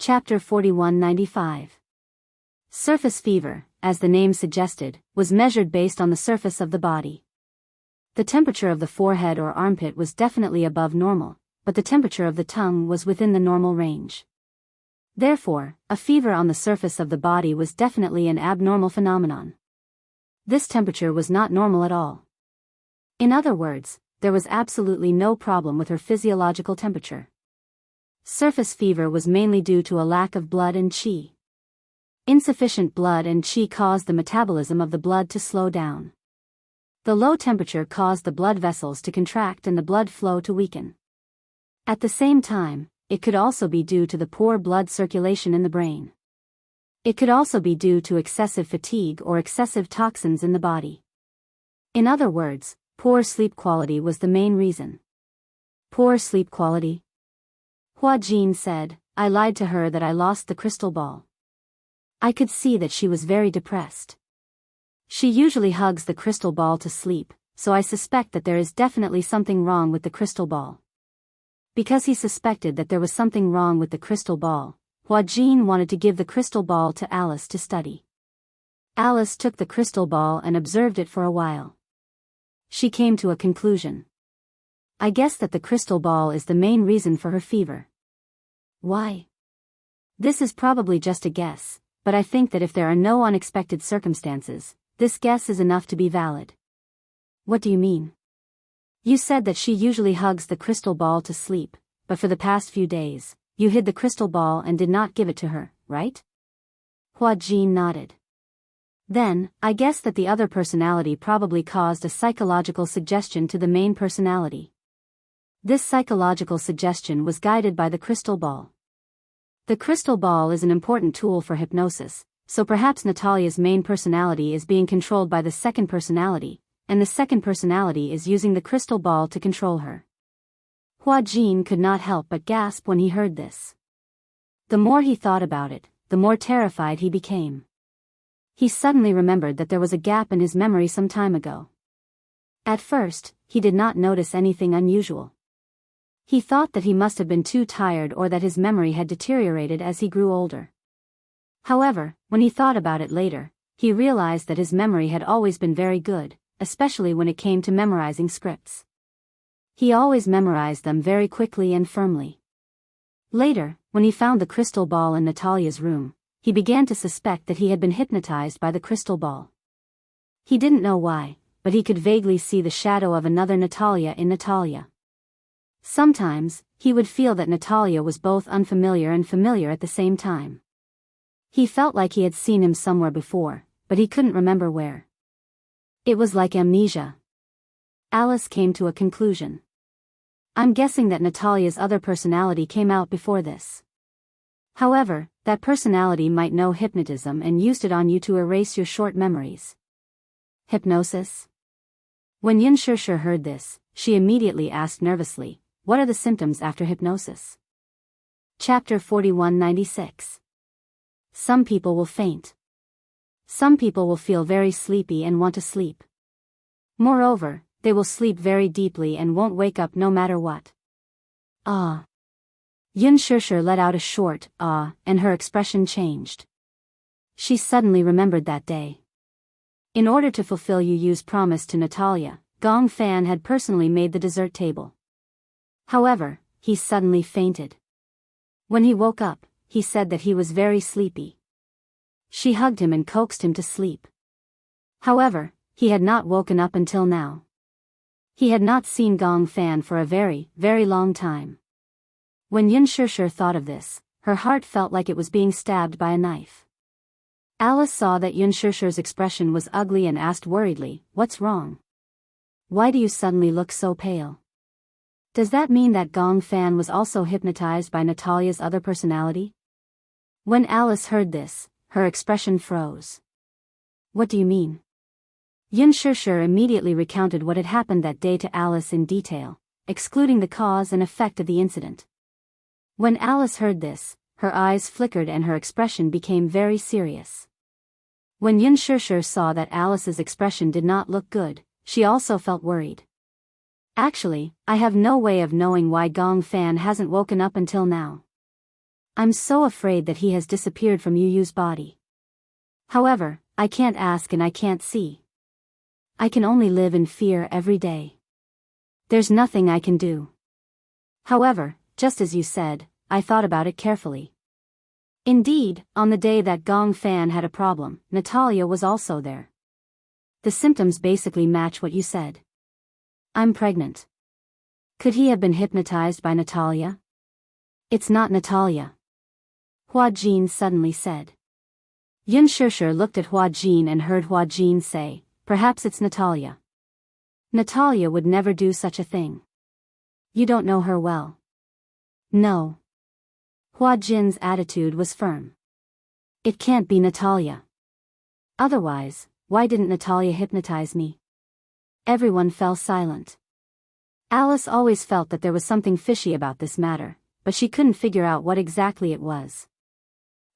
Chapter 4195. Surface fever, as the name suggested, was measured based on the surface of the body. The temperature of the forehead or armpit was definitely above normal, but the temperature of the tongue was within the normal range. Therefore, a fever on the surface of the body was definitely an abnormal phenomenon. This temperature was not normal at all. In other words, there was absolutely no problem with her physiological temperature. Surface fever was mainly due to a lack of blood and qi. Insufficient blood and qi caused the metabolism of the blood to slow down. The low temperature caused the blood vessels to contract and the blood flow to weaken. At the same time, it could also be due to the poor blood circulation in the brain. It could also be due to excessive fatigue or excessive toxins in the body. In other words, poor sleep quality was the main reason. Poor sleep quality? Hua Jin said, I lied to her that I lost the crystal ball. I could see that she was very depressed. She usually hugs the crystal ball to sleep, so I suspect that there is definitely something wrong with the crystal ball. Because he suspected that there was something wrong with the crystal ball, Hua Jin wanted to give the crystal ball to Alice to study. Alice took the crystal ball and observed it for a while. She came to a conclusion. I guess that the crystal ball is the main reason for her fever. Why? This is probably just a guess, but I think that if there are no unexpected circumstances, this guess is enough to be valid. What do you mean? You said that she usually hugs the crystal ball to sleep, but for the past few days, you hid the crystal ball and did not give it to her, right? Hua Jin nodded. Then, I guess that the other personality probably caused a psychological suggestion to the main personality. This psychological suggestion was guided by the crystal ball. The crystal ball is an important tool for hypnosis, so perhaps Natalia's main personality is being controlled by the second personality, and the second personality is using the crystal ball to control her. Hua Jin could not help but gasp when he heard this. The more he thought about it, the more terrified he became. He suddenly remembered that there was a gap in his memory some time ago. At first, he did not notice anything unusual. He thought that he must have been too tired or that his memory had deteriorated as he grew older. However, when he thought about it later, he realized that his memory had always been very good, especially when it came to memorizing scripts. He always memorized them very quickly and firmly. Later, when he found the crystal ball in Natalia's room, he began to suspect that he had been hypnotized by the crystal ball. He didn't know why, but he could vaguely see the shadow of another Natalia in Natalia. Sometimes, he would feel that Natalia was both unfamiliar and familiar at the same time. He felt like he had seen him somewhere before, but he couldn't remember where. It was like amnesia. Alice came to a conclusion. I'm guessing that Natalia's other personality came out before this. However, that personality might know hypnotism and used it on you to erase your short memories. Hypnosis? When Xianxia heard this, she immediately asked nervously, what are the symptoms after hypnosis? Chapter 4196. Some people will faint. Some people will feel very sleepy and want to sleep. Moreover, they will sleep very deeply and won't wake up no matter what. Ah. Xianxia let out a short ah, and her expression changed. She suddenly remembered that day. In order to fulfill Yu Yu's promise to Natalia, Gong Fan had personally made the dessert table. However, he suddenly fainted. When he woke up, he said that he was very sleepy. She hugged him and coaxed him to sleep. However, he had not woken up until now. He had not seen Gong Fan for a very, very long time. When Xianxia thought of this, her heart felt like it was being stabbed by a knife. Alice saw that Xianxia's expression was ugly and asked worriedly, what's wrong? Why do you suddenly look so pale? Does that mean that Gong Fan was also hypnotized by Natalia's other personality? When Alice heard this, her expression froze. What do you mean? Xianxia immediately recounted what had happened that day to Alice in detail, excluding the cause and effect of the incident. When Alice heard this, her eyes flickered and her expression became very serious. When Xianxia saw that Alice's expression did not look good, she also felt worried. Actually, I have no way of knowing why Gong Fan hasn't woken up until now. I'm so afraid that he has disappeared from Yu Yu's body. However, I can't ask and I can't see. I can only live in fear every day. There's nothing I can do. However, just as you said, I thought about it carefully. Indeed, on the day that Gong Fan had a problem, Natalia was also there. The symptoms basically match what you said. I'm pregnant. Could he have been hypnotized by Natalia? It's not Natalia. Hua Jin suddenly said. Yun Shishir looked at Hua Jin and heard Hua Jin say, perhaps it's Natalia. Natalia would never do such a thing. You don't know her well. No. Hua Jin's attitude was firm. It can't be Natalia. Otherwise, why didn't Natalia hypnotize me? Everyone fell silent. Alice always felt that there was something fishy about this matter, but she couldn't figure out what exactly it was.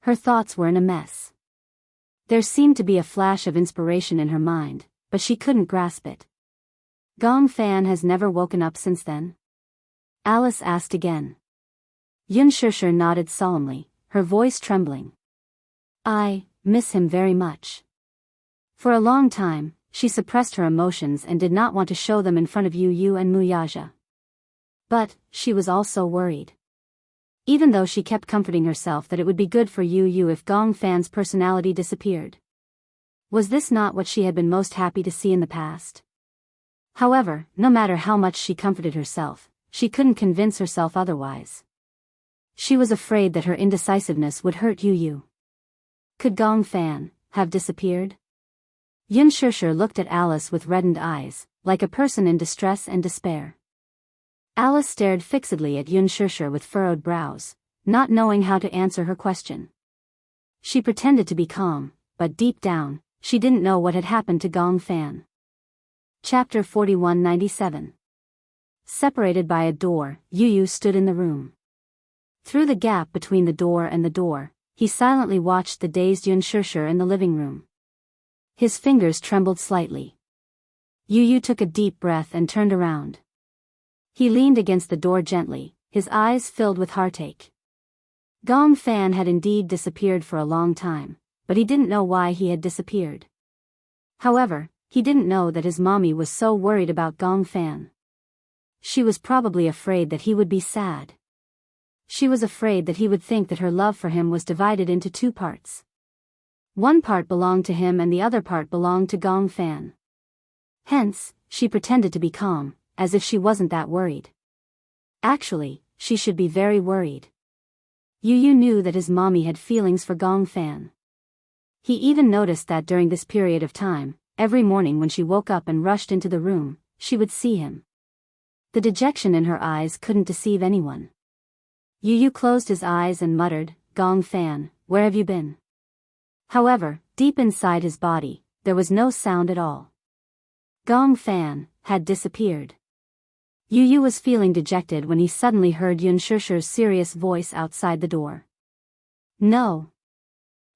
Her thoughts were in a mess. There seemed to be a flash of inspiration in her mind, but she couldn't grasp it. Gong Fan has never woken up since then? Alice asked again. Yun Shishir nodded solemnly, her voice trembling. I miss him very much. For a long time, she suppressed her emotions and did not want to show them in front of Yu Yu and Muyaja. But, she was also worried. Even though she kept comforting herself that it would be good for Yu Yu if Gong Fan's personality disappeared. Was this not what she had been most happy to see in the past? However, no matter how much she comforted herself, she couldn't convince herself otherwise. She was afraid that her indecisiveness would hurt Yu Yu. Could Gong Fan have disappeared? Yun Shishir looked at Alice with reddened eyes, like a person in distress and despair. Alice stared fixedly at Yun Shishir with furrowed brows, not knowing how to answer her question. She pretended to be calm, but deep down, she didn't know what had happened to Gong Fan. Chapter 4197. Separated by a door, Yu Yu stood in the room. Through the gap between the door and the door, he silently watched the dazed Yun Shishir in the living room. His fingers trembled slightly. Yu Yu took a deep breath and turned around. He leaned against the door gently, his eyes filled with heartache. Gong Fan had indeed disappeared for a long time, but he didn't know why he had disappeared. However, he didn't know that his mommy was so worried about Gong Fan. She was probably afraid that he would be sad. She was afraid that he would think that her love for him was divided into two parts. One part belonged to him and the other part belonged to Gong Fan. Hence, she pretended to be calm, as if she wasn't that worried. Actually, she should be very worried. Yu Yu knew that his mommy had feelings for Gong Fan. He even noticed that during this period of time, every morning when she woke up and rushed into the room, she would see him. The dejection in her eyes couldn't deceive anyone. Yu Yu closed his eyes and muttered, Gong Fan, where have you been? However, deep inside his body, there was no sound at all. Gong Fan had disappeared. Yu Yu was feeling dejected when he suddenly heard Yun Shishir's serious voice outside the door. No.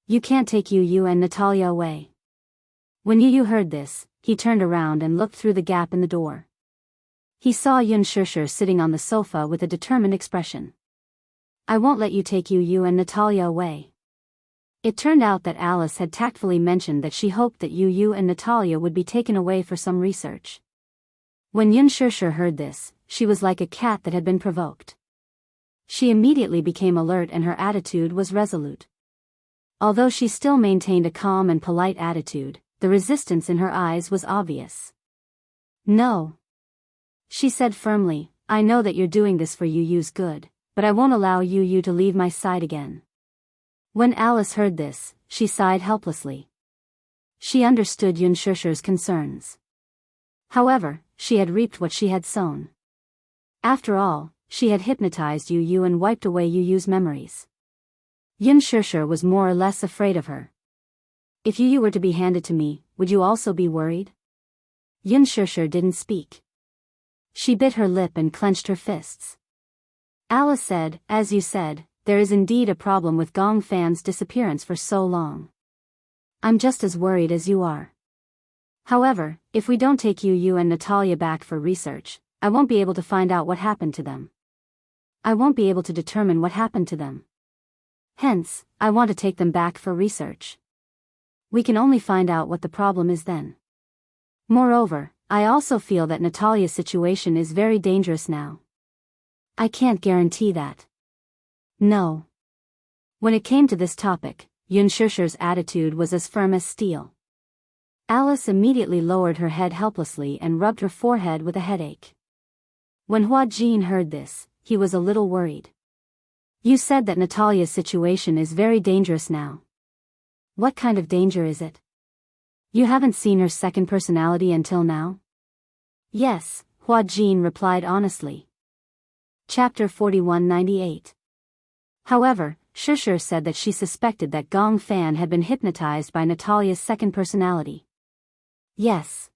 You can't take Yu Yu and Natalia away. When Yu Yu heard this, he turned around and looked through the gap in the door. He saw Yun Shishir sitting on the sofa with a determined expression. I won't let you take Yu Yu and Natalia away. It turned out that Alice had tactfully mentioned that she hoped that Yu Yu and Natalia would be taken away for some research. When Yun Shishir heard this, she was like a cat that had been provoked. She immediately became alert and her attitude was resolute. Although she still maintained a calm and polite attitude, the resistance in her eyes was obvious. No. She said firmly, I know that you're doing this for Yu Yu's good, but I won't allow Yu Yu to leave my side again. When Alice heard this, she sighed helplessly. She understood Yun Shishir's concerns. However, she had reaped what she had sown. After all, she had hypnotized Yu Yu and wiped away Yu Yu's memories. Yun Shishir was more or less afraid of her. If Yu Yu were to be handed to me, would you also be worried? Yun Shishir didn't speak. She bit her lip and clenched her fists. Alice said, as you said, there is indeed a problem with Gong Fan's disappearance for so long. I'm just as worried as you are. However, if we don't take Yu Yu and Natalia back for research, I won't be able to find out what happened to them. I won't be able to determine what happened to them. Hence, I want to take them back for research. We can only find out what the problem is then. Moreover, I also feel that Natalia's situation is very dangerous now. I can't guarantee that. No. When it came to this topic, Xianxia's attitude was as firm as steel. Alice immediately lowered her head helplessly and rubbed her forehead with a headache. When Huajin heard this, he was a little worried. You said that Natalia's situation is very dangerous now. What kind of danger is it? You haven't seen her second personality until now? Yes, Huajin replied honestly. Chapter 4198. However, Xianxia said that she suspected that Gong Fan had been hypnotized by Natalia's second personality. Yes.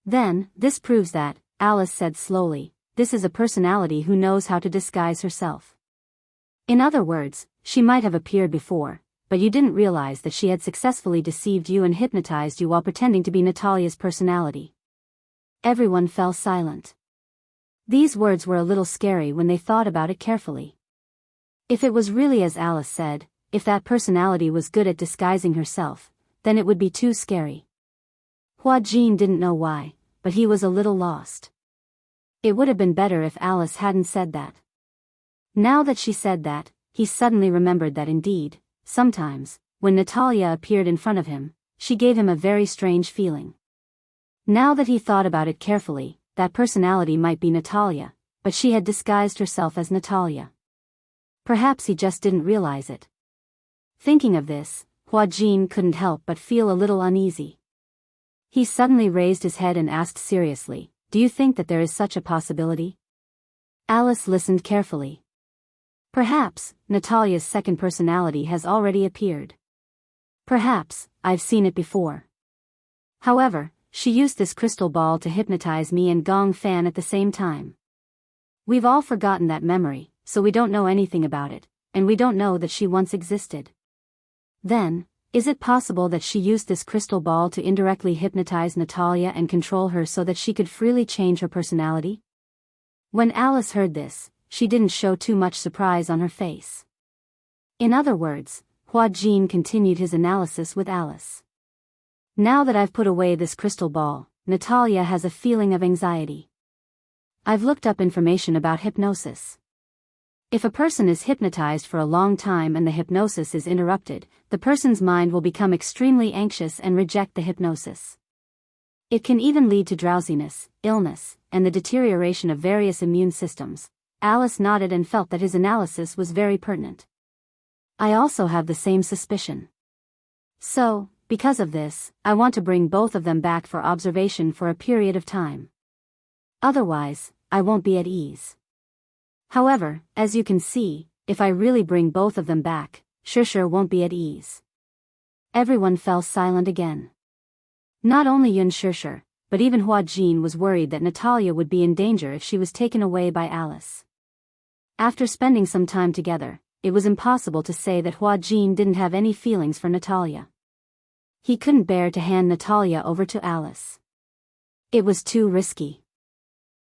Then, this proves that, Alice said slowly, this is a personality who knows how to disguise herself. In other words, she might have appeared before, but you didn't realize that she had successfully deceived you and hypnotized you while pretending to be Natalia's personality. Everyone fell silent. These words were a little scary when they thought about it carefully. If it was really as Alice said, if that personality was good at disguising herself, then it would be too scary. Huajin didn't know why, but he was a little lost. It would have been better if Alice hadn't said that. Now that she said that, he suddenly remembered that indeed, sometimes, when Natalia appeared in front of him, she gave him a very strange feeling. Now that he thought about it carefully, that personality might be Natalia, but she had disguised herself as Natalia. Perhaps he just didn't realize it. Thinking of this, Huajin couldn't help but feel a little uneasy. He suddenly raised his head and asked seriously, "Do you think that there is such a possibility?" Alice listened carefully. Perhaps, Natalia's second personality has already appeared. Perhaps, I've seen it before. However, she used this crystal ball to hypnotize me and Gong Fan at the same time. We've all forgotten that memory, so we don't know anything about it, and we don't know that she once existed. Then, is it possible that she used this crystal ball to indirectly hypnotize Natalia and control her so that she could freely change her personality? When Alice heard this, she didn't show too much surprise on her face. In other words, Huajin continued his analysis with Alice. Now that I've put away this crystal ball, Natalia has a feeling of anxiety. I've looked up information about hypnosis. If a person is hypnotized for a long time and the hypnosis is interrupted, the person's mind will become extremely anxious and reject the hypnosis. It can even lead to drowsiness, illness, and the deterioration of various immune systems. Alice nodded and felt that his analysis was very pertinent. I also have the same suspicion. So, because of this, I want to bring both of them back for observation for a period of time. Otherwise, I won't be at ease. However, as you can see, if I really bring both of them back, Xianxia won't be at ease. Everyone fell silent again. Not only Xianxia, but even Huajin was worried that Natalia would be in danger if she was taken away by Alice. After spending some time together, it was impossible to say that Huajin didn't have any feelings for Natalia. He couldn't bear to hand Natalia over to Alice. It was too risky.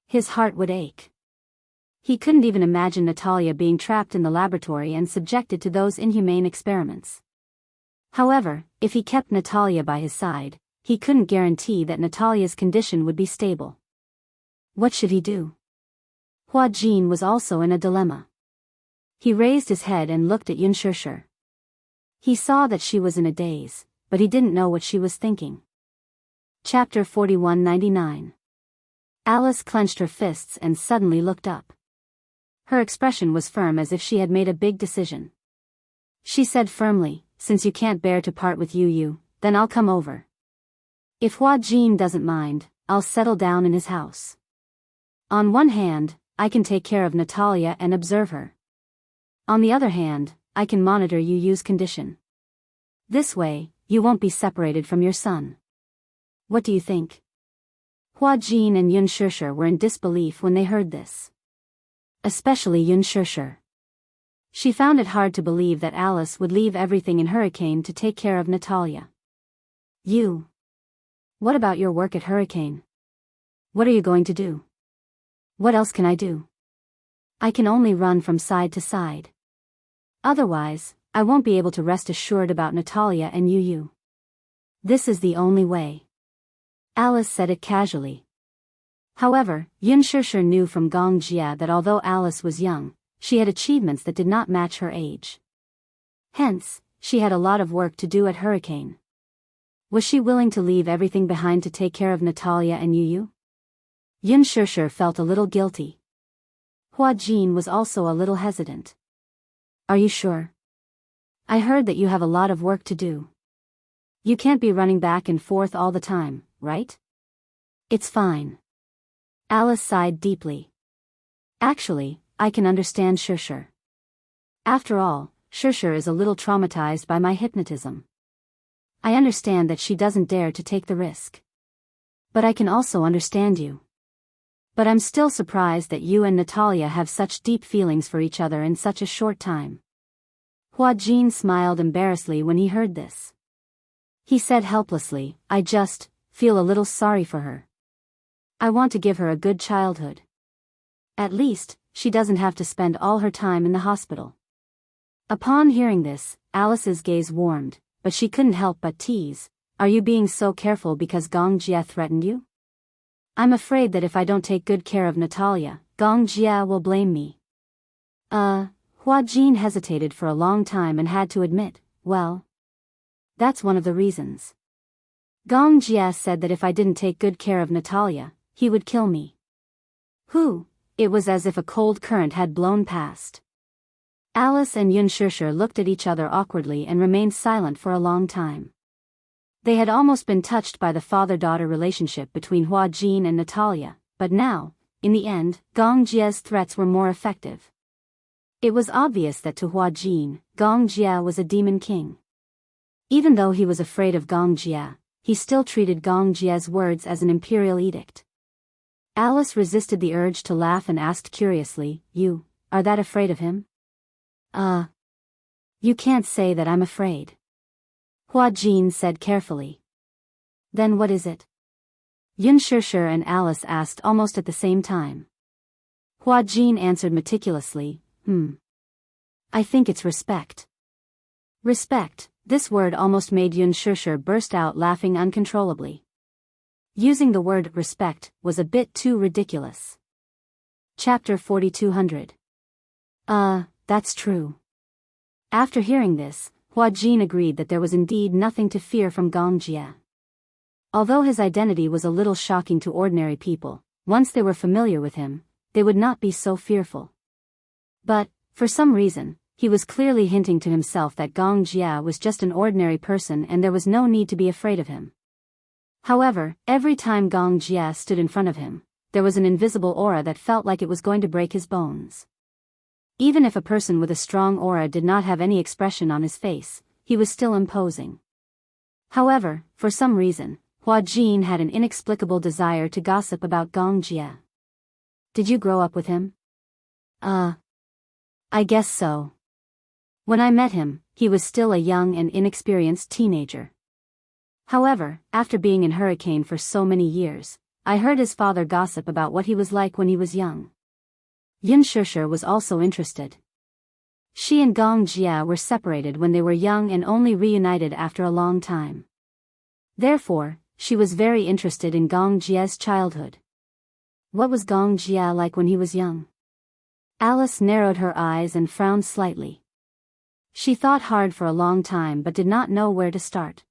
His heart would ache. He couldn't even imagine Natalia being trapped in the laboratory and subjected to those inhumane experiments. However, if he kept Natalia by his side, he couldn't guarantee that Natalia's condition would be stable. What should he do? Huajin was also in a dilemma. He raised his head and looked at Xianxia. He saw that she was in a daze, but he didn't know what she was thinking. Chapter 4199. Alice clenched her fists and suddenly looked up. Her expression was firm as if she had made a big decision. She said firmly, "Since you can't bear to part with Yu, then I'll come over. If Huajin doesn't mind, I'll settle down in his house. On one hand, I can take care of Natalia and observe her. On the other hand, I can monitor Yu's condition. This way, you won't be separated from your son. What do you think?" Huajin and Xianxia were in disbelief when they heard this. Especially Xianxia. She found it hard to believe that Alice would leave everything in Hurricane to take care of Natalia. "You. What about your work at Hurricane? What are you going to do?" "What else can I do? I can only run from side to side. Otherwise, I won't be able to rest assured about Natalia and Yu. This is the only way. Alice said it casually. However, Yun Shishir knew from Gong Jia that although Alice was young, she had achievements that did not match her age. Hence, she had a lot of work to do at Hurricane. Was she willing to leave everything behind to take care of Natalia and Yu? Yun Shishir felt a little guilty. Hua Jin was also a little hesitant. Are you sure? I heard that you have a lot of work to do. You can't be running back and forth all the time, right? It's fine. Alice sighed deeply. Actually, I can understand Shishir. After all, Shishir is a little traumatized by my hypnotism. I understand that she doesn't dare to take the risk. But I can also understand you. But I'm still surprised that you and Natalia have such deep feelings for each other in such a short time. Hua Jin smiled embarrassedly when he heard this. He said helplessly, I just feel a little sorry for her. I want to give her a good childhood. At least, she doesn't have to spend all her time in the hospital. Upon hearing this, Alice's gaze warmed, but she couldn't help but tease. Are you being so careful because Gong Jia threatened you? I'm afraid that if I don't take good care of Natalia, Gong Jia will blame me. Hua Jin hesitated for a long time and had to admit, well, that's one of the reasons. Gong Jia said that if I didn't take good care of Natalia, he would kill me. Who? It was as if a cold current had blown past. Alice and Yun Shishir looked at each other awkwardly and remained silent for a long time. They had almost been touched by the father-daughter relationship between Hua Jin and Natalia, but now, in the end, Gong Jia's threats were more effective. It was obvious that to Hua Jin, Gong Jia was a demon king. Even though he was afraid of Gong Jia, he still treated Gong Jia's words as an imperial edict. Alice resisted the urge to laugh and asked curiously, You are that afraid of him? You can't say that I'm afraid. Hua Jin said carefully. Then what is it? Yun Shishir and Alice asked almost at the same time. Hua Jin answered meticulously, I think it's respect. Respect, this word almost made Yun Shishir burst out laughing uncontrollably. Using the word respect was a bit too ridiculous. Chapter 4200. That's true. After hearing this, Hua Jin agreed that there was indeed nothing to fear from Gong Jia. Although his identity was a little shocking to ordinary people, once they were familiar with him, they would not be so fearful. But, for some reason, he was clearly hinting to himself that Gong Jia was just an ordinary person and there was no need to be afraid of him. However, every time Gong Jia stood in front of him, there was an invisible aura that felt like it was going to break his bones. Even if a person with a strong aura did not have any expression on his face, he was still imposing. However, for some reason, Hua Jin had an inexplicable desire to gossip about Gong Jia. Did you grow up with him? I guess so. When I met him, he was still a young and inexperienced teenager. However, after being in Hurricane for so many years, I heard his father gossip about what he was like when he was young. Yun Shishir was also interested. She and Gong Jia were separated when they were young and only reunited after a long time. Therefore, she was very interested in Gong Jia's childhood. What was Gong Jia like when he was young? Alice narrowed her eyes and frowned slightly. She thought hard for a long time but did not know where to start.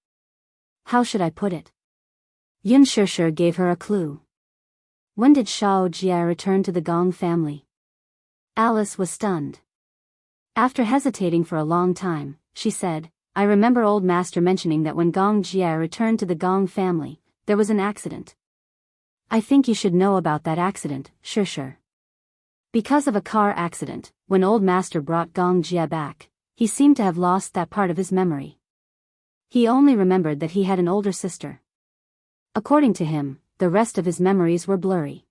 How should I put it? Yun Shishir gave her a clue. When did Shao Jia return to the Gong family? Alice was stunned. After hesitating for a long time, she said, I remember old master mentioning that when Gong Jia returned to the Gong family, there was an accident. I think you should know about that accident, Shishir. Because of a car accident, when old master brought Gong Jia back, he seemed to have lost that part of his memory. He only remembered that he had an older sister. According to him, the rest of his memories were blurry.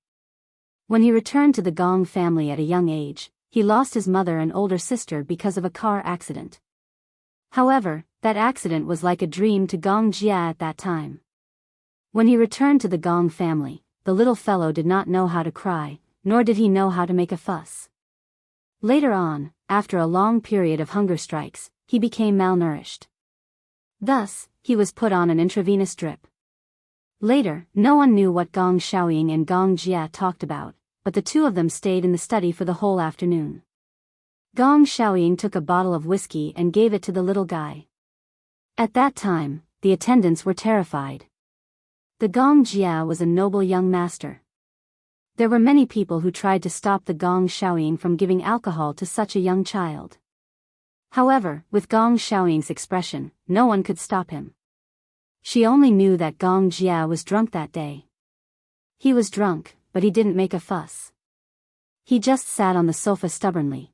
When he returned to the Gong family at a young age, he lost his mother and older sister because of a car accident. However, that accident was like a dream to Gong Jia at that time. When he returned to the Gong family, the little fellow did not know how to cry, nor did he know how to make a fuss. Later on, after a long period of hunger strikes, he became malnourished. Thus, he was put on an intravenous drip. Later, no one knew what Gong Xiaoying and Gong Jia talked about, but the two of them stayed in the study for the whole afternoon. Gong Xiaoying took a bottle of whiskey and gave it to the little guy. At that time, the attendants were terrified. The Gong Jia was a noble young master. There were many people who tried to stop the Gong Xiaoying from giving alcohol to such a young child. However, with Gong Xiaoying's expression, no one could stop him. She only knew that Gong Jia was drunk that day. He was drunk, but he didn't make a fuss. He just sat on the sofa stubbornly.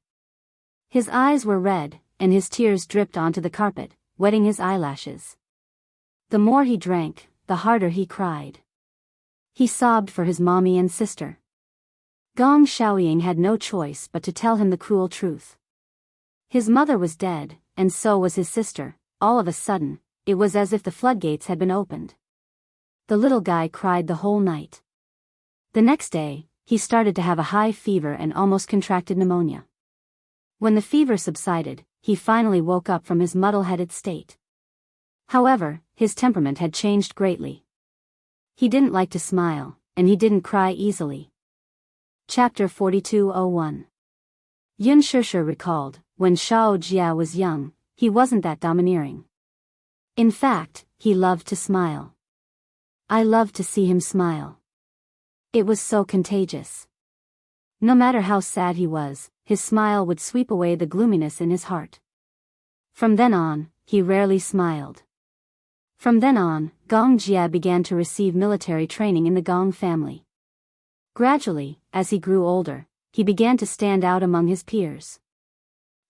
His eyes were red, and his tears dripped onto the carpet, wetting his eyelashes. The more he drank, the harder he cried. He sobbed for his mommy and sister. Gong Xiaoying had no choice but to tell him the cruel truth. His mother was dead, and so was his sister. All of a sudden, it was as if the floodgates had been opened. The little guy cried the whole night. The next day, he started to have a high fever and almost contracted pneumonia. When the fever subsided, he finally woke up from his muddle-headed state. However, his temperament had changed greatly. He didn't like to smile, and he didn't cry easily. Chapter 4201. Yun Shishir recalled, when Shao Jia was young, he wasn't that domineering. In fact, he loved to smile. I loved to see him smile. It was so contagious. No matter how sad he was, his smile would sweep away the gloominess in his heart. From then on, he rarely smiled. From then on, Gong Jia began to receive military training in the Gong family. Gradually, as he grew older, he began to stand out among his peers.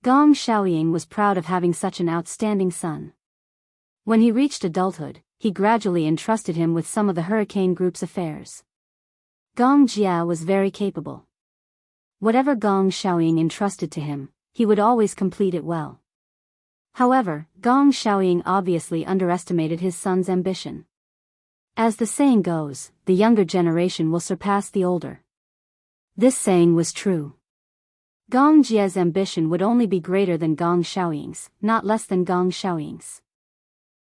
Gong Xiaoying was proud of having such an outstanding son. When he reached adulthood, he gradually entrusted him with some of the Hurricane Group's affairs. Gong Jia was very capable. Whatever Gong Xiaoying entrusted to him, he would always complete it well. However, Gong Xiaoying obviously underestimated his son's ambition. As the saying goes, the younger generation will surpass the older. This saying was true. Gong Jia's ambition would only be greater than Gong Xiaoying's, not less than Gong Xiaoying's.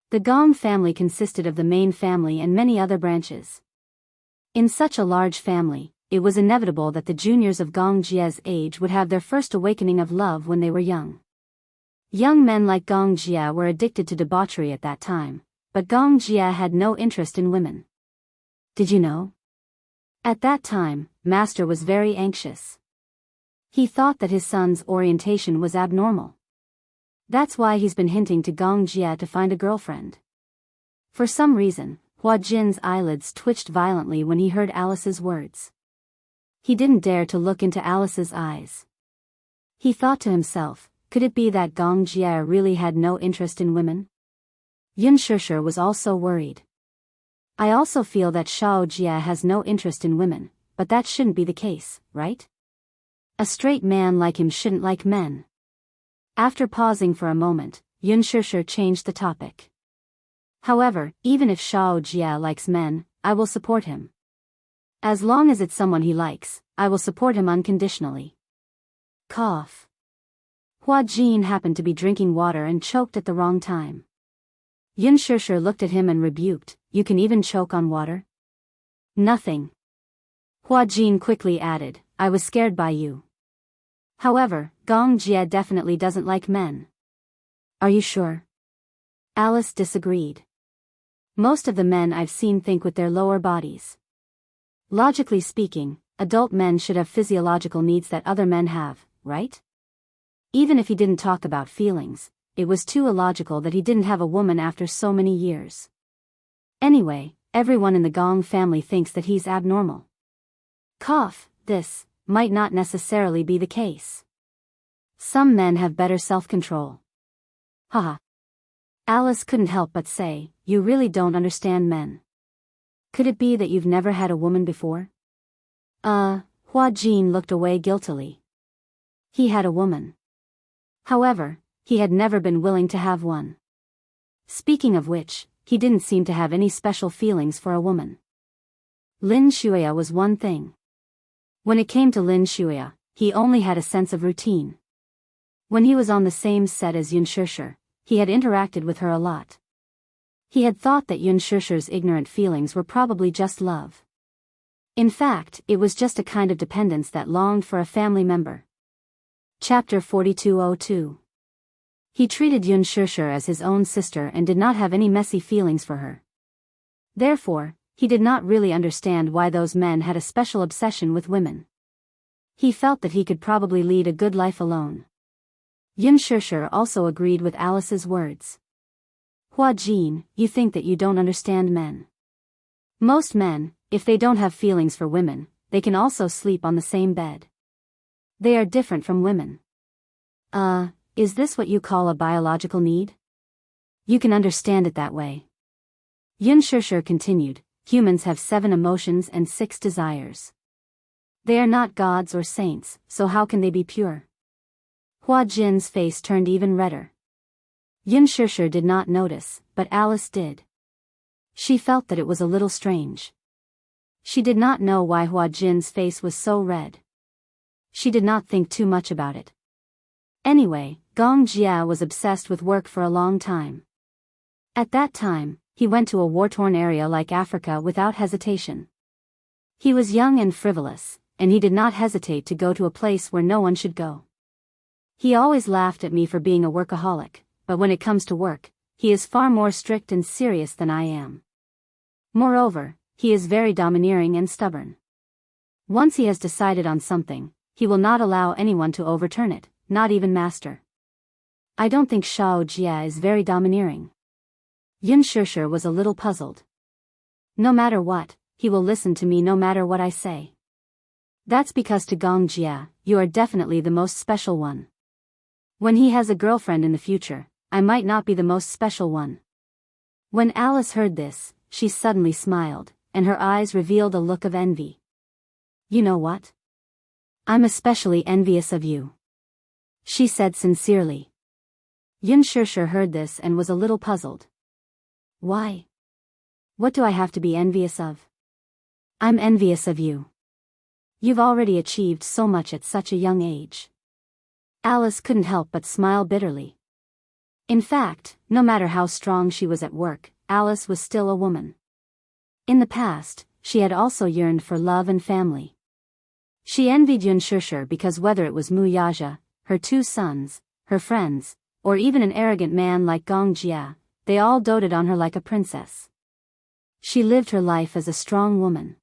The Gong family consisted of the main family and many other branches. In such a large family, it was inevitable that the juniors of Gong Jia's age would have their first awakening of love when they were young. Young men like Gong Jia were addicted to debauchery at that time, but Gong Jia had no interest in women. Did you know? At that time, Master was very anxious. He thought that his son's orientation was abnormal. That's why he's been hinting to Gong Jia to find a girlfriend. For some reason, Hua Jin's eyelids twitched violently when he heard Alice's words. He didn't dare to look into Alice's eyes. He thought to himself, could it be that Gong Jia really had no interest in women? Yun Shishir was also worried. I also feel that Shao Jia has no interest in women, but that shouldn't be the case, right? A straight man like him shouldn't like men. After pausing for a moment, Yun Shishir changed the topic. However, even if Shao Jia likes men, I will support him. As long as it's someone he likes, I will support him unconditionally. Cough. Hua Jin happened to be drinking water and choked at the wrong time. Yun Shishir looked at him and rebuked, "You can even choke on water?" "Nothing." Hua Jin quickly added, "I was scared by you." However, Gong Jia definitely doesn't like men. Are you sure? Alice disagreed. Most of the men I've seen think with their lower bodies. Logically speaking, adult men should have physiological needs that other men have, right? Even if he didn't talk about feelings, it was too illogical that he didn't have a woman after so many years. Anyway, everyone in the Gong family thinks that he's abnormal. Cough, this might not necessarily be the case. Some men have better self-control. Haha. Alice couldn't help but say, "You really don't understand men. Could it be that you've never had a woman before?" Hua Jin looked away guiltily. He had a woman. However, he had never been willing to have one. Speaking of which, he didn't seem to have any special feelings for a woman. Lin Shuya was one thing. When it came to Lin Shuya, he only had a sense of routine. When he was on the same set as Xianxia, he had interacted with her a lot. He had thought that Xianxia's ignorant feelings were probably just love. In fact, it was just a kind of dependence that longed for a family member. Chapter 4202. He treated Xianxia as his own sister and did not have any messy feelings for her. Therefore, he did not really understand why those men had a special obsession with women. He felt that he could probably lead a good life alone. Xianxia also agreed with Alice's words. Hua Jin, you think that you don't understand men. Most men, if they don't have feelings for women, they can also sleep on the same bed. They are different from women. Is this what you call a biological need? You can understand it that way. Xianxia continued, humans have 7 emotions and 6 desires. They are not gods or saints, so how can they be pure? Hua Jin's face turned even redder. Xianxia did not notice, but Alice did. She felt that it was a little strange. She did not know why Hua Jin's face was so red. She did not think too much about it. Anyway, Gong Jia was obsessed with work for a long time. At that time, he went to a war-torn area like Africa without hesitation. He was young and frivolous, and he did not hesitate to go to a place where no one should go. He always laughed at me for being a workaholic, but when it comes to work, he is far more strict and serious than I am. Moreover, he is very domineering and stubborn. Once he has decided on something, he will not allow anyone to overturn it, not even master. I don't think Shao Jia is very domineering. Xianxia was a little puzzled. No matter what, he will listen to me no matter what I say. That's because to Gong Jia, you are definitely the most special one. When he has a girlfriend in the future, I might not be the most special one. When Alice heard this, she suddenly smiled, and her eyes revealed a look of envy. You know what? I'm especially envious of you, she said sincerely. Xianxia heard this and was a little puzzled. Why? What do I have to be envious of? I'm envious of you. You've already achieved so much at such a young age. Alice couldn't help but smile bitterly. In fact, no matter how strong she was at work, Alice was still a woman. In the past, she had also yearned for love and family. She envied Xianxia because whether it was Mu Yaja, her 2 sons, her friends, or even an arrogant man like Gong Jia, they all doted on her like a princess. She lived her life as a strong woman.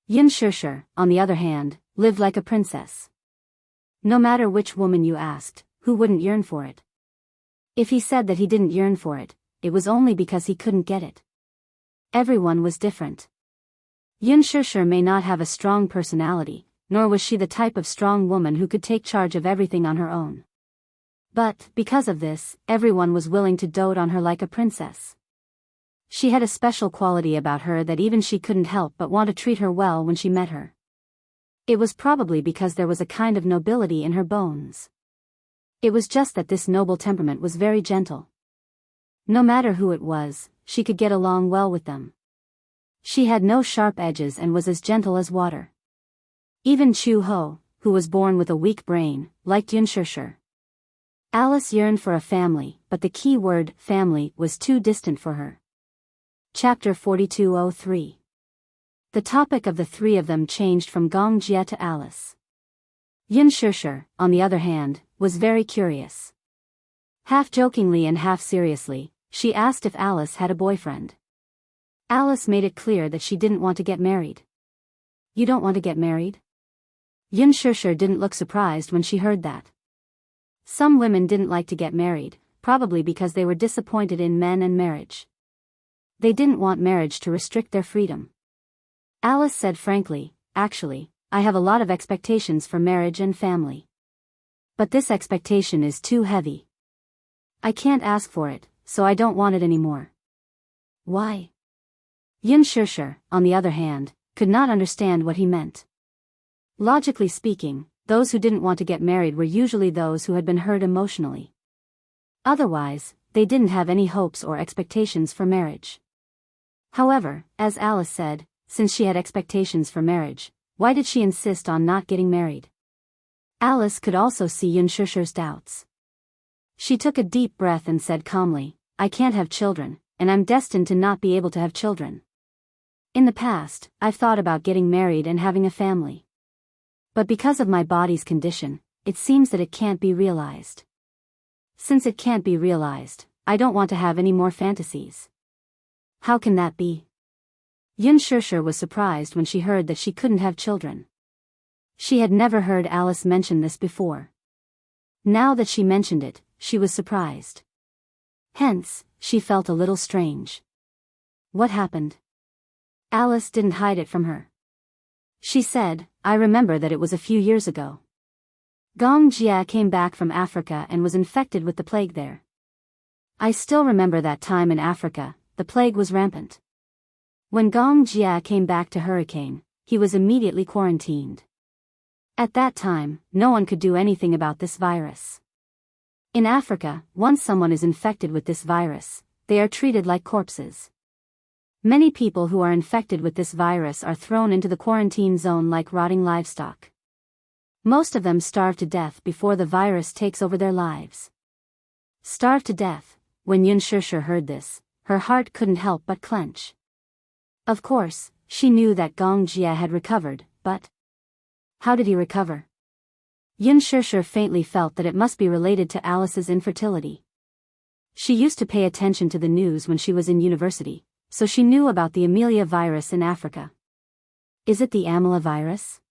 Xianxia, on the other hand, lived like a princess. No matter which woman you asked, who wouldn't yearn for it? If he said that he didn't yearn for it, it was only because he couldn't get it. Everyone was different. Xianxia may not have a strong personality, nor was she the type of strong woman who could take charge of everything on her own. But, because of this, everyone was willing to dote on her like a princess. She had a special quality about her that even she couldn't help but want to treat her well when she met her. It was probably because there was a kind of nobility in her bones. It was just that this noble temperament was very gentle. No matter who it was, she could get along well with them. She had no sharp edges and was as gentle as water. Even Chu Ho, who was born with a weak brain, liked Xianxia. Alice yearned for a family, but the key word, family, was too distant for her. Chapter 4203. The topic of the 3 of them changed from Gong Jia to Alice. Xianxia, on the other hand, was very curious. Half jokingly and half seriously, she asked if Alice had a boyfriend. Alice made it clear that she didn't want to get married. You don't want to get married? Xianxia didn't look surprised when she heard that. Some women didn't like to get married, probably because they were disappointed in men and marriage. They didn't want marriage to restrict their freedom. Alice said frankly, actually, I have a lot of expectations for marriage and family. But this expectation is too heavy. I can't ask for it, so I don't want it anymore. Why? Xianxia, on the other hand, could not understand what he meant. Logically speaking, those who didn't want to get married were usually those who had been hurt emotionally. Otherwise, they didn't have any hopes or expectations for marriage. However, as Alice said, since she had expectations for marriage, why did she insist on not getting married? Alice could also see Yunshishi's doubts. She took a deep breath and said calmly, I can't have children, and I'm destined to not be able to have children. In the past, I've thought about getting married and having a family. But because of my body's condition, it seems that it can't be realized. Since it can't be realized, I don't want to have any more fantasies. How can that be? Yunshishi was surprised when she heard that she couldn't have children. She had never heard Alice mention this before. Now that she mentioned it, she was surprised. Hence, she felt a little strange. What happened? Alice didn't hide it from her. She said, I remember that it was a few years ago. Gong Jia came back from Africa and was infected with the plague there. I still remember that time in Africa, the plague was rampant. When Gong Jia came back to Hurricane, he was immediately quarantined. At that time, no one could do anything about this virus. In Africa, once someone is infected with this virus, they are treated like corpses. Many people who are infected with this virus are thrown into the quarantine zone like rotting livestock. Most of them starve to death before the virus takes over their lives. Starve to death. When Yunshishi heard this, her heart couldn't help but clench. Of course, she knew that Gong Jia had recovered, but how did he recover? Yunshishi faintly felt that it must be related to Alice's infertility. She used to pay attention to the news when she was in university, so she knew about the Amelia virus in Africa. Is it the Amela virus?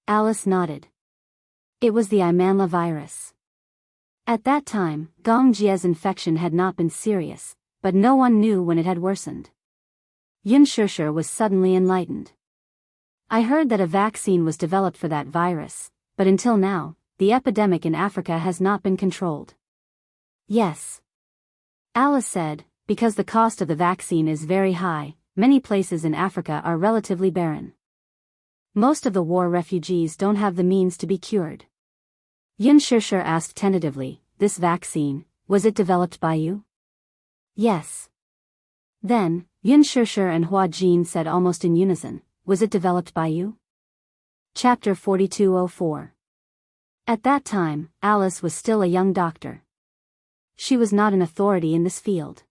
Alice nodded. It was the Imanla virus. At that time, Gong Jia's infection had not been serious, but no one knew when it had worsened. Yunshishi was suddenly enlightened. I heard that a vaccine was developed for that virus, but until now, the epidemic in Africa has not been controlled. Yes. Alice said, because the cost of the vaccine is very high, many places in Africa are relatively barren. Most of the war refugees don't have the means to be cured. Yunshishi asked tentatively, this vaccine, was it developed by you? Yes. Then, Yunshishi and Hua Jin said almost in unison, was it developed by you? Chapter 4204. At that time, Alice was still a young doctor. She was not an authority in this field.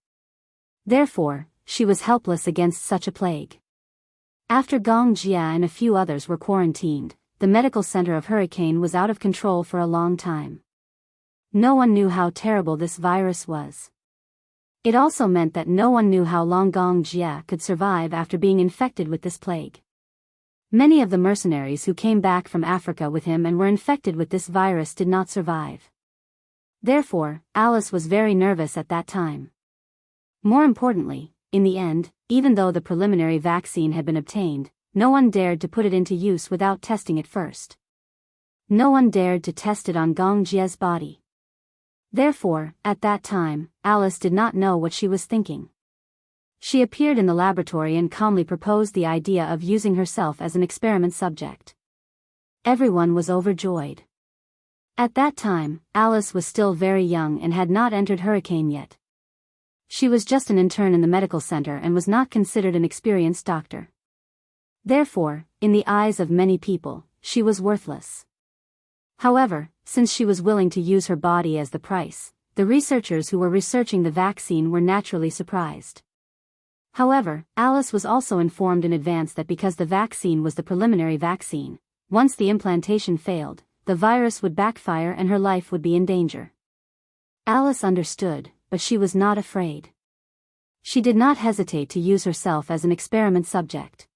Therefore, she was helpless against such a plague. After Gong Jia and a few others were quarantined, the medical center of Hurricane was out of control for a long time. No one knew how terrible this virus was. It also meant that no one knew how long Gong Jia could survive after being infected with this plague. Many of the mercenaries who came back from Africa with him and were infected with this virus did not survive. Therefore, Alice was very nervous at that time. More importantly, in the end, even though the preliminary vaccine had been obtained, no one dared to put it into use without testing it first. No one dared to test it on Gong Jia's body. Therefore, at that time, Alice did not know what she was thinking. She appeared in the laboratory and calmly proposed the idea of using herself as an experiment subject. Everyone was overjoyed. At that time, Alice was still very young and had not entered Hurricane yet. She was just an intern in the medical center and was not considered an experienced doctor. Therefore, in the eyes of many people, she was worthless. However, since she was willing to use her body as the price, the researchers who were researching the vaccine were naturally surprised. However, Alice was also informed in advance that because the vaccine was the preliminary vaccine, once the implantation failed, the virus would backfire and her life would be in danger. Alice understood, but she was not afraid. She did not hesitate to use herself as an experiment subject.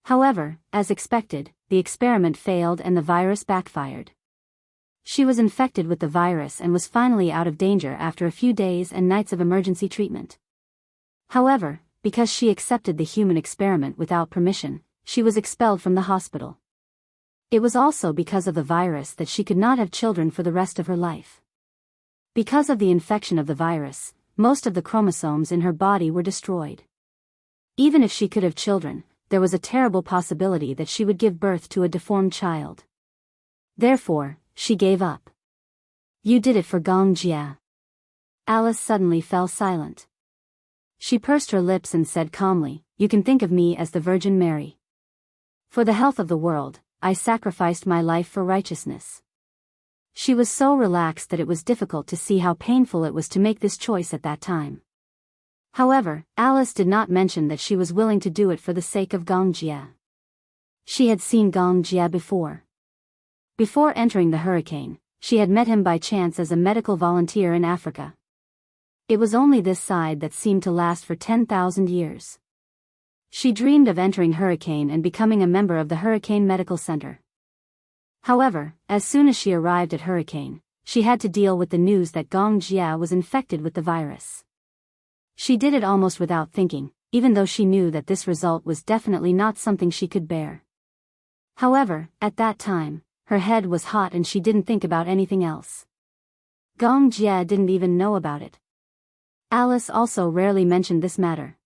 However, as expected, the experiment failed and the virus backfired. She was infected with the virus and was finally out of danger after a few days and nights of emergency treatment. However, because she accepted the human experiment without permission, she was expelled from the hospital. It was also because of the virus that she could not have children for the rest of her life. Because of the infection of the virus, most of the chromosomes in her body were destroyed. Even if she could have children, there was a terrible possibility that she would give birth to a deformed child. Therefore, she gave up. You did it for Gong Jia. Alice suddenly fell silent. She pursed her lips and said calmly, you can think of me as the Virgin Mary. For the health of the world, I sacrificed my life for righteousness. She was so relaxed that it was difficult to see how painful it was to make this choice at that time. However, Alice did not mention that she was willing to do it for the sake of Gongjie. She had seen Gongjie before. Before entering the hurricane, she had met him by chance as a medical volunteer in Africa. It was only this side that seemed to last for 10,000 years. She dreamed of entering Hurricane and becoming a member of the Hurricane Medical Center. However, as soon as she arrived at Hurricane, she had to deal with the news that Gongjie was infected with the virus. She did it almost without thinking, even though she knew that this result was definitely not something she could bear. However, at that time, her head was hot and she didn't think about anything else. Gongjie didn't even know about it. Alice also rarely mentioned this matter.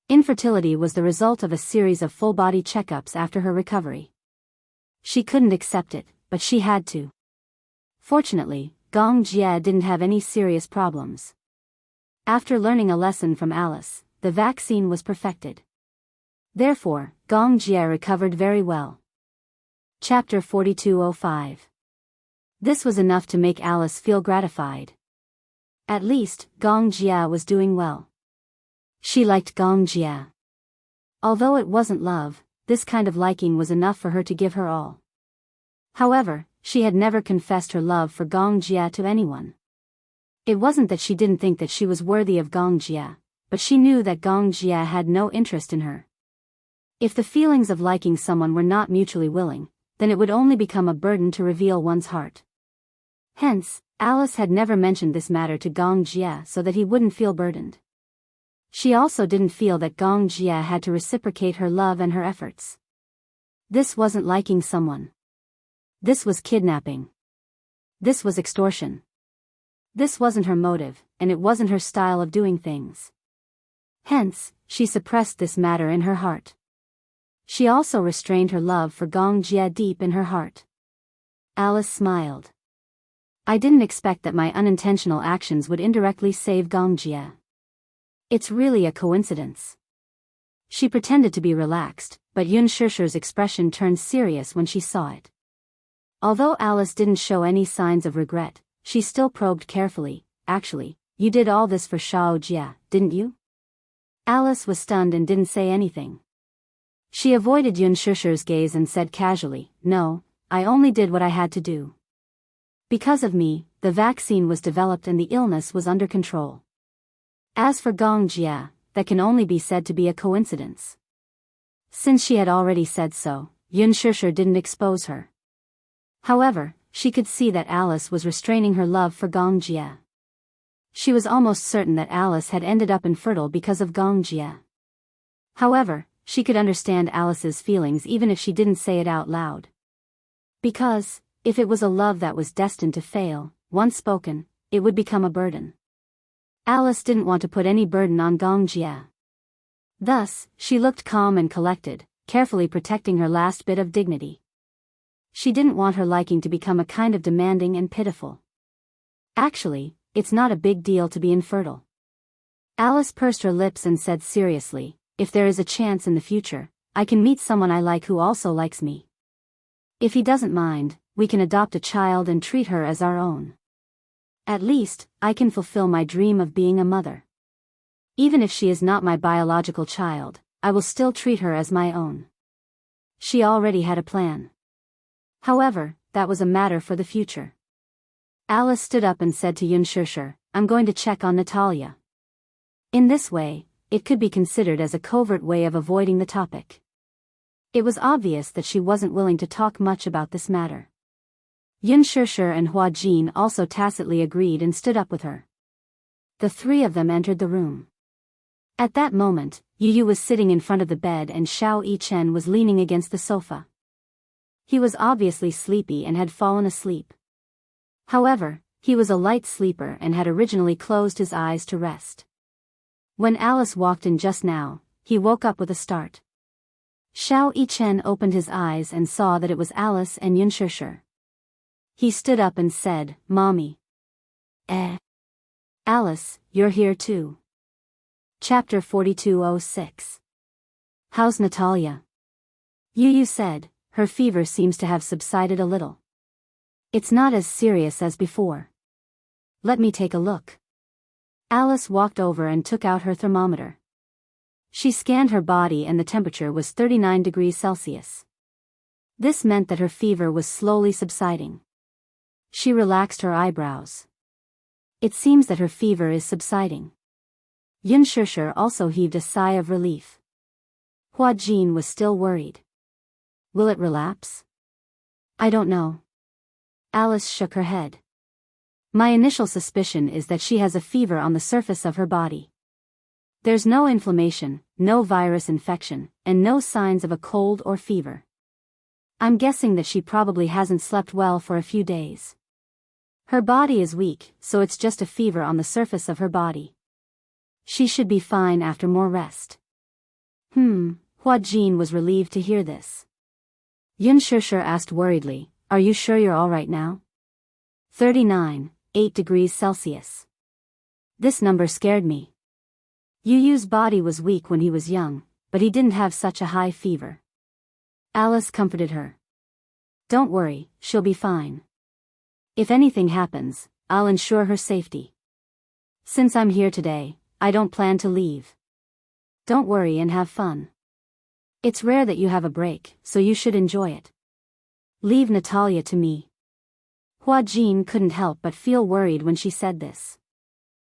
Infertility was the result of a series of full-body checkups after her recovery. She couldn't accept it, but she had to. Fortunately, Gongjie didn't have any serious problems. After learning a lesson from Alice, the vaccine was perfected. Therefore, Gongjie recovered very well. Chapter 4205. This was enough to make Alice feel gratified. At least, Gongjie was doing well. She liked Gongjie. Although it wasn't love, this kind of liking was enough for her to give her all. However, she had never confessed her love for Gongjie to anyone. It wasn't that she didn't think that she was worthy of Gongjie, but she knew that Gongjie had no interest in her. If the feelings of liking someone were not mutually willing, then it would only become a burden to reveal one's heart. Hence, Alice had never mentioned this matter to Gongjie so that he wouldn't feel burdened. She also didn't feel that Gongjie had to reciprocate her love and her efforts. This wasn't liking someone. This was kidnapping. This was extortion. This wasn't her motive, and it wasn't her style of doing things. Hence, she suppressed this matter in her heart. She also restrained her love for Gongjie deep in her heart. Alice smiled. I didn't expect that my unintentional actions would indirectly save Gongjie. It's really a coincidence. She pretended to be relaxed, but Yun Shishir's expression turned serious when she saw it. Although Alice didn't show any signs of regret, she still probed carefully. Actually, you did all this for Shao Jia, didn't you? Alice was stunned and didn't say anything. She avoided Yun Shishir's gaze and said casually, no, I only did what I had to do. Because of me, the vaccine was developed and the illness was under control. As for Gongjie, that can only be said to be a coincidence. Since she had already said so, Yun Shishir didn't expose her. However, she could see that Alice was restraining her love for Gongjie. She was almost certain that Alice had ended up infertile because of Gongjie. However, she could understand Alice's feelings even if she didn't say it out loud. Because, if it was a love that was destined to fail, once spoken, it would become a burden. Alice didn't want to put any burden on Gongjie. Thus, she looked calm and collected, carefully protecting her last bit of dignity. She didn't want her liking to become a kind of demanding and pitiful. Actually, it's not a big deal to be infertile. Alice pursed her lips and said seriously, if there is a chance in the future, I can meet someone I like who also likes me. If he doesn't mind, we can adopt a child and treat her as our own. At least, I can fulfill my dream of being a mother. Even if she is not my biological child, I will still treat her as my own. She already had a plan. However, that was a matter for the future. Alice stood up and said to Yun Shishir, I'm going to check on Natalia. In this way, it could be considered as a covert way of avoiding the topic. It was obvious that she wasn't willing to talk much about this matter. Yun Shishir and Hua Jin also tacitly agreed and stood up with her. The three of them entered the room. At that moment, Yu Yu was sitting in front of the bed and Xiao Yichen was leaning against the sofa. He was obviously sleepy and had fallen asleep. However, he was a light sleeper and had originally closed his eyes to rest. When Alice walked in just now, he woke up with a start. Xiao Yichen opened his eyes and saw that it was Alice and Yun Shishir. He stood up and said, Mommy. Alice, you're here too. Chapter 4206. How's Natalia? Yu Yu said, her fever seems to have subsided a little. It's not as serious as before. Let me take a look. Alice walked over and took out her thermometer. She scanned her body and the temperature was 39 degrees Celsius. This meant that her fever was slowly subsiding. She relaxed her eyebrows. It seems that her fever is subsiding. Xianxia also heaved a sigh of relief. Hua Jin was still worried. Will it relapse? I don't know. Alice shook her head. My initial suspicion is that she has a fever on the surface of her body. There's no inflammation, no virus infection, and no signs of a cold or fever. I'm guessing that she probably hasn't slept well for a few days. Her body is weak, so it's just a fever on the surface of her body. She should be fine after more rest. Hua Jin was relieved to hear this. Xianxia asked worriedly, are you sure you're all right now? 39.8 degrees Celsius. This number scared me. Yu Yu's body was weak when he was young, but he didn't have such a high fever. Alice comforted her. Don't worry, she'll be fine. If anything happens, I'll ensure her safety. Since I'm here today, I don't plan to leave. Don't worry and have fun. It's rare that you have a break, so you should enjoy it. Leave Natalia to me. Hua Jin couldn't help but feel worried when she said this.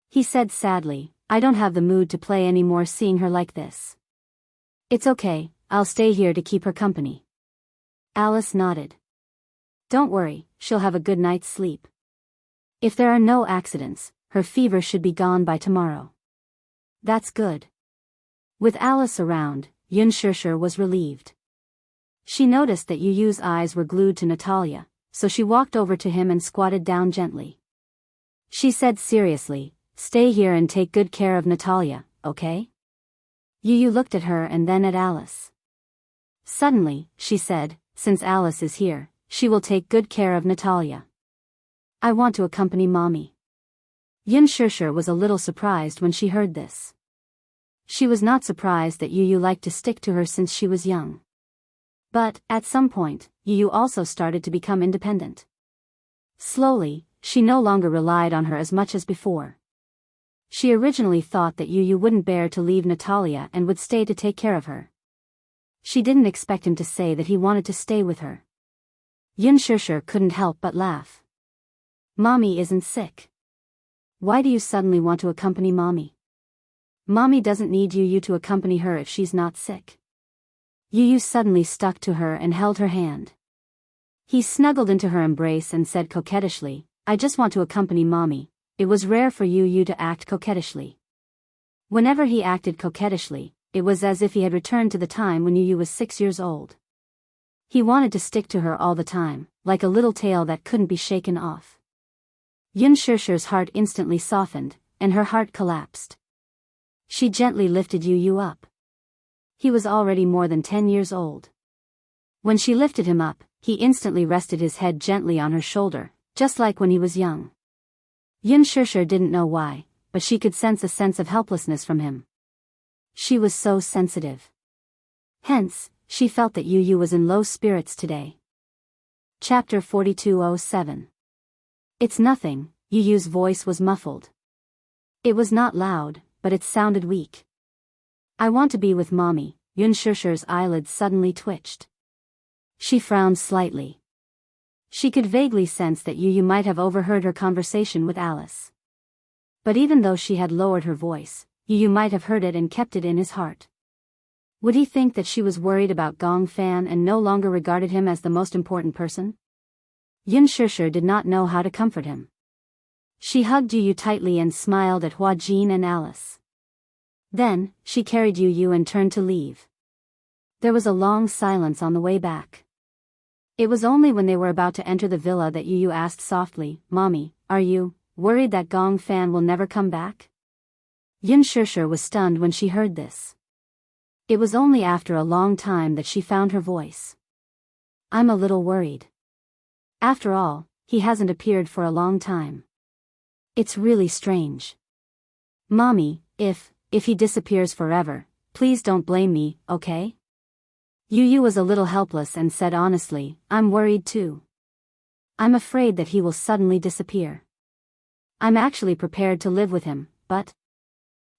He said sadly, I don't have the mood to play anymore seeing her like this. It's okay, I'll stay here to keep her company. Alice nodded. Don't worry, she'll have a good night's sleep. If there are no accidents, her fever should be gone by tomorrow. That's good. With Alice around, Xianxia was relieved. She noticed that Yu Yu's eyes were glued to Natalia, so she walked over to him and squatted down gently. She said seriously, stay here and take good care of Natalia, okay? Yu Yu looked at her and then at Alice. Suddenly, she said, since Alice is here, she will take good care of Natalia. I want to accompany Mommy. Xianxia was a little surprised when she heard this. She was not surprised that Yu Yu liked to stick to her since she was young. But, at some point, Yu Yu also started to become independent. Slowly, she no longer relied on her as much as before. She originally thought that Yu Yu wouldn't bear to leave Natalia and would stay to take care of her. She didn't expect him to say that he wanted to stay with her. Xianxia couldn't help but laugh. Mommy isn't sick. Why do you suddenly want to accompany Mommy? Mommy doesn't need Yu Yu to accompany her if she's not sick. Yu Yu suddenly stuck to her and held her hand. He snuggled into her embrace and said coquettishly, I just want to accompany Mommy. It was rare for Yu Yu to act coquettishly. Whenever he acted coquettishly, it was as if he had returned to the time when Yu Yu was 6 years old. He wanted to stick to her all the time, like a little tail that couldn't be shaken off. Xianxia's heart instantly softened, and her heart collapsed. She gently lifted Yu Yu up. He was already more than 10 years old. When she lifted him up, he instantly rested his head gently on her shoulder, just like when he was young. Xianxia didn't know why, but she could sense a sense of helplessness from him. She was so sensitive. Hence, she felt that Yu Yu was in low spirits today. Chapter 4207. It's nothing, Yu Yu's voice was muffled. It was not loud, but it sounded weak. I want to be with Mommy. Xianxia's eyelids suddenly twitched. She frowned slightly. She could vaguely sense that Yu Yu might have overheard her conversation with Alice. But even though she had lowered her voice, Yu Yu might have heard it and kept it in his heart. Would he think that she was worried about Gong Fan and no longer regarded him as the most important person? Xianxia did not know how to comfort him. She hugged Yu Yu tightly and smiled at Hua Jin and Alice. Then, she carried Yu Yu and turned to leave. There was a long silence on the way back. It was only when they were about to enter the villa that Yu Yu asked softly, Mommy, are you worried that Gong Fan will never come back? Xianxia was stunned when she heard this. It was only after a long time that she found her voice. I'm a little worried. After all, he hasn't appeared for a long time. It's really strange. Mommy, if he disappears forever, please don't blame me, okay? Yu was a little helpless and said honestly, I'm worried too. I'm afraid that he will suddenly disappear. I'm actually prepared to live with him, but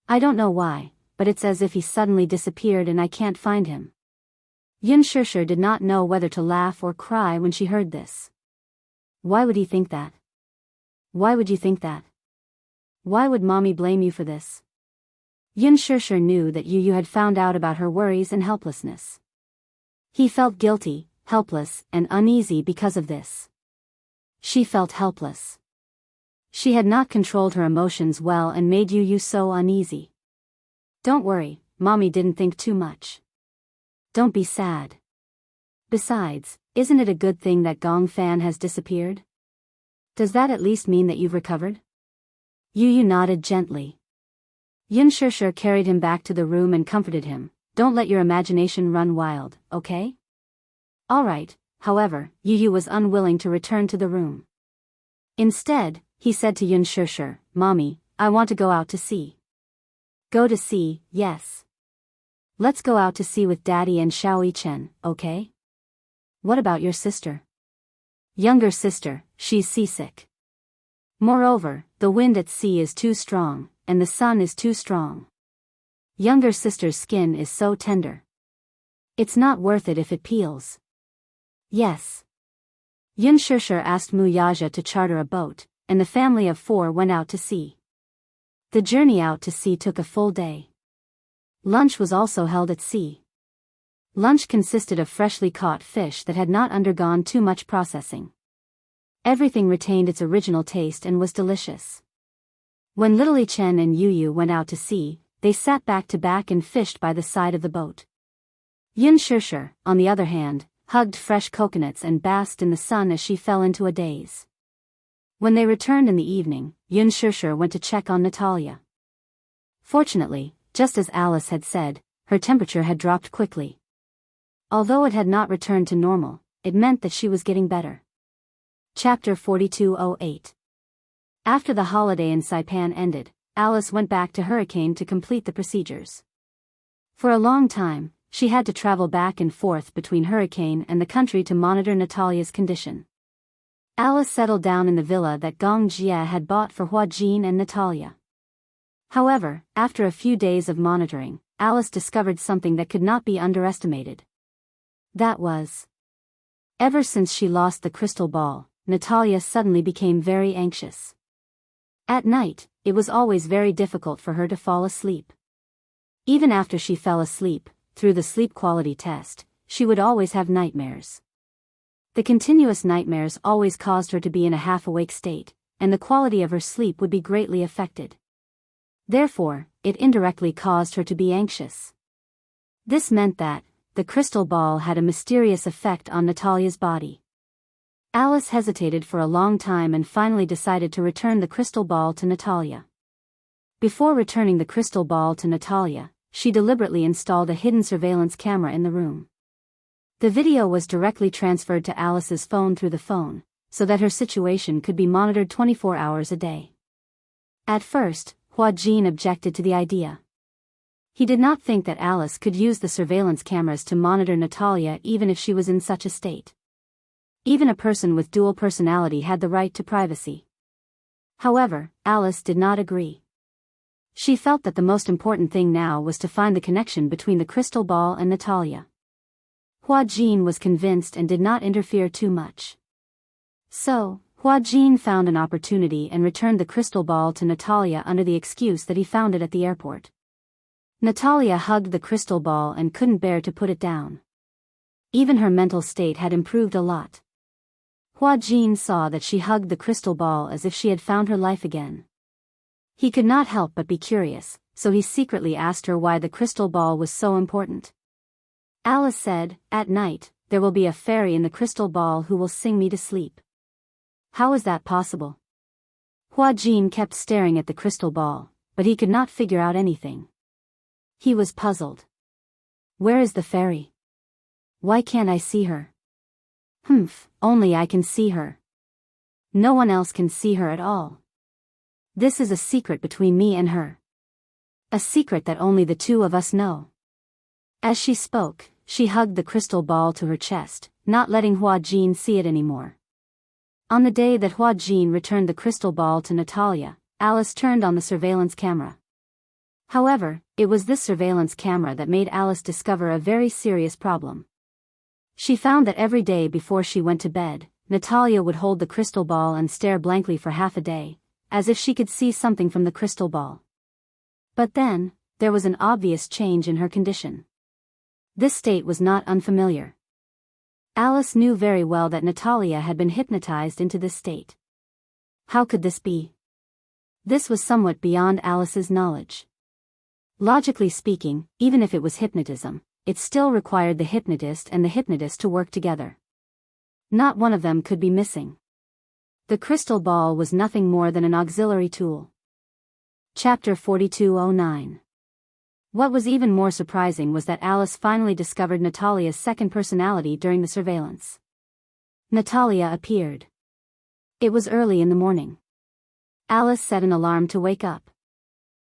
I don't know why, but it's as if he suddenly disappeared and I can't find him. Xianxia did not know whether to laugh or cry when she heard this. Why would he think that? Why would you think that? Why would mommy blame you for this? Xianxia knew that Yu had found out about her worries and helplessness. He felt guilty, helpless, and uneasy because of this. She felt helpless. She had not controlled her emotions well and made Yu so uneasy. Don't worry, mommy didn't think too much. Don't be sad. Besides, isn't it a good thing that Gong Fan has disappeared? Does that at least mean that you've recovered? Yu nodded gently. Xianxia carried him back to the room and comforted him. Don't let your imagination run wild, okay? All right. However, Yu was unwilling to return to the room. Instead, he said to Xianxia, Mommy, I want to go out to sea. Go to sea, yes. Let's go out to sea with Daddy and Xiao Chen, okay? What about your sister? Younger sister, she's seasick. Moreover, the wind at sea is too strong, and the sun is too strong. Younger sister's skin is so tender. It's not worth it if it peels. Yes. Xianxia asked Wuxia to charter a boat, and the family of 4 went out to sea. The journey out to sea took a full day. Lunch was also held at sea. Lunch consisted of freshly caught fish that had not undergone too much processing. Everything retained its original taste and was delicious. When little Chen and Yu went out to sea, they sat back to back and fished by the side of the boat. Xianxia, on the other hand, hugged fresh coconuts and basked in the sun as she fell into a daze. When they returned in the evening, Xianxia went to check on Natalia. Fortunately, just as Alice had said, her temperature had dropped quickly. Although it had not returned to normal, it meant that she was getting better. Chapter 4208. After the holiday in Saipan ended, Alice went back to Hurricane to complete the procedures. For a long time, she had to travel back and forth between Hurricane and the country to monitor Natalia's condition. Alice settled down in the villa that Gong Jia had bought for Huajin and Natalia. However, after a few days of monitoring, Alice discovered something that could not be underestimated. That was, ever since she lost the crystal ball, Natalia suddenly became very anxious. At night, it was always very difficult for her to fall asleep. Even after she fell asleep, through the sleep quality test, she would always have nightmares. The continuous nightmares always caused her to be in a half-awake state, and the quality of her sleep would be greatly affected. Therefore, it indirectly caused her to be anxious. This meant that the crystal ball had a mysterious effect on Natalia's body. Alice hesitated for a long time and finally decided to return the crystal ball to Natalia. Before returning the crystal ball to Natalia, she deliberately installed a hidden surveillance camera in the room. The video was directly transferred to Alice's phone through the phone, so that her situation could be monitored 24 hours a day. At first, Huajin objected to the idea. He did not think that Alice could use the surveillance cameras to monitor Natalia even if she was in such a state. Even a person with dual personality had the right to privacy. However, Alice did not agree. She felt that the most important thing now was to find the connection between the crystal ball and Natalia. Huajin was convinced and did not interfere too much. So, Huajin found an opportunity and returned the crystal ball to Natalia under the excuse that he found it at the airport. Natalia hugged the crystal ball and couldn't bear to put it down. Even her mental state had improved a lot. Huajin saw that she hugged the crystal ball as if she had found her life again. He could not help but be curious, so he secretly asked her why the crystal ball was so important. Alice said, "At night, there will be a fairy in the crystal ball who will sing me to sleep." How is that possible? Huajin kept staring at the crystal ball, but he could not figure out anything. He was puzzled. Where is the fairy? Why can't I see her? Only I can see her. No one else can see her at all. This is a secret between me and her. A secret that only the two of us know. As she spoke, she hugged the crystal ball to her chest, not letting Hua Jin see it anymore. On the day that Hua Jin returned the crystal ball to Natalia, Alice turned on the surveillance camera. However, it was this surveillance camera that made Alice discover a very serious problem. She found that every day before she went to bed, Natalia would hold the crystal ball and stare blankly for half a day, as if she could see something from the crystal ball. But then, there was an obvious change in her condition. This state was not unfamiliar. Alice knew very well that Natalia had been hypnotized into this state. How could this be? This was somewhat beyond Alice's knowledge. Logically speaking, even if it was hypnotism, it still required the hypnotist and the hypnotist to work together. Not one of them could be missing. The crystal ball was nothing more than an auxiliary tool. Chapter 4209. What was even more surprising was that Alice finally discovered Natalia's second personality during the surveillance. Natalia appeared. It was early in the morning. Alice set an alarm to wake up.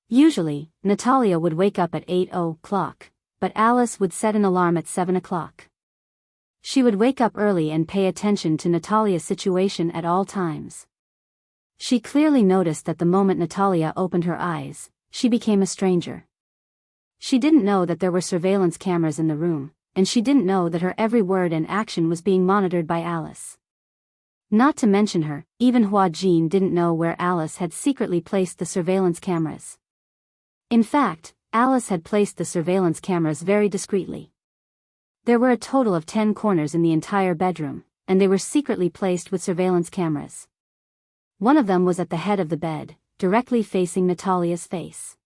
Usually, Natalia would wake up at 8:00, but Alice would set an alarm at 7 o'clock. She would wake up early and pay attention to Natalia's situation at all times. She clearly noticed that the moment Natalia opened her eyes, she became a stranger. She didn't know that there were surveillance cameras in the room, and she didn't know that her every word and action was being monitored by Alice. Not to mention her, even Hua Jin didn't know where Alice had secretly placed the surveillance cameras. In fact, Alice had placed the surveillance cameras very discreetly. There were a total of 10 corners in the entire bedroom, and they were secretly placed with surveillance cameras. One of them was at the head of the bed, directly facing Natalia's face.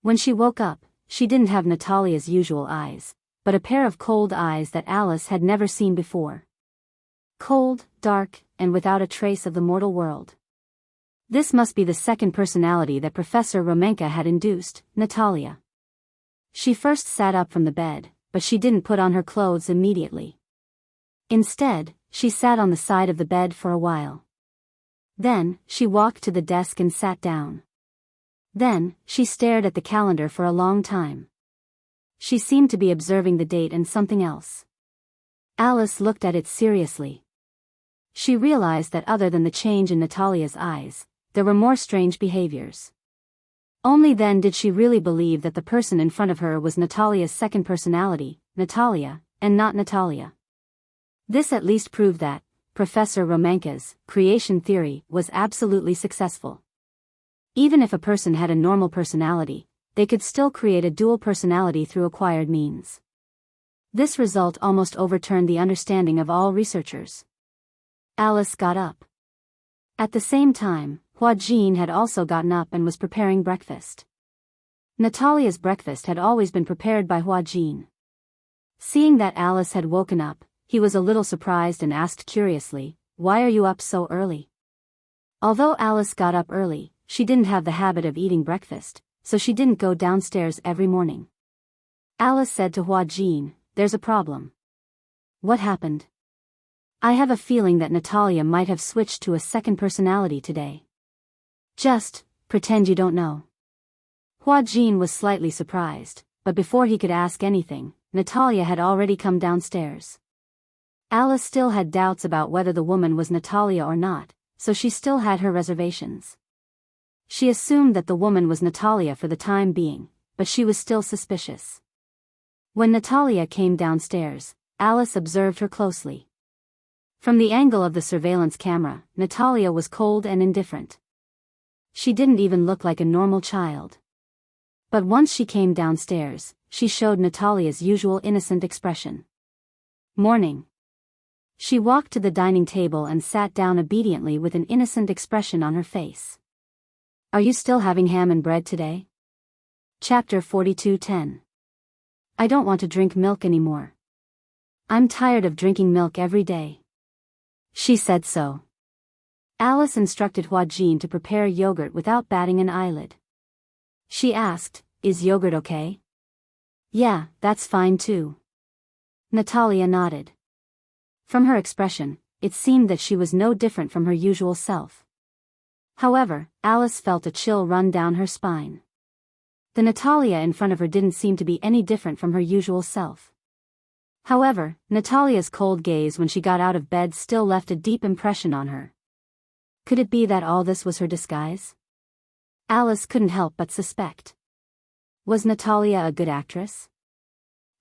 When she woke up, she didn't have Natalia's usual eyes, but a pair of cold eyes that Alice had never seen before. Cold, dark, and without a trace of the mortal world. This must be the second personality that Professor Romenka had induced, Natalia. She first sat up from the bed, but she didn't put on her clothes immediately. Instead, she sat on the side of the bed for a while. Then, she walked to the desk and sat down. Then, she stared at the calendar for a long time. She seemed to be observing the date and something else. Alice looked at it seriously. She realized that other than the change in Natalia's eyes, there were more strange behaviors. Only then did she really believe that the person in front of her was Natalia's second personality, Natalia, and not Natalia. This at least proved that Professor Romenka's creation theory was absolutely successful. Even if a person had a normal personality, they could still create a dual personality through acquired means. This result almost overturned the understanding of all researchers. Alice got up. At the same time, Hua Jin had also gotten up and was preparing breakfast. Natalia's breakfast had always been prepared by Hua Jin. Seeing that Alice had woken up, he was a little surprised and asked curiously, "Why are you up so early?" Although Alice got up early, she didn't have the habit of eating breakfast, so she didn't go downstairs every morning. Alice said to Hua Jin, "There's a problem." "What happened?" "I have a feeling that Natalia might have switched to a second personality today." "Just pretend you don't know." Hua Jin was slightly surprised, but before he could ask anything, Natalia had already come downstairs. Alice still had doubts about whether the woman was Natalia or not, so she still had her reservations. She assumed that the woman was Natalia for the time being, but she was still suspicious. When Natalia came downstairs, Alice observed her closely. From the angle of the surveillance camera, Natalia was cold and indifferent. She didn't even look like a normal child. But once she came downstairs, she showed Natalia's usual innocent expression. "Morning." She walked to the dining table and sat down obediently with an innocent expression on her face. "Are you still having ham and bread today?" Chapter 42:10. "I don't want to drink milk anymore. I'm tired of drinking milk every day." She said so. Alice instructed Hua Jin to prepare yogurt without batting an eyelid. She asked, "Is yogurt okay?" "Yeah, that's fine too." Natalia nodded. From her expression, it seemed that she was no different from her usual self. However, Alice felt a chill run down her spine. The Natalia in front of her didn't seem to be any different from her usual self. However, Natalia's cold gaze when she got out of bed still left a deep impression on her. Could it be that all this was her disguise? Alice couldn't help but suspect. Was Natalia a good actress?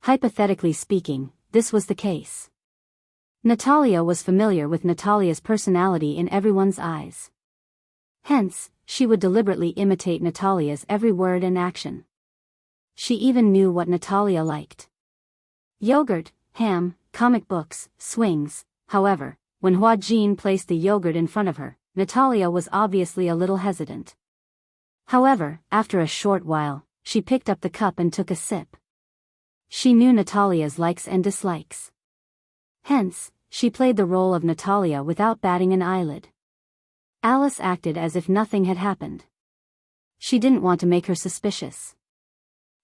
Hypothetically speaking, this was the case. Natalia was familiar with Natalia's personality in everyone's eyes. Hence, she would deliberately imitate Natalia's every word and action. She even knew what Natalia liked. Yogurt, ham, comic books, swings. However, when Hua Jin placed the yogurt in front of her, Natalia was obviously a little hesitant. However, after a short while, she picked up the cup and took a sip. She knew Natalia's likes and dislikes. Hence, she played the role of Natalia without batting an eyelid. Alice acted as if nothing had happened. She didn't want to make her suspicious.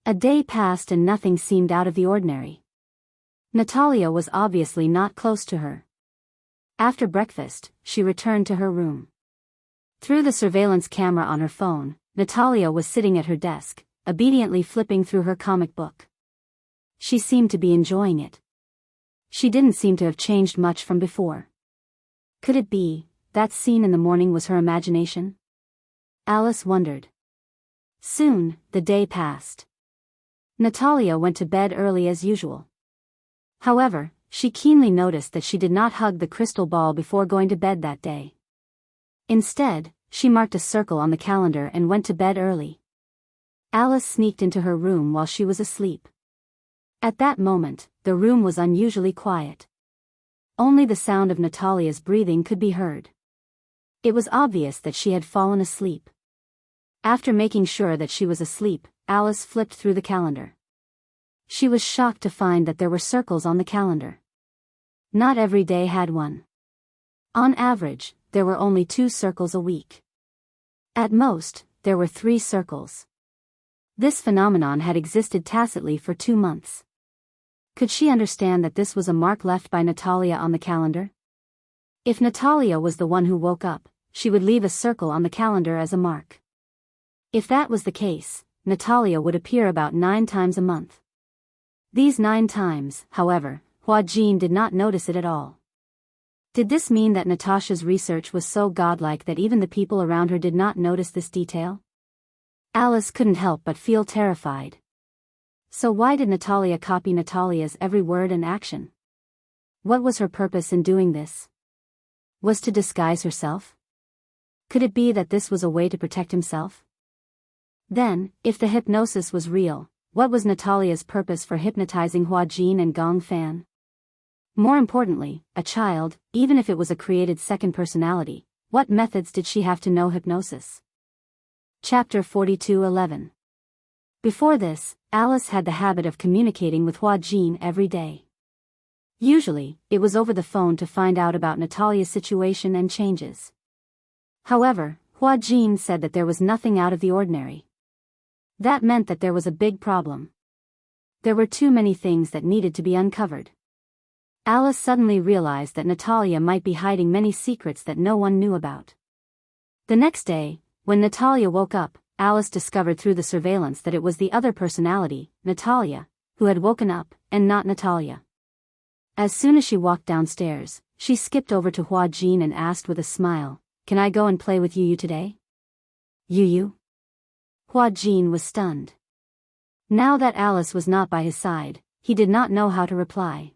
A day passed and nothing seemed out of the ordinary. Natalia was obviously not close to her. After breakfast, she returned to her room. Through the surveillance camera on her phone, Natalia was sitting at her desk, obediently flipping through her comic book. She seemed to be enjoying it. She didn't seem to have changed much from before. Could it be that scene in the morning was her imagination? Alice wondered. Soon, the day passed. Natalia went to bed early as usual. However, she keenly noticed that she did not hug the crystal ball before going to bed that day. Instead, she marked a circle on the calendar and went to bed early. Alice sneaked into her room while she was asleep. At that moment, the room was unusually quiet. Only the sound of Natalia's breathing could be heard. It was obvious that she had fallen asleep. After making sure that she was asleep, Alice flipped through the calendar. She was shocked to find that there were circles on the calendar. Not every day had one. On average, there were only 2 circles a week. At most, there were 3 circles. This phenomenon had existed tacitly for 2 months. Could she understand that this was a mark left by Natalia on the calendar? If Natalia was the one who woke up, she would leave a circle on the calendar as a mark. If that was the case, Natalia would appear about 9 times a month. These 9 times, however, Hua Jin did not notice it at all. Did this mean that Natasha's research was so godlike that even the people around her did not notice this detail? Alice couldn't help but feel terrified. So why did Natalia copy Natalia's every word and action? What was her purpose in doing this? Was to disguise herself? Could it be that this was a way to protect himself? Then, if the hypnosis was real, what was Natalia's purpose for hypnotizing Hua Jin and Gong Fan? More importantly, a child, even if it was a created second personality, what methods did she have to know hypnosis? Chapter 42:11. Before this, Alice had the habit of communicating with Hua Jin every day. Usually, it was over the phone to find out about Natalia's situation and changes. However, Hua Jin said that there was nothing out of the ordinary. That meant that there was a big problem. There were too many things that needed to be uncovered. Alice suddenly realized that Natalia might be hiding many secrets that no one knew about. The next day, when Natalia woke up, Alice discovered through the surveillance that it was the other personality, Natalia, who had woken up, and not Natalia. As soon as she walked downstairs, she skipped over to Hua Jin and asked with a smile, "Can I go and play with Yu today?" Yu? Hua Jin was stunned. Now that Alice was not by his side, he did not know how to reply.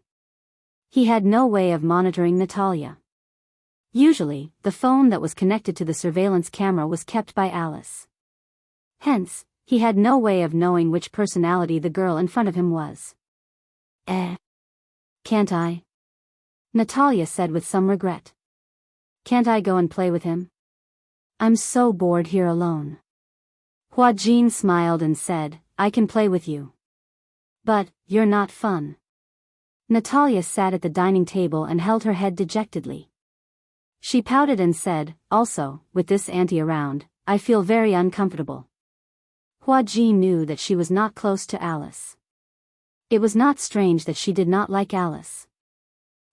He had no way of monitoring Natalia. Usually, the phone that was connected to the surveillance camera was kept by Alice. Hence, he had no way of knowing which personality the girl in front of him was. Can't I? Natalia said with some regret. Can't I go and play with him? I'm so bored here alone. Hua Jin smiled and said, I can play with you. But, you're not fun. Natalia sat at the dining table and held her head dejectedly. She pouted and said, also, with this auntie around, I feel very uncomfortable. Hua Jin knew that she was not close to Alice. It was not strange that she did not like Alice.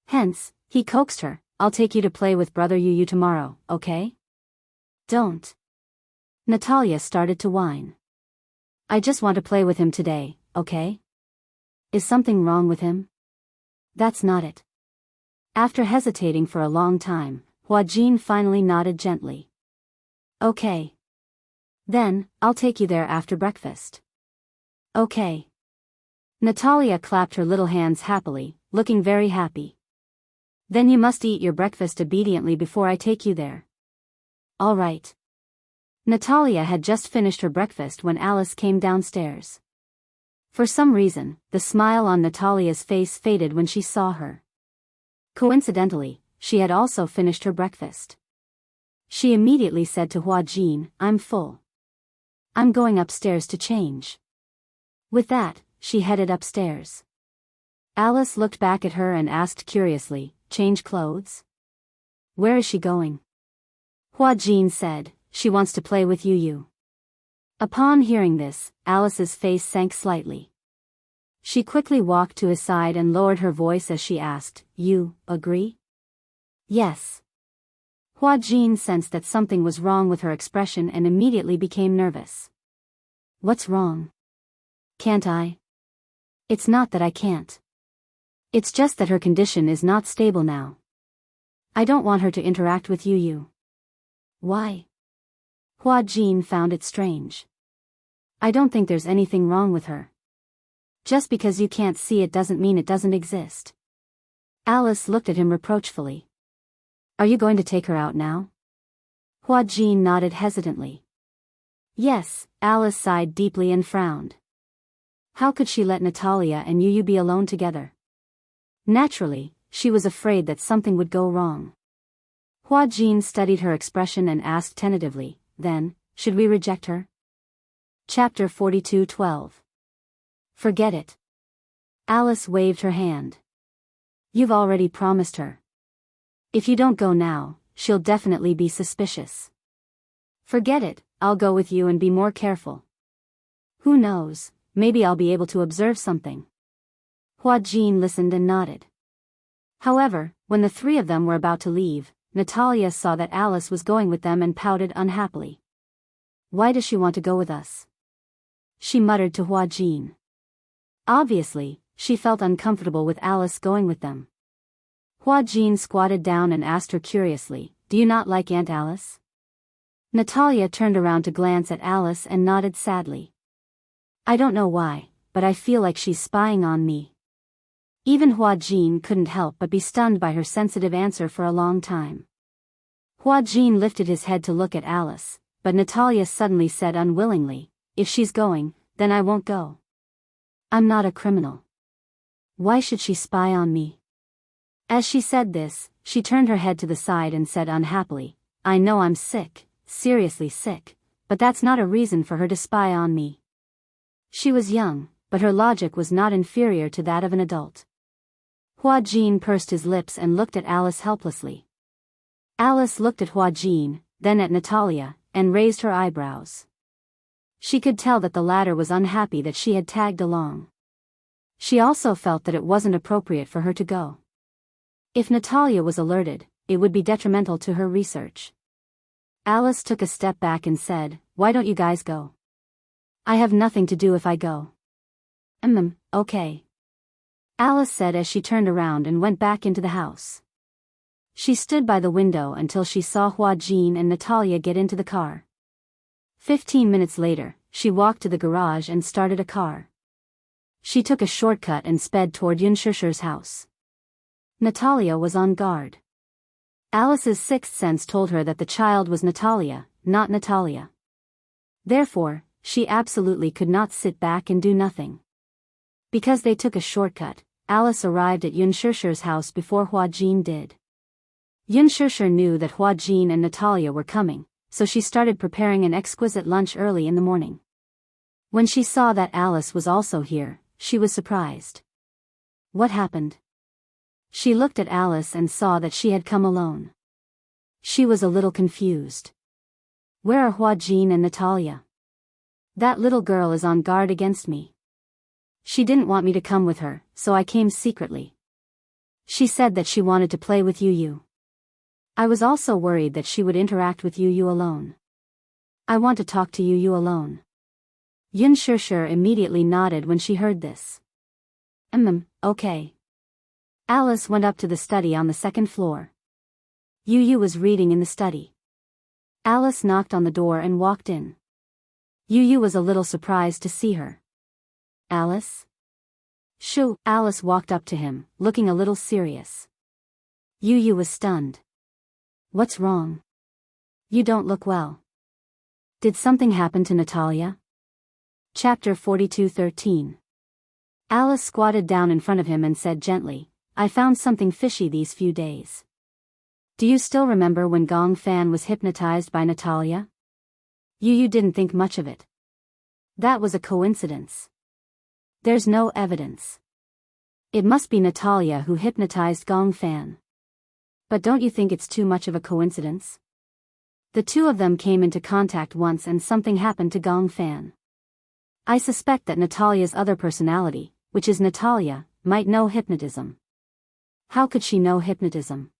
Hence, he coaxed her, I'll take you to play with brother Yu tomorrow, okay? Don't. Natalia started to whine. I just want to play with him today, okay? Is something wrong with him? That's not it. After hesitating for a long time, Huajin finally nodded gently. Okay. Then, I'll take you there after breakfast. Okay. Natalia clapped her little hands happily, looking very happy. Then you must eat your breakfast obediently before I take you there. All right. Natalia had just finished her breakfast when Alice came downstairs. For some reason, the smile on Natalia's face faded when she saw her. Coincidentally, she had also finished her breakfast. She immediately said to Huajin, I'm full. I'm going upstairs to change. With that, she headed upstairs. Alice looked back at her and asked curiously, change clothes? Where is she going? Huajin said, she wants to play with Yu. Upon hearing this, Alice's face sank slightly. She quickly walked to his side and lowered her voice as she asked, You agree? Yes. Huajin sensed that something was wrong with her expression and immediately became nervous. What's wrong? Can't I? It's not that I can't. It's just that her condition is not stable now. I don't want her to interact with Yu. Why? Huajin found it strange. I don't think there's anything wrong with her. Just because you can't see it doesn't mean it doesn't exist. Alice looked at him reproachfully. Are you going to take her out now? Huajin nodded hesitantly. Yes, Alice sighed deeply and frowned. How could she let Natalia and Yu be alone together? Naturally, she was afraid that something would go wrong. Huajin studied her expression and asked tentatively, then, should we reject her? Chapter 42:12. Forget it. Alice waved her hand. You've already promised her. If you don't go now, she'll definitely be suspicious. Forget it, I'll go with you and be more careful. Who knows, maybe I'll be able to observe something. Huajin listened and nodded. However, when the three of them were about to leave, Natalia saw that Alice was going with them and pouted unhappily. Why does she want to go with us? She muttered to Huajin. Obviously, she felt uncomfortable with Alice going with them. Huajin squatted down and asked her curiously, Do you not like Aunt Alice? Natalia turned around to glance at Alice and nodded sadly. I don't know why, but I feel like she's spying on me. Even Huajin couldn't help but be stunned by her sensitive answer for a long time. Huajin lifted his head to look at Alice, but Natalia suddenly said unwillingly, If she's going, then I won't go. I'm not a criminal. Why should she spy on me? As she said this, she turned her head to the side and said unhappily, I know I'm sick, seriously sick, but that's not a reason for her to spy on me. She was young, but her logic was not inferior to that of an adult. Huajin pursed his lips and looked at Alice helplessly. Alice looked at Huajin, then at Natalia, and raised her eyebrows. She could tell that the latter was unhappy that she had tagged along. She also felt that it wasn't appropriate for her to go. If Natalia was alerted, it would be detrimental to her research. Alice took a step back and said, Why don't you guys go? I have nothing to do if I go. Okay. Alice said as she turned around and went back into the house. She stood by the window until she saw Huajin and Natalia get into the car. 15 minutes later, she walked to the garage and started a car. She took a shortcut and sped toward Yunshishir's house. Natalia was on guard. Alice's sixth sense told her that the child was Natalia, not Natalia. Therefore, she absolutely could not sit back and do nothing. Because they took a shortcut, Alice arrived at Yunshishir's house before Huajin did. Yunshishir knew that Huajin and Natalia were coming, so she started preparing an exquisite lunch early in the morning. When she saw that Alice was also here, she was surprised. What happened? She looked at Alice and saw that she had come alone. She was a little confused. Where are Huajin and Natalia? That little girl is on guard against me. She didn't want me to come with her, so I came secretly. She said that she wanted to play with Yu. I was also worried that she would interact with Yu alone. I want to talk to Yu alone. Yunshishir immediately nodded when she heard this. Okay. Alice went up to the study on the second floor. Yu Yu was reading in the study. Alice knocked on the door and walked in. Yu Yu was a little surprised to see her. Alice? Shoo! Alice walked up to him, looking a little serious. Yu Yu was stunned. What's wrong? You don't look well. Did something happen to Natalia? Chapter 42:13. Alice squatted down in front of him and said gently, I found something fishy these few days. Do you still remember when Gong Fan was hypnotized by Natalia? Yu Yu didn't think much of it. That was a coincidence. There's no evidence. It must be Natalia who hypnotized Gong Fan. But don't you think it's too much of a coincidence? The two of them came into contact once and something happened to Gong Fan. I suspect that Natalia's other personality, which is Natalia, might know hypnotism. How could she know hypnotism?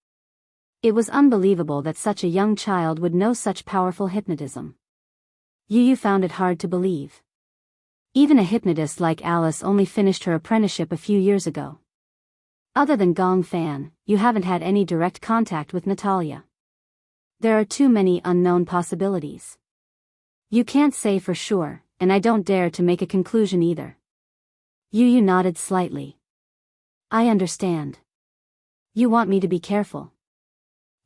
It was unbelievable that such a young child would know such powerful hypnotism. Yu Yu found it hard to believe. Even a hypnotist like Alice only finished her apprenticeship a few years ago. Other than Gong Fan, you haven't had any direct contact with Natalia. There are too many unknown possibilities. You can't say for sure, and I don't dare to make a conclusion either. Yu Yu nodded slightly. I understand. You want me to be careful.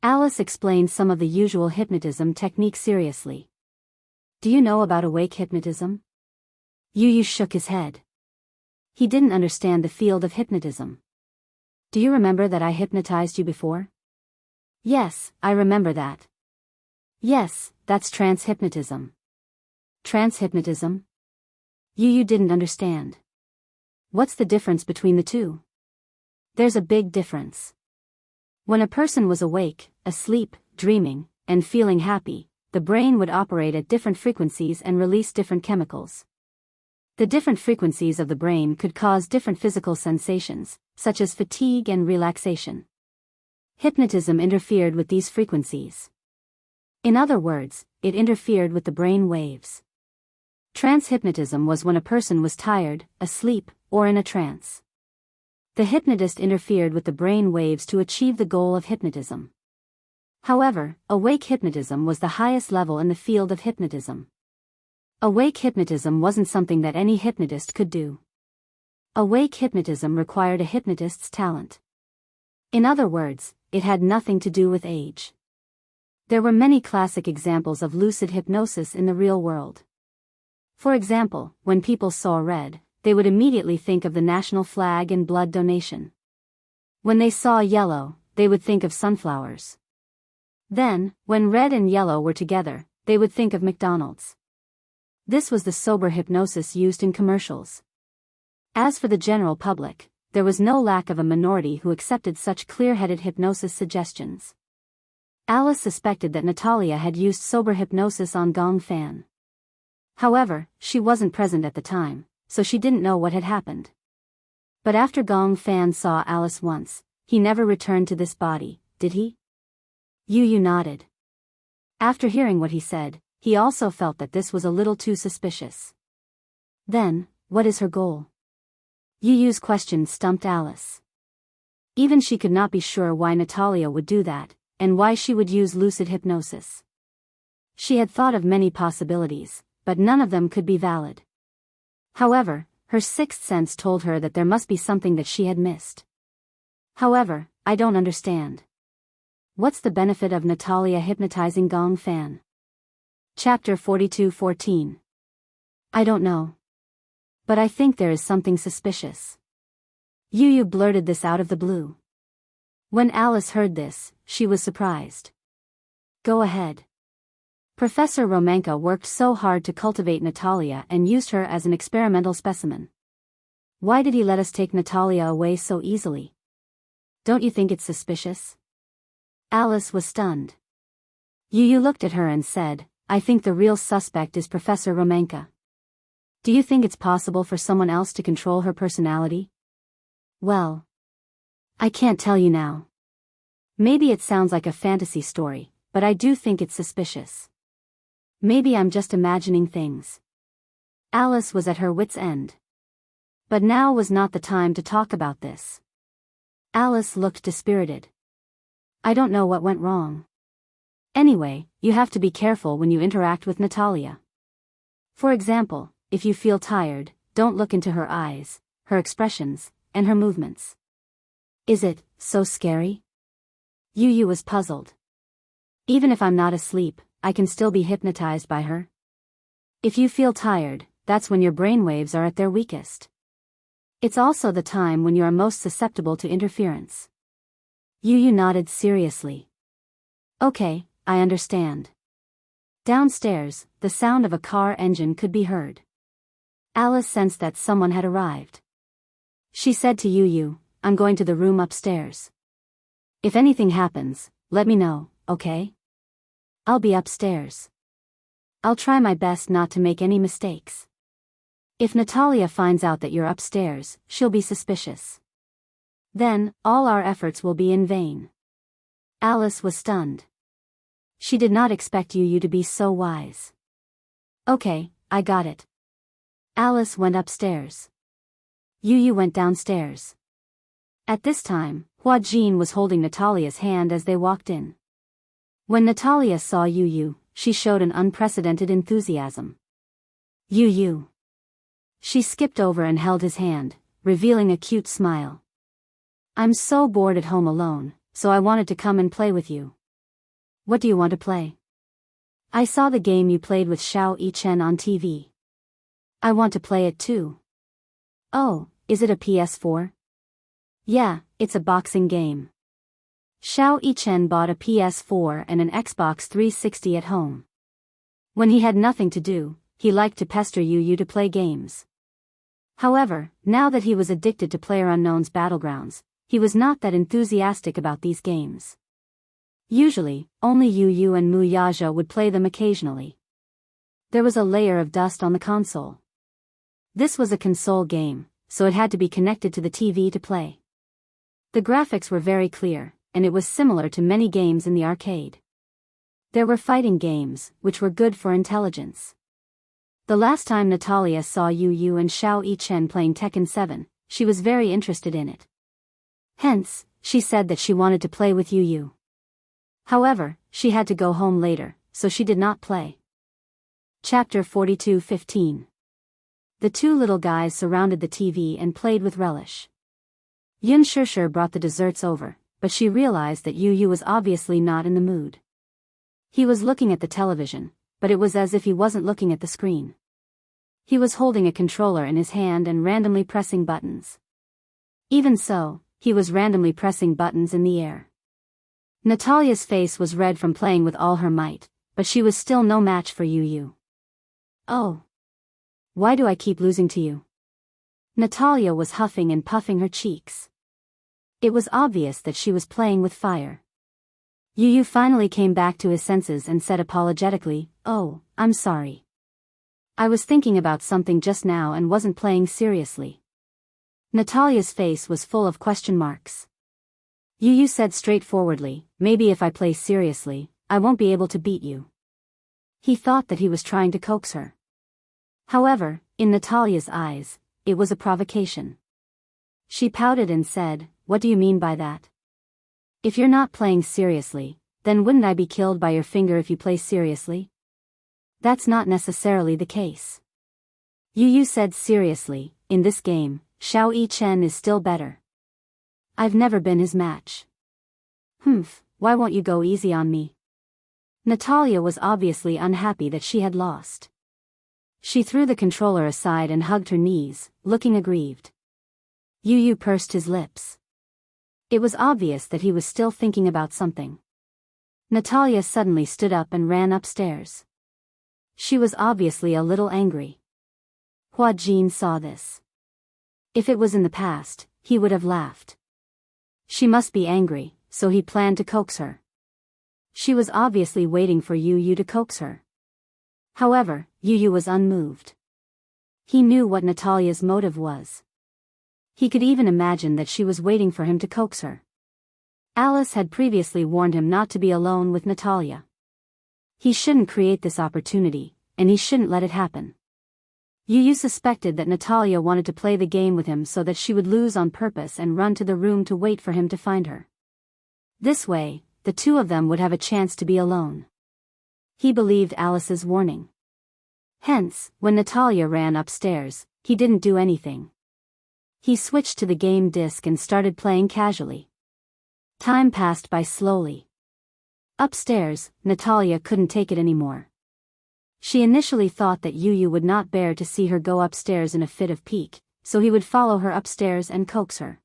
Alice explained some of the usual hypnotism techniques seriously. Do you know about awake hypnotism? Yu Yu shook his head. He didn't understand the field of hypnotism. Do you remember that I hypnotized you before? Yes, I remember that. Yes, that's trance hypnotism. Trance hypnotism? Yu Yu didn't understand. What's the difference between the two? There's a big difference. When a person was awake, asleep, dreaming, and feeling happy, the brain would operate at different frequencies and release different chemicals. The different frequencies of the brain could cause different physical sensations, such as fatigue and relaxation. Hypnotism interfered with these frequencies. In other words, it interfered with the brain waves. Trance hypnotism was when a person was tired, asleep, or in a trance. The hypnotist interfered with the brain waves to achieve the goal of hypnotism. However, awake hypnotism was the highest level in the field of hypnotism. Awake hypnotism wasn't something that any hypnotist could do. Awake hypnotism required a hypnotist's talent. In other words, it had nothing to do with age. There were many classic examples of lucid hypnosis in the real world. For example, when people saw red, they would immediately think of the national flag and blood donation. When they saw yellow, they would think of sunflowers. Then, when red and yellow were together, they would think of McDonald's. This was the sober hypnosis used in commercials. As for the general public, there was no lack of a minority who accepted such clear-headed hypnosis suggestions. Alice suspected that Natalia had used sober hypnosis on Gong Fan. However, she wasn't present at the time, so she didn't know what had happened. But after Gong Fan saw Alice once, he never returned to this body, did he? Yu Yu nodded. After hearing what he said, he also felt that this was a little too suspicious. Then, what is her goal? Yu Yu's question stumped Alice. Even she could not be sure why Natalia would do that, and why she would use lucid hypnosis. She had thought of many possibilities, but none of them could be valid. However, her sixth sense told her that there must be something that she had missed. However, I don't understand. What's the benefit of Natalia hypnotizing Gong Fan? Chapter 42:14. I don't know. But I think there is something suspicious. Yu Yu blurted this out of the blue. When Alice heard this, she was surprised. Go ahead. Professor Romanka worked so hard to cultivate Natalia and used her as an experimental specimen. Why did he let us take Natalia away so easily? Don't you think it's suspicious? Alice was stunned. Yu Yu looked at her and said, I think the real suspect is Professor Romanka. Do you think it's possible for someone else to control her personality? Well, I can't tell you now. Maybe it sounds like a fantasy story, but I do think it's suspicious. Maybe I'm just imagining things. Alice was at her wits' end. But now was not the time to talk about this. Alice looked dispirited. I don't know what went wrong. Anyway, you have to be careful when you interact with Natalia. For example, if you feel tired, don't look into her eyes, her expressions, and her movements. Is it so scary? Yu was puzzled. Even if I'm not asleep, I can still be hypnotized by her. If you feel tired, that's when your brainwaves are at their weakest. It's also the time when you are most susceptible to interference. Yu nodded seriously. Okay, I understand. Downstairs, the sound of a car engine could be heard. Alice sensed that someone had arrived. She said to Yu, I'm going to the room upstairs. If anything happens, let me know, okay? I'll be upstairs. I'll try my best not to make any mistakes. If Natalia finds out that you're upstairs, she'll be suspicious. Then, all our efforts will be in vain. Alice was stunned. She did not expect Yu to be so wise. Okay, I got it. Alice went upstairs. Yu went downstairs. At this time, Hua Jin was holding Natalia's hand as they walked in. When Natalia saw Yu, she showed an unprecedented enthusiasm. Yu. She skipped over and held his hand, revealing a cute smile. I'm so bored at home alone, so I wanted to come and play with you. What do you want to play? I saw the game you played with Xiao Yichen on TV. I want to play it too. Oh, is it a PS4? Yeah, it's a boxing game. Xiao Yichen bought a PS4 and an Xbox 360 at home. When he had nothing to do, he liked to pester Yu to play games. However, now that he was addicted to PlayerUnknown's Battlegrounds, he was not that enthusiastic about these games. Usually, only Yu and Mu Yaja would play them occasionally. There was a layer of dust on the console. This was a console game, so it had to be connected to the TV to play. The graphics were very clear, and it was similar to many games in the arcade. There were fighting games, which were good for intelligence. The last time Natalia saw Yu and Xiao Yichen playing Tekken 7, she was very interested in it. Hence, she said that she wanted to play with Yu. However, she had to go home later, so she did not play. Chapter 42:15. The two little guys surrounded the TV and played with relish. Yun Shishir brought the desserts over, but she realized that Yu was obviously not in the mood. He was looking at the television, but it was as if he wasn't looking at the screen. He was holding a controller in his hand and randomly pressing buttons. Even so, he was randomly pressing buttons in the air. Natalia's face was red from playing with all her might, but she was still no match for Yu. Oh. Why do I keep losing to you? Natalia was huffing and puffing her cheeks. It was obvious that she was playing with fire. Yu finally came back to his senses and said apologetically, Oh, I'm sorry. I was thinking about something just now and wasn't playing seriously. Natalia's face was full of question marks. Yu said straightforwardly, maybe if I play seriously, I won't be able to beat you. He thought that he was trying to coax her. However, in Natalia's eyes, it was a provocation. She pouted and said, What do you mean by that? If you're not playing seriously, then wouldn't I be killed by your finger if you play seriously? That's not necessarily the case. Yu said seriously, in this game, Xiao Yichen is still better. I've never been his match. Why won't you go easy on me? Natalia was obviously unhappy that she had lost. She threw the controller aside and hugged her knees, looking aggrieved. Yu pursed his lips. It was obvious that he was still thinking about something. Natalia suddenly stood up and ran upstairs. She was obviously a little angry. Hua Jin saw this. If it was in the past, he would have laughed. She must be angry, so he planned to coax her. She was obviously waiting for Yu to coax her. However, Yu was unmoved. He knew what Natalia's motive was. He could even imagine that she was waiting for him to coax her. Alice had previously warned him not to be alone with Natalia. He shouldn't create this opportunity, and he shouldn't let it happen. Yu suspected that Natalia wanted to play the game with him so that she would lose on purpose and run to the room to wait for him to find her. This way, the two of them would have a chance to be alone. He believed Alice's warning. Hence, when Natalia ran upstairs, he didn't do anything. He switched to the game disc and started playing casually. Time passed by slowly. Upstairs, Natalia couldn't take it anymore. She initially thought that Yu would not bear to see her go upstairs in a fit of pique, so he would follow her upstairs and coax her.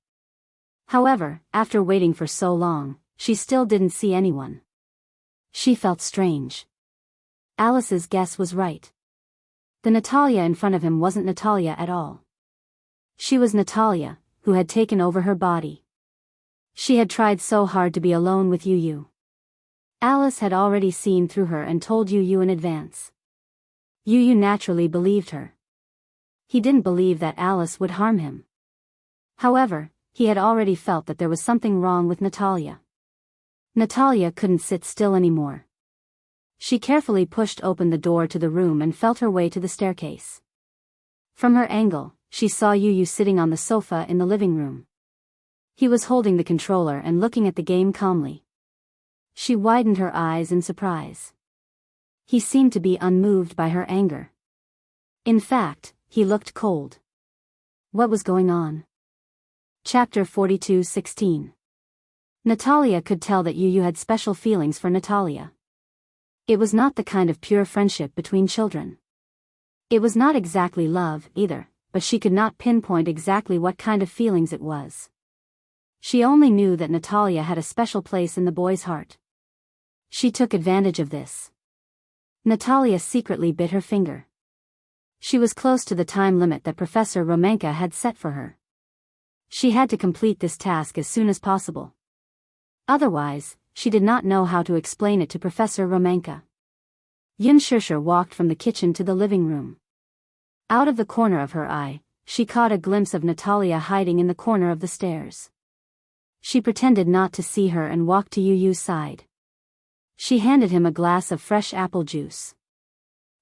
However, after waiting for so long, she still didn't see anyone. She felt strange. Alice's guess was right. The Natalia in front of him wasn't Natalia at all. She was Natalia, who had taken over her body. She had tried so hard to be alone with Yu. Alice had already seen through her and told Yu in advance. Yu naturally believed her. He didn't believe that Alice would harm him. However, he had already felt that there was something wrong with Natalia. Natalia couldn't sit still anymore. She carefully pushed open the door to the room and felt her way to the staircase. From her angle, she saw Yu sitting on the sofa in the living room. He was holding the controller and looking at the game calmly. She widened her eyes in surprise. He seemed to be unmoved by her anger. In fact, he looked cold. What was going on? Chapter 42:16. Natalia could tell that Yu had special feelings for Natalia. It was not the kind of pure friendship between children. It was not exactly love, either, but she could not pinpoint exactly what kind of feelings it was. She only knew that Natalia had a special place in the boy's heart. She took advantage of this. Natalia secretly bit her finger. She was close to the time limit that Professor Romanka had set for her. She had to complete this task as soon as possible. Otherwise, she did not know how to explain it to Professor Romanka. Xianxia walked from the kitchen to the living room. Out of the corner of her eye, she caught a glimpse of Natalia hiding in the corner of the stairs. She pretended not to see her and walked to Yu's side. She handed him a glass of fresh apple juice.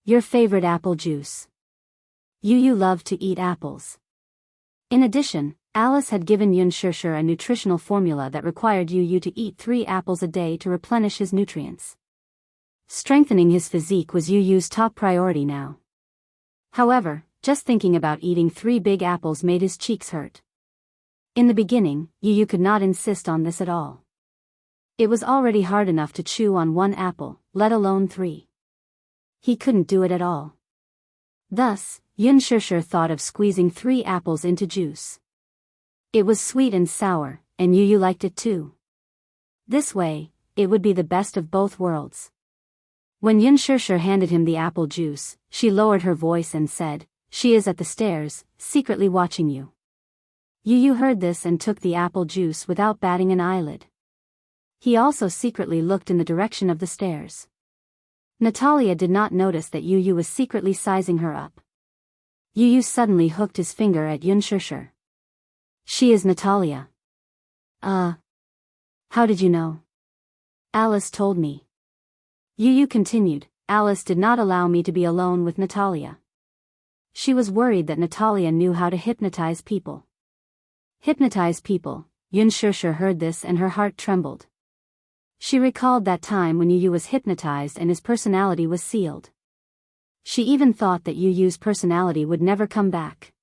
Your favorite apple juice. Yu loved to eat apples. In addition, Alice had given Xianxia a nutritional formula that required Yu to eat 3 apples a day to replenish his nutrients. Strengthening his physique was Yu's top priority now. However, just thinking about eating 3 big apples made his cheeks hurt. In the beginning, Yu could not insist on this at all. It was already hard enough to chew on 1 apple, let alone 3. He couldn't do it at all. Thus, Xianxia thought of squeezing 3 apples into juice. It was sweet and sour, and Yu liked it too. This way, it would be the best of both worlds. When Xianxia handed him the apple juice, she lowered her voice and said, "She is at the stairs, secretly watching you." Yu heard this and took the apple juice without batting an eyelid. He also secretly looked in the direction of the stairs. Natalia did not notice that Yu was secretly sizing her up. Yu suddenly hooked his finger at Xianxia. She is Natalia. How did you know? Alice told me. Yu continued, Alice did not allow me to be alone with Natalia. She was worried that Natalia knew how to hypnotize people. Hypnotize people. Xianxia heard this and her heart trembled. She recalled that time when Yu was hypnotized and his personality was sealed. She even thought that Yu's personality would never come back.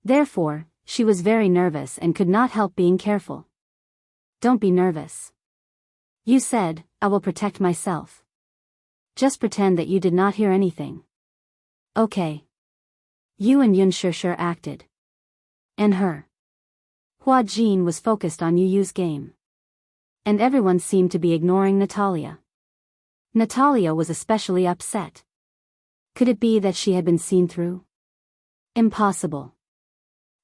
Therefore, she was very nervous and could not help being careful. Don't be nervous. Yu said, I will protect myself. Just pretend that you did not hear anything. Okay. Yu and Xianxia acted. And her. Hua Jin was focused on Yu's game. And everyone seemed to be ignoring Natalia. Natalia was especially upset. Could it be that she had been seen through? Impossible.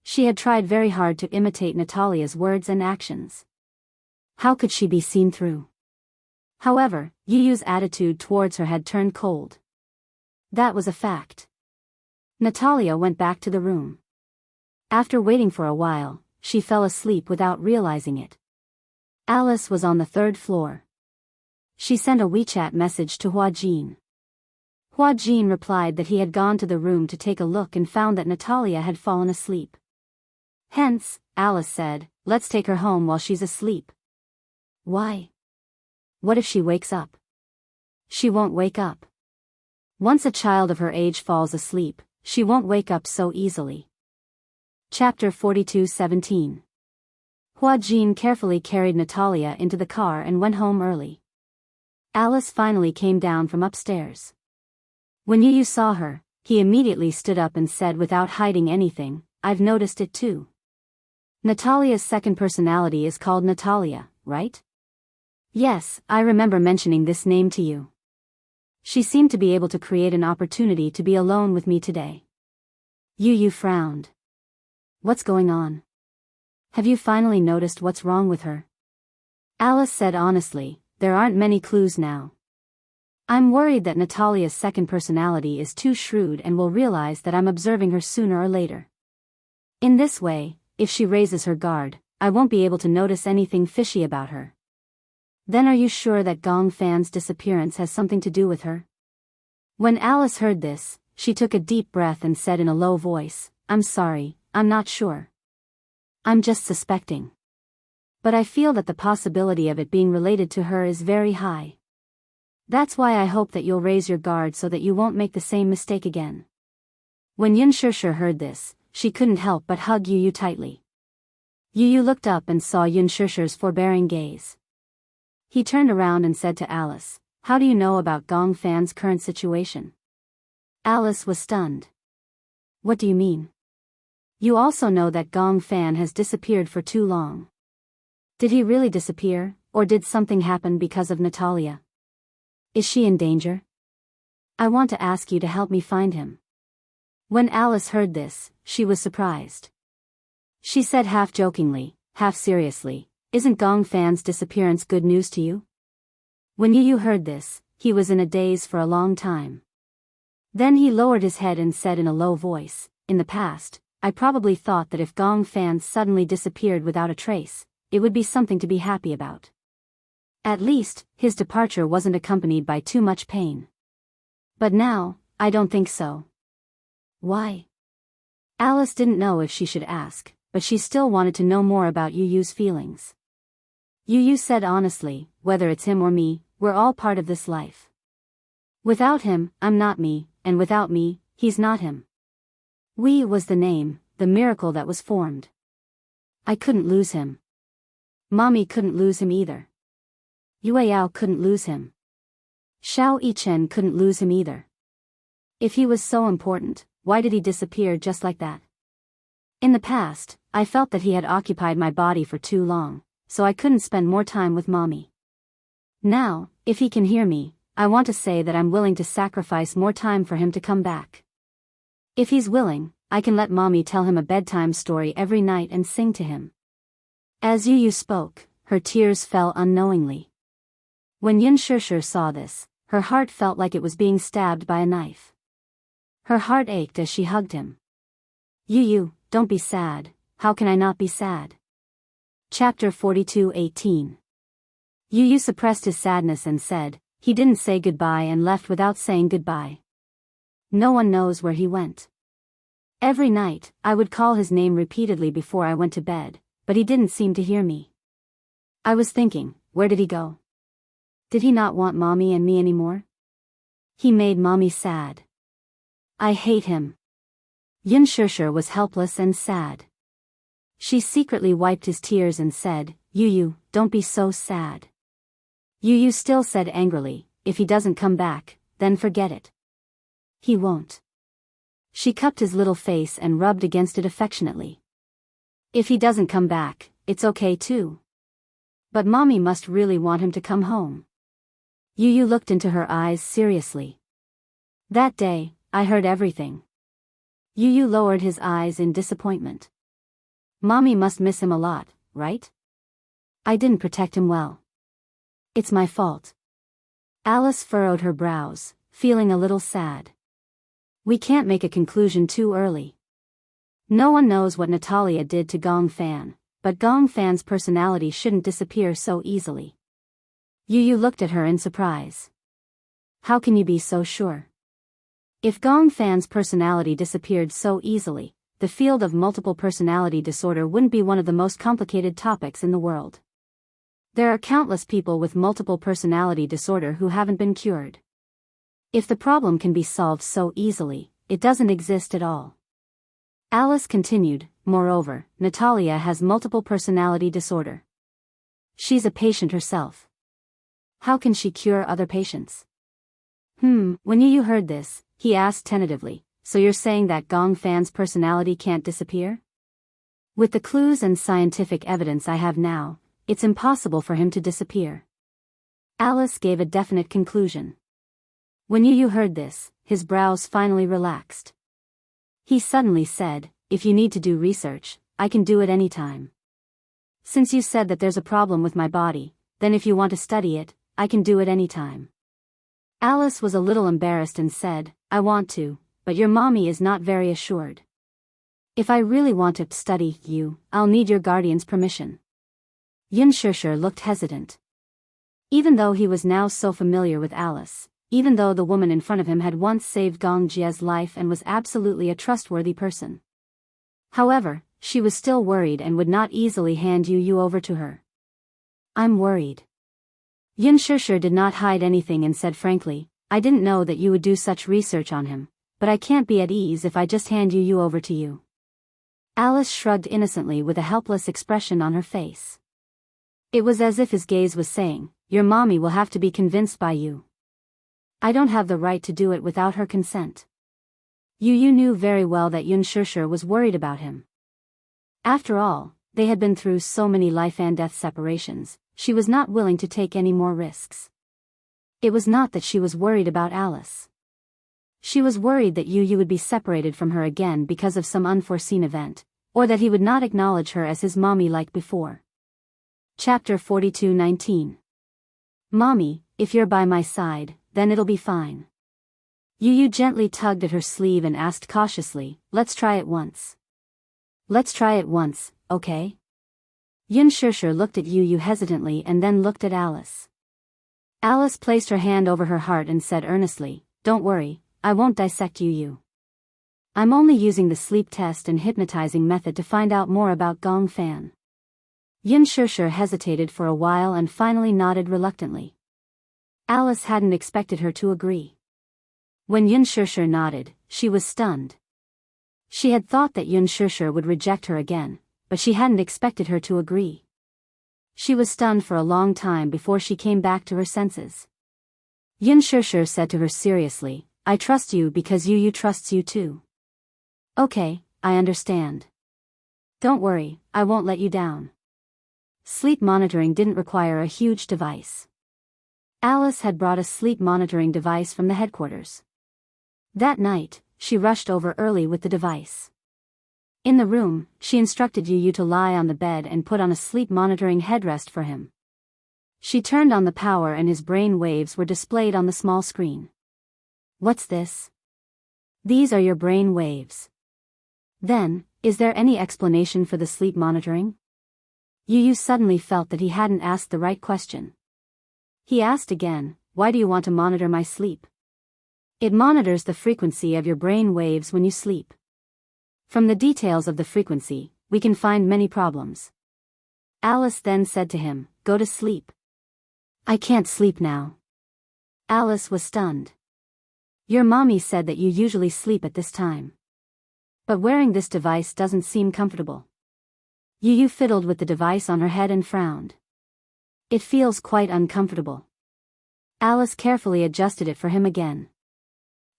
She had tried very hard to imitate Natalia's words and actions. How could she be seen through? However, Yu's attitude towards her had turned cold. That was a fact. Natalia went back to the room. After waiting for a while, she fell asleep without realizing it. Alice was on the 3rd floor. She sent a WeChat message to Hua Jin. Hua Jin replied that he had gone to the room to take a look and found that Natalia had fallen asleep. Hence, Alice said, let's take her home while she's asleep. Why? What if she wakes up? She won't wake up. Once a child of her age falls asleep, she won't wake up so easily. Chapter 42:17. Hua Jin carefully carried Natalia into the car and went home early. Alice finally came down from upstairs. When Yu saw her, he immediately stood up and said without hiding anything, I've noticed it too. Natalia's second personality is called Natalia, right? Yes, I remember mentioning this name to you. She seemed to be able to create an opportunity to be alone with me today. Yu frowned. What's going on? Have you finally noticed what's wrong with her? Alice said honestly, there aren't many clues now. I'm worried that Natalia's second personality is too shrewd and will realize that I'm observing her sooner or later. In this way, if she raises her guard, I won't be able to notice anything fishy about her. Then are you sure that Gong Fan's disappearance has something to do with her? When Alice heard this, she took a deep breath and said in a low voice, I'm sorry, I'm not sure. I'm just suspecting. But I feel that the possibility of it being related to her is very high. That's why I hope that you'll raise your guard so that you won't make the same mistake again. When Yunshushu heard this, she couldn't help but hug Yu tightly. Yu looked up and saw Yunshushu's forbearing gaze. He turned around and said to Alice, how do you know about Gong Fan's current situation? Alice was stunned. What do you mean? You also know that Gong Fan has disappeared for too long. Did he really disappear, or did something happen because of Natalia? Is she in danger? I want to ask you to help me find him. When Alice heard this, she was surprised. She said half jokingly, half seriously, isn't Gong Fan's disappearance good news to you? When Yu heard this, he was in a daze for a long time. Then he lowered his head and said in a low voice, in the past, I probably thought that if Gong Fan suddenly disappeared without a trace, it would be something to be happy about. At least, his departure wasn't accompanied by too much pain. But now, I don't think so. Why? Alice didn't know if she should ask, but she still wanted to know more about Yu's feelings. Yu said honestly, whether it's him or me, we're all part of this life. Without him, I'm not me, and without me, he's not him. We was the name, the miracle that was formed. I couldn't lose him. Mommy couldn't lose him either. Yueyao couldn't lose him. Xiao Yichen couldn't lose him either. If he was so important, why did he disappear just like that? In the past, I felt that he had occupied my body for too long, so I couldn't spend more time with Mommy. Now, if he can hear me, I want to say that I'm willing to sacrifice more time for him to come back. If he's willing, I can let Mommy tell him a bedtime story every night and sing to him. As Yu spoke, her tears fell unknowingly. When Yunshushu saw this, her heart felt like it was being stabbed by a knife. Her heart ached as she hugged him. Yu, don't be sad, how can I not be sad? Chapter 42:18. Yu suppressed his sadness and said, he didn't say goodbye and left without saying goodbye. No one knows where he went. Every night, I would call his name repeatedly before I went to bed, but he didn't seem to hear me. I was thinking, where did he go? Did he not want Mommy and me anymore? He made Mommy sad. I hate him. Yunshushu was helpless and sad. She secretly wiped his tears and said, Yu, don't be so sad. Yu still said angrily, if he doesn't come back, then forget it. He won't. She cupped his little face and rubbed against it affectionately. If he doesn't come back, it's okay too. But Mommy must really want him to come home. Yu looked into her eyes seriously. That day, I heard everything. Yu lowered his eyes in disappointment. Mommy must miss him a lot, right? I didn't protect him well. It's my fault. Alice furrowed her brows, feeling a little sad. We can't make a conclusion too early. No one knows what Natalia did to Gong Fan, but Gong Fan's personality shouldn't disappear so easily. Yu looked at her in surprise. How can you be so sure? If Gong Fan's personality disappeared so easily, the field of multiple personality disorder wouldn't be one of the most complicated topics in the world. There are countless people with multiple personality disorder who haven't been cured. If the problem can be solved so easily, it doesn't exist at all. Alice continued, moreover, Natalia has multiple personality disorder. She's a patient herself. How can she cure other patients? When you heard this, he asked tentatively, so you're saying that Gong Fan's personality can't disappear? With the clues and scientific evidence I have now, it's impossible for him to disappear. Alice gave a definite conclusion. When you heard this, his brows finally relaxed. He suddenly said, if you need to do research, I can do it anytime. Since you said that there's a problem with my body, then if you want to study it, I can do it anytime. Alice was a little embarrassed and said, I want to, but your mommy is not very assured. If I really want to study you, I'll need your guardian's permission. Xianxia looked hesitant. Even though he was now so familiar with Alice, even though the woman in front of him had once saved Gong Jie's life and was absolutely a trustworthy person. However, she was still worried and would not easily hand you over to her. I'm worried. Xianxia did not hide anything and said frankly, I didn't know that you would do such research on him, but I can't be at ease if I just hand you over to you. Alice shrugged innocently with a helpless expression on her face. It was as if his gaze was saying, your mommy will have to be convinced by you. I don't have the right to do it without her consent. You knew very well that Xianxia was worried about him. After all, they had been through so many life and death separations, she was not willing to take any more risks. It was not that she was worried about Alice. She was worried that you would be separated from her again because of some unforeseen event, or that he would not acknowledge her as his mommy like before. Chapter 42:19. Mommy, if you're by my side, then it'll be fine. You gently tugged at her sleeve and asked cautiously, let's try it once. Let's try it once, okay? Xianxia looked at you hesitantly and then looked at Alice. Alice placed her hand over her heart and said earnestly, don't worry, I won't dissect you. I'm only using the sleep test and hypnotizing method to find out more about Gong Fan. Xianxia hesitated for a while and finally nodded reluctantly. Alice hadn't expected her to agree. When Xianxia nodded, she was stunned. She had thought that Xianxia would reject her again, but she hadn't expected her to agree. She was stunned for a long time before she came back to her senses. Xianxia said to her seriously, I trust you because you trusts you too. Okay, I understand. Don't worry, I won't let you down. Sleep monitoring didn't require a huge device. Alice had brought a sleep monitoring device from the headquarters. That night, she rushed over early with the device. In the room, she instructed you to lie on the bed and put on a sleep monitoring headrest for him. She turned on the power and his brain waves were displayed on the small screen. What's this? These are your brain waves. Then, is there any explanation for the sleep monitoring? You suddenly felt that he hadn't asked the right question. He asked again, why do you want to monitor my sleep? It monitors the frequency of your brain waves when you sleep. From the details of the frequency, we can find many problems. Alice then said to him, go to sleep. I can't sleep now. Alice was stunned. Your mommy said that you usually sleep at this time. But wearing this device doesn't seem comfortable. You fiddled with the device on her head and frowned. It feels quite uncomfortable. Alice carefully adjusted it for him again.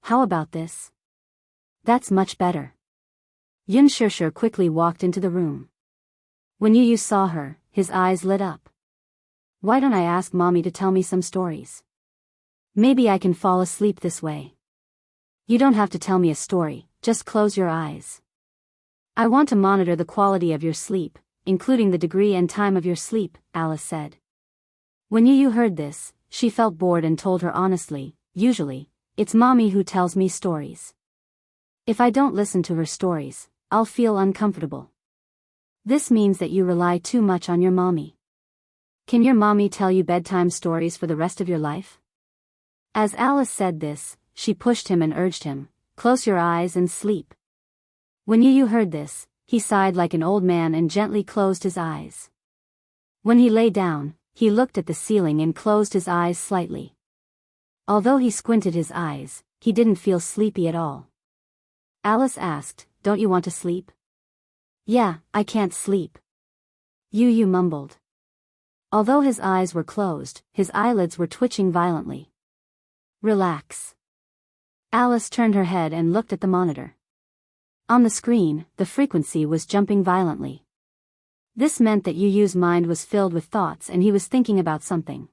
How about this? That's much better. Xianxia quickly walked into the room. When you saw her, his eyes lit up. Why don't I ask mommy to tell me some stories? Maybe I can fall asleep this way. You don't have to tell me a story, just close your eyes. I want to monitor the quality of your sleep, including the degree and time of your sleep, Alice said. When you heard this, she felt bored and told her honestly, usually, it's mommy who tells me stories. If I don't listen to her stories, I'll feel uncomfortable. This means that you rely too much on your mommy. Can your mommy tell you bedtime stories for the rest of your life? As Alice said this, she pushed him and urged him, close your eyes and sleep." When Yu heard this, he sighed like an old man and gently closed his eyes. When he lay down, he looked at the ceiling and closed his eyes slightly. Although he squinted his eyes, he didn't feel sleepy at all. Alice asked, "Don't you want to sleep?" "Yeah, I can't sleep," Yu mumbled. Although his eyes were closed, his eyelids were twitching violently. "Relax." Alice turned her head and looked at the monitor. On the screen, the frequency was jumping violently. This meant that Yu's mind was filled with thoughts and he was thinking about something.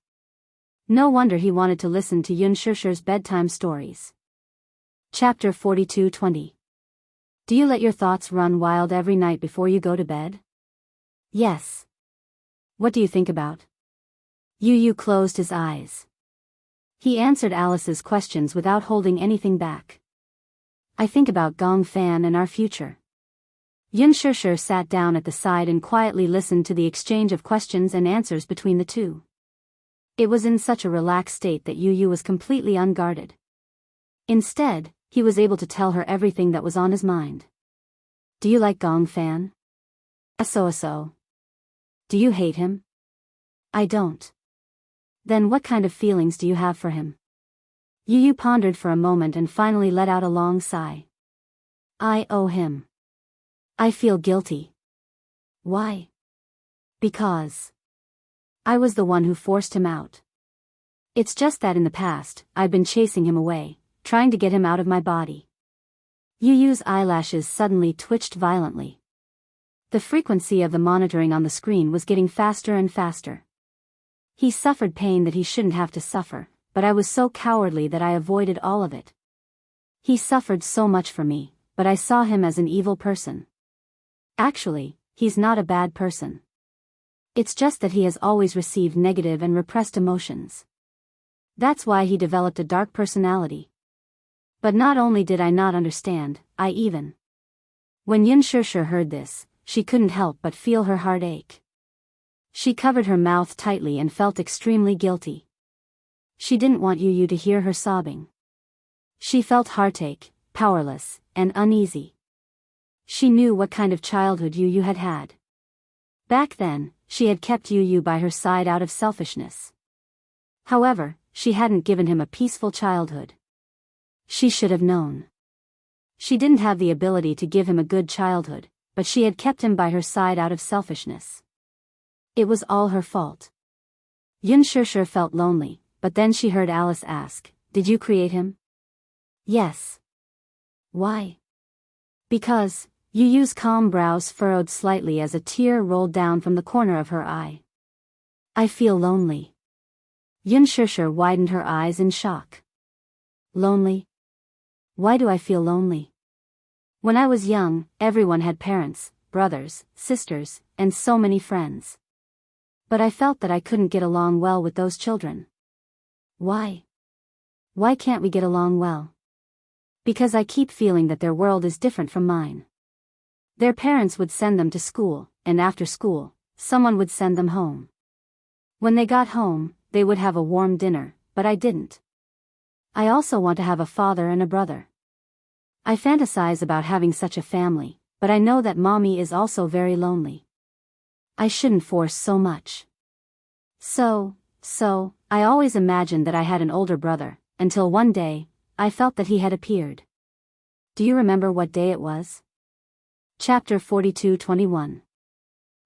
No wonder he wanted to listen to Xianxia's bedtime stories. Chapter 42:20. Do you let your thoughts run wild every night before you go to bed? Yes. What do you think about? Yu closed his eyes. He answered Alice's questions without holding anything back. I think about Gong Fan and our future. Xianxia sat down at the side and quietly listened to the exchange of questions and answers between the two. It was in such a relaxed state that Yu was completely unguarded. Instead, he was able to tell her everything that was on his mind. Do you like Gong Fan? So. Do you hate him? I don't. Then what kind of feelings do you have for him? Yu pondered for a moment and finally let out a long sigh. I owe him. I feel guilty. Why? Because I was the one who forced him out. It's just that in the past, I've been chasing him away, trying to get him out of my body. Yu's eyelashes suddenly twitched violently. The frequency of the monitoring on the screen was getting faster and faster. He suffered pain that he shouldn't have to suffer, but I was so cowardly that I avoided all of it. He suffered so much for me, but I saw him as an evil person. Actually, he's not a bad person. It's just that he has always received negative and repressed emotions. That's why he developed a dark personality. But not only did I not understand, I even. When Xianxia heard this, she couldn't help but feel her heart ache. She covered her mouth tightly and felt extremely guilty. She didn't want Yu to hear her sobbing. She felt heartache, powerless, and uneasy. She knew what kind of childhood Yu had had. Back then, she had kept Yu by her side out of selfishness. However, she hadn't given him a peaceful childhood. She should have known. She didn't have the ability to give him a good childhood, but she had kept him by her side out of selfishness. It was all her fault. Xianxia felt lonely, but then she heard Alice ask, "Did you create him?" Yes. Why? Because, Yu's calm brows furrowed slightly as a tear rolled down from the corner of her eye. I feel lonely. Xianxia widened her eyes in shock. Lonely? Why do I feel lonely? When I was young, everyone had parents, brothers, sisters, and so many friends. But I felt that I couldn't get along well with those children. Why? Why can't we get along well? Because I keep feeling that their world is different from mine. Their parents would send them to school, and after school, someone would send them home. When they got home, they would have a warm dinner, but I didn't. I also want to have a father and a brother. I fantasize about having such a family, but I know that mommy is also very lonely. I shouldn't force so much. So, I always imagined that I had an older brother, until one day, I felt that he had appeared. Do you remember what day it was? Chapter 42:21.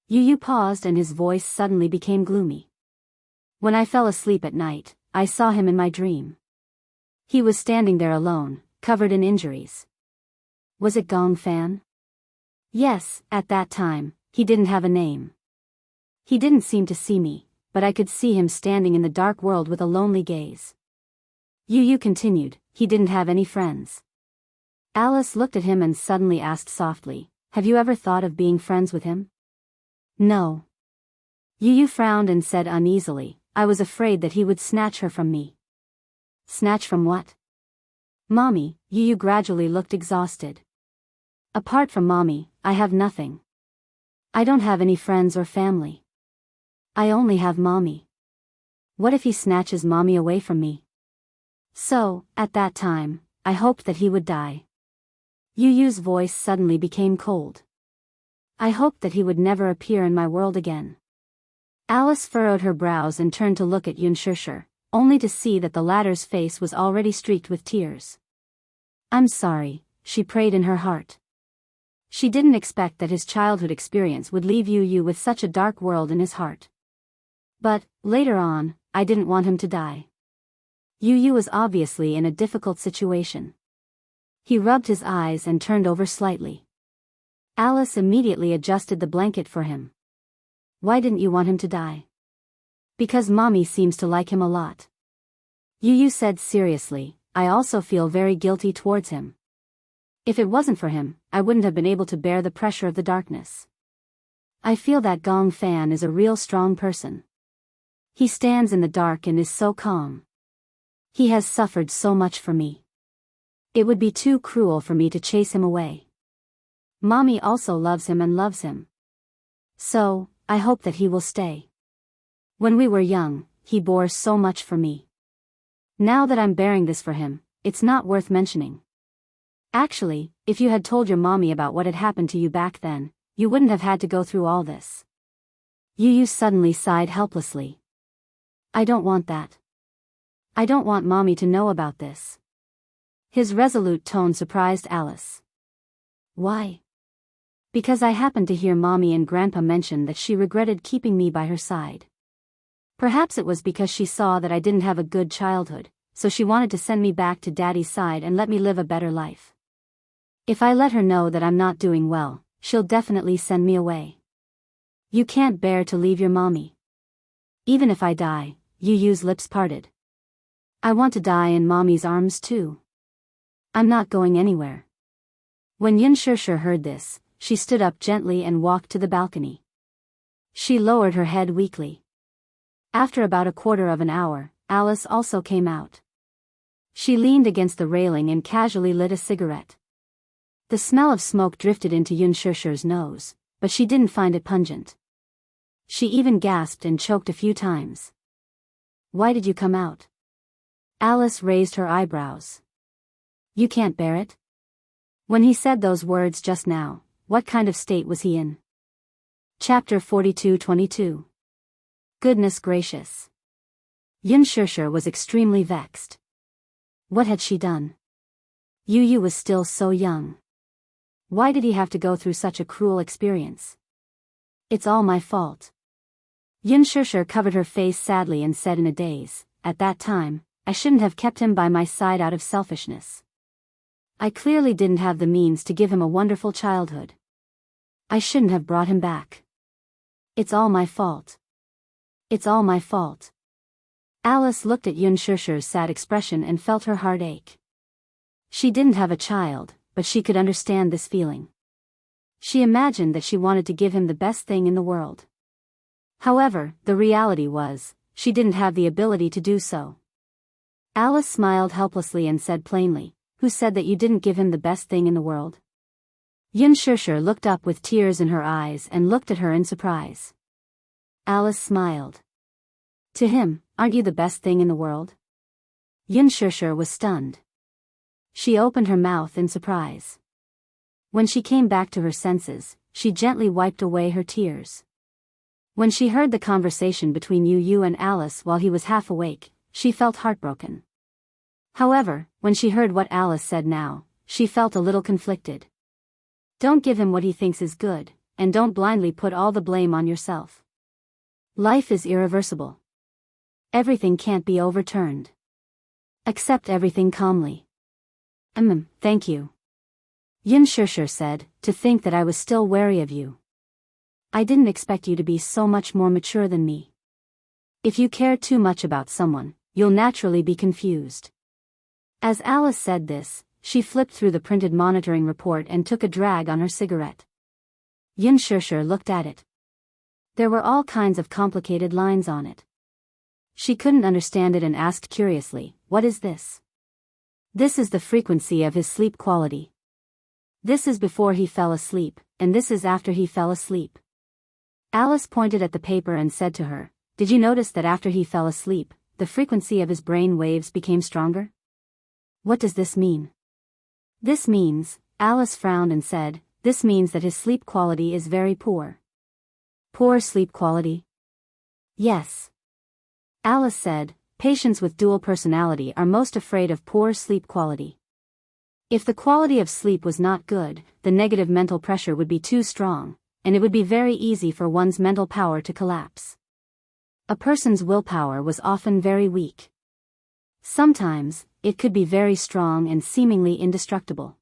Yu paused and his voice suddenly became gloomy. When I fell asleep at night, I saw him in my dream. He was standing there alone, covered in injuries. Was it Gong Fan? Yes, at that time, he didn't have a name. He didn't seem to see me, but I could see him standing in the dark world with a lonely gaze. Yu continued, he didn't have any friends. Alice looked at him and suddenly asked softly, have you ever thought of being friends with him? No. Yu frowned and said uneasily, I was afraid that he would snatch her from me. Snatch from what? Mommy. Yu gradually looked exhausted. Apart from mommy, I have nothing. I don't have any friends or family. I only have mommy. What if he snatches mommy away from me? So, at that time, I hoped that he would die. Yu Yu's voice suddenly became cold. I hoped that he would never appear in my world again. Alice furrowed her brows and turned to look at Xianxia, only to see that the latter's face was already streaked with tears. I'm sorry, she prayed in her heart. She didn't expect that his childhood experience would leave Yu Yu with such a dark world in his heart. But, later on, I didn't want him to die. Yu Yu was obviously in a difficult situation. He rubbed his eyes and turned over slightly. Alice immediately adjusted the blanket for him. Why didn't you want him to die? Because Mommy seems to like him a lot. Yu Yu said seriously, I also feel very guilty towards him. If it wasn't for him, I wouldn't have been able to bear the pressure of the darkness. I feel that Gong Fan is a real strong person. He stands in the dark and is so calm. He has suffered so much for me. It would be too cruel for me to chase him away. Mommy also loves him and loves him. So, I hope that he will stay. When we were young, he bore so much for me. Now that I'm bearing this for him, it's not worth mentioning. Actually, if you had told your mommy about what had happened to you back then, you wouldn't have had to go through all this. Yu Yu suddenly sighed helplessly. I don't want that. I don't want Mommy to know about this. His resolute tone surprised Alice. Why? Because I happened to hear Mommy and Grandpa mention that she regretted keeping me by her side. Perhaps it was because she saw that I didn't have a good childhood, so she wanted to send me back to Daddy's side and let me live a better life. If I let her know that I'm not doing well, she'll definitely send me away. You can't bear to leave your Mommy. Even if I die, Yu Yu's lips parted. I want to die in Mommy's arms too. I'm not going anywhere. When Xianxia heard this, she stood up gently and walked to the balcony. She lowered her head weakly. After about a quarter of an hour, Alice also came out. She leaned against the railing and casually lit a cigarette. The smell of smoke drifted into Xianxia's nose, but she didn't find it pungent. She even gasped and choked a few times. Why did you come out? Alice raised her eyebrows. You can't bear it? When he said those words just now, what kind of state was he in? Chapter 42-22. Goodness gracious. Xianxia was extremely vexed. What had she done? Yu Yu was still so young. Why did he have to go through such a cruel experience? It's all my fault. Xianxia covered her face sadly and said in a daze, at that time, I shouldn't have kept him by my side out of selfishness. I clearly didn't have the means to give him a wonderful childhood. I shouldn't have brought him back. It's all my fault. It's all my fault. Alice looked at Xianxia's sad expression and felt her heart ache. She didn't have a child, but she could understand this feeling. She imagined that she wanted to give him the best thing in the world. However, the reality was, she didn't have the ability to do so. Alice smiled helplessly and said plainly, Who said that you didn't give him the best thing in the world? Xianxia looked up with tears in her eyes and looked at her in surprise. Alice smiled. To him, aren't you the best thing in the world? Xianxia was stunned. She opened her mouth in surprise. When she came back to her senses, she gently wiped away her tears. When she heard the conversation between Yu Yu and Alice while he was half awake, she felt heartbroken. However, when she heard what Alice said now, she felt a little conflicted. Don't give him what he thinks is good, and don't blindly put all the blame on yourself. Life is irreversible. Everything can't be overturned. Accept everything calmly. Thank you. Xianxia said, to think that I was still wary of you. I didn't expect you to be so much more mature than me. If you care too much about someone, you'll naturally be confused. As Alice said this, she flipped through the printed monitoring report and took a drag on her cigarette. Xianxia looked at it. There were all kinds of complicated lines on it. She couldn't understand it and asked curiously, What is this? This is the frequency of his sleep quality. This is before he fell asleep, and this is after he fell asleep. Alice pointed at the paper and said to her, Did you notice that after he fell asleep, the frequency of his brain waves became stronger? What does this mean? This means, Alice frowned and said, "This means that his sleep quality is very poor." Poor sleep quality? Yes. Alice said, patients with dual personality are most afraid of poor sleep quality. If the quality of sleep was not good, the negative mental pressure would be too strong, and it would be very easy for one's mental power to collapse. A person's willpower was often very weak. Sometimes, it could be very strong and seemingly indestructible.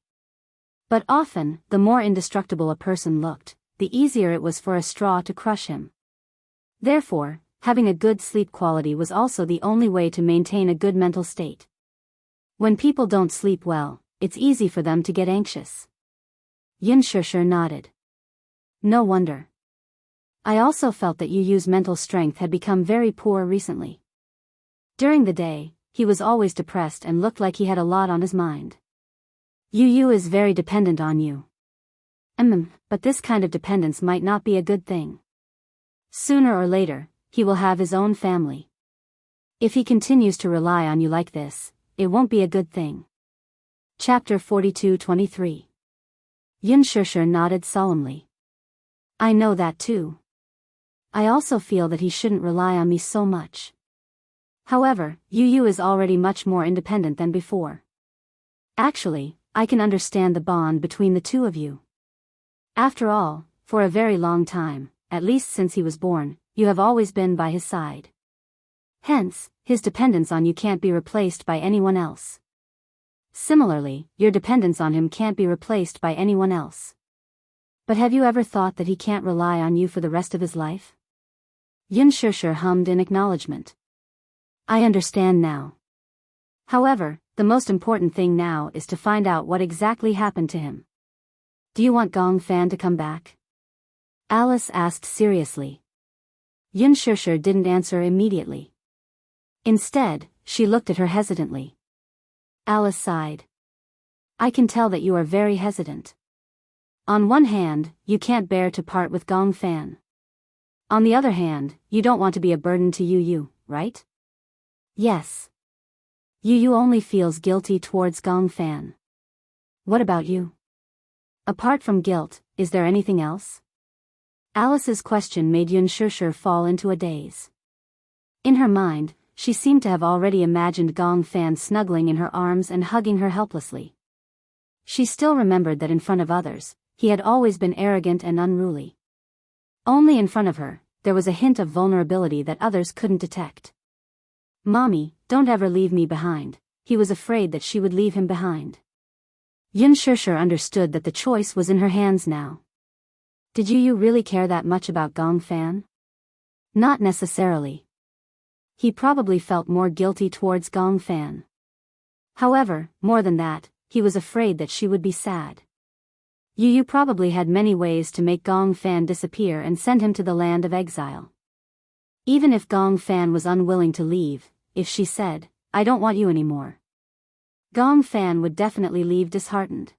But often, the more indestructible a person looked, the easier it was for a straw to crush him. Therefore, having a good sleep quality was also the only way to maintain a good mental state. When people don't sleep well, it's easy for them to get anxious. Xianxia nodded. No wonder. I also felt that Yu Yu's mental strength had become very poor recently. During the day, he was always depressed and looked like he had a lot on his mind. Yu Yu is very dependent on you. But this kind of dependence might not be a good thing. Sooner or later, he will have his own family. If he continues to rely on you like this, it won't be a good thing. Chapter 42-23. Xianxia nodded solemnly. I know that too. I also feel that he shouldn't rely on me so much. However, Yu Yu is already much more independent than before. Actually, I can understand the bond between the two of you. After all, for a very long time, at least since he was born, you have always been by his side. Hence, his dependence on you can't be replaced by anyone else. Similarly, your dependence on him can't be replaced by anyone else. But have you ever thought that he can't rely on you for the rest of his life? Xianxia hummed in acknowledgement. I understand now. However, the most important thing now is to find out what exactly happened to him. Do you want Gong Fan to come back? Alice asked seriously. Xianxia didn't answer immediately. Instead, she looked at her hesitantly. Alice sighed. I can tell that you are very hesitant. On one hand, you can't bear to part with Gong Fan. On the other hand, you don't want to be a burden to Yu Yu, right? Yes. Yu Yu only feels guilty towards Gong Fan. What about you? Apart from guilt, is there anything else? Alice's question made Xianxia fall into a daze. In her mind, she seemed to have already imagined Gong Fan snuggling in her arms and hugging her helplessly. She still remembered that in front of others, he had always been arrogant and unruly. Only in front of her, there was a hint of vulnerability that others couldn't detect. Mommy, don't ever leave me behind. He was afraid that she would leave him behind. Xianxia understood that the choice was in her hands now. Did Yu Yu really care that much about Gong Fan? Not necessarily. He probably felt more guilty towards Gong Fan. However, more than that, he was afraid that she would be sad. Yu Yu probably had many ways to make Gong Fan disappear and send him to the land of exile. Even if Gong Fan was unwilling to leave, if she said, I don't want you anymore, Gong Fan would definitely leave disheartened.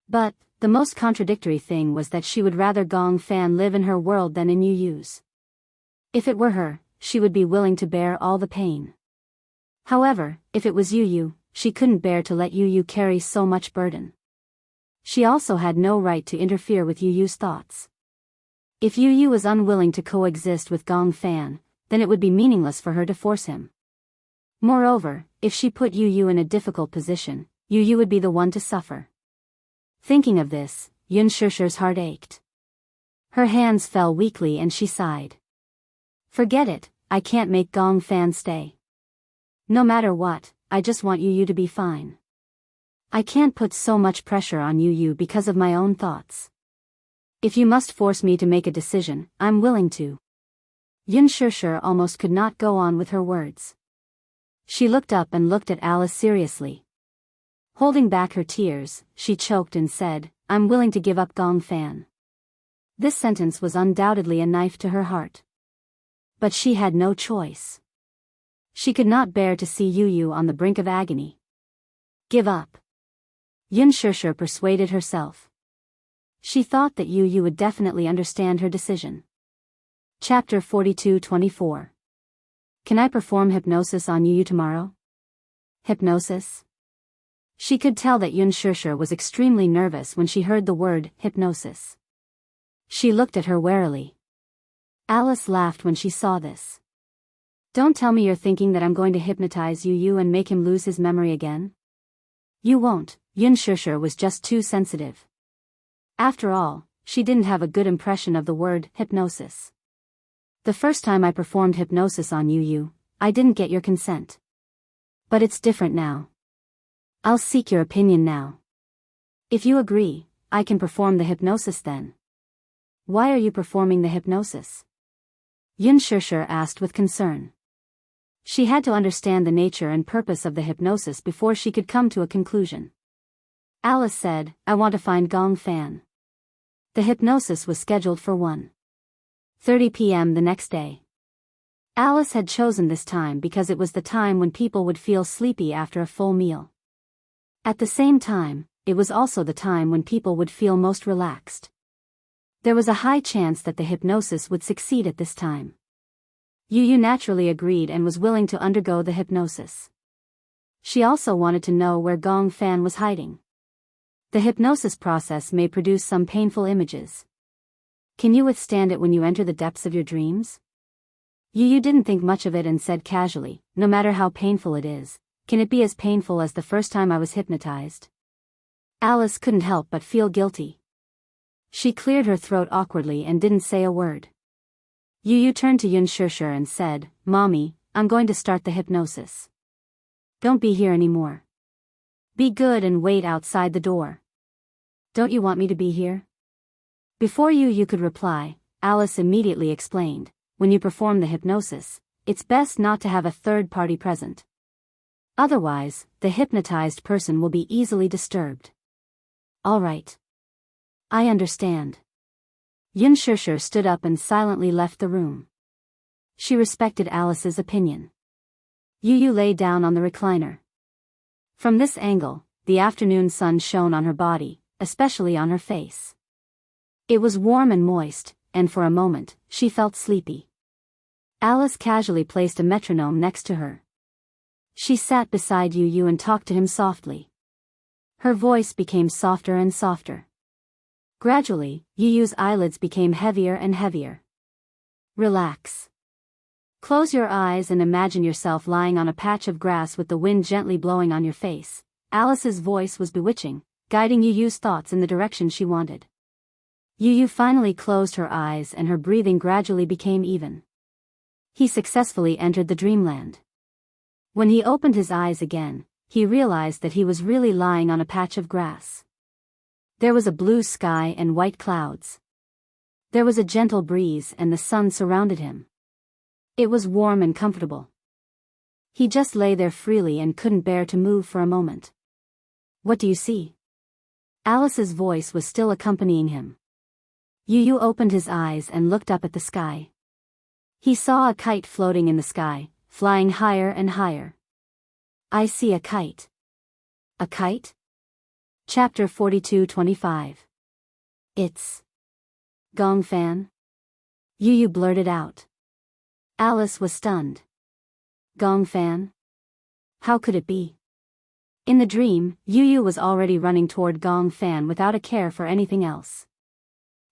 But, the most contradictory thing was that she would rather Gong Fan live in her world than in Yu Yu's. If it were her, she would be willing to bear all the pain. However, if it was Yu Yu, she couldn't bear to let Yu Yu carry so much burden. She also had no right to interfere with Yu Yu's thoughts. If Yu Yu was unwilling to coexist with Gong Fan, then it would be meaningless for her to force him. Moreover, if she put Yu Yu in a difficult position, Yu Yu would be the one to suffer. Thinking of this, Xianxia's heart ached. Her hands fell weakly and she sighed. Forget it, I can't make Gong Fan stay. No matter what, I just want Yu Yu to be fine. I can't put so much pressure on Yu Yu because of my own thoughts. If you must force me to make a decision, I'm willing to. Xianxia almost could not go on with her words. She looked up and looked at Alice seriously. Holding back her tears, she choked and said, I'm willing to give up Gong Fan. This sentence was undoubtedly a knife to her heart. But she had no choice. She could not bear to see Yu Yu on the brink of agony. Give up. Xianxia persuaded herself. She thought that Yu Yu would definitely understand her decision. Chapter 42-24. Can I perform hypnosis on Yu Yu tomorrow? Hypnosis? She could tell that Yun Shishir was extremely nervous when she heard the word hypnosis. She looked at her warily. Alice laughed when she saw this. Don't tell me you're thinking that I'm going to hypnotize Yu and make him lose his memory again? You won't. Yun Shishir was just too sensitive. After all, she didn't have a good impression of the word hypnosis. The first time I performed hypnosis on Yu, I didn't get your consent. But it's different now. I'll seek your opinion now. If you agree, I can perform the hypnosis then. Why are you performing the hypnosis? Yun Shishir asked with concern. She had to understand the nature and purpose of the hypnosis before she could come to a conclusion. Alice said, I want to find Gong Fan. The hypnosis was scheduled for 1:30 p.m. the next day. Alice had chosen this time because it was the time when people would feel sleepy after a full meal. At the same time, it was also the time when people would feel most relaxed. There was a high chance that the hypnosis would succeed at this time. Yu naturally agreed and was willing to undergo the hypnosis. She also wanted to know where Gong Fan was hiding. The hypnosis process may produce some painful images. Can you withstand it when you enter the depths of your dreams? Yu didn't think much of it and said casually, no matter how painful it is, can it be as painful as the first time I was hypnotized? Alice couldn't help but feel guilty. She cleared her throat awkwardly and didn't say a word. Yu turned to Yun Shishir and said, Mommy, I'm going to start the hypnosis. Don't be here anymore. Be good and wait outside the door. Don't you want me to be here? Before Yu could reply, Alice immediately explained, when you perform the hypnosis, it's best not to have a third party present. Otherwise, the hypnotized person will be easily disturbed. All right. I understand. Yun Shishir stood up and silently left the room. She respected Alice's opinion. Yu lay down on the recliner. From this angle, the afternoon sun shone on her body, especially on her face. It was warm and moist, and for a moment, she felt sleepy. Alice casually placed a metronome next to her. She sat beside Yu and talked to him softly. Her voice became softer and softer. Gradually, Yu's eyelids became heavier and heavier. Relax. Close your eyes and imagine yourself lying on a patch of grass with the wind gently blowing on your face. Alice's voice was bewitching, guiding Yu's thoughts in the direction she wanted. Yu finally closed her eyes and her breathing gradually became even. He successfully entered the dreamland. When he opened his eyes again, he realized that he was really lying on a patch of grass. There was a blue sky and white clouds. There was a gentle breeze and the sun surrounded him. It was warm and comfortable. He just lay there freely and couldn't bear to move for a moment. What do you see? Alice's voice was still accompanying him. Yu opened his eyes and looked up at the sky. He saw a kite floating in the sky, flying higher and higher. I see a kite. A kite? Chapter 42:25. It's Gong Fan? Yu blurted out. Alice was stunned. Gong Fan? How could it be? In the dream, Yu was already running toward Gong Fan without a care for anything else.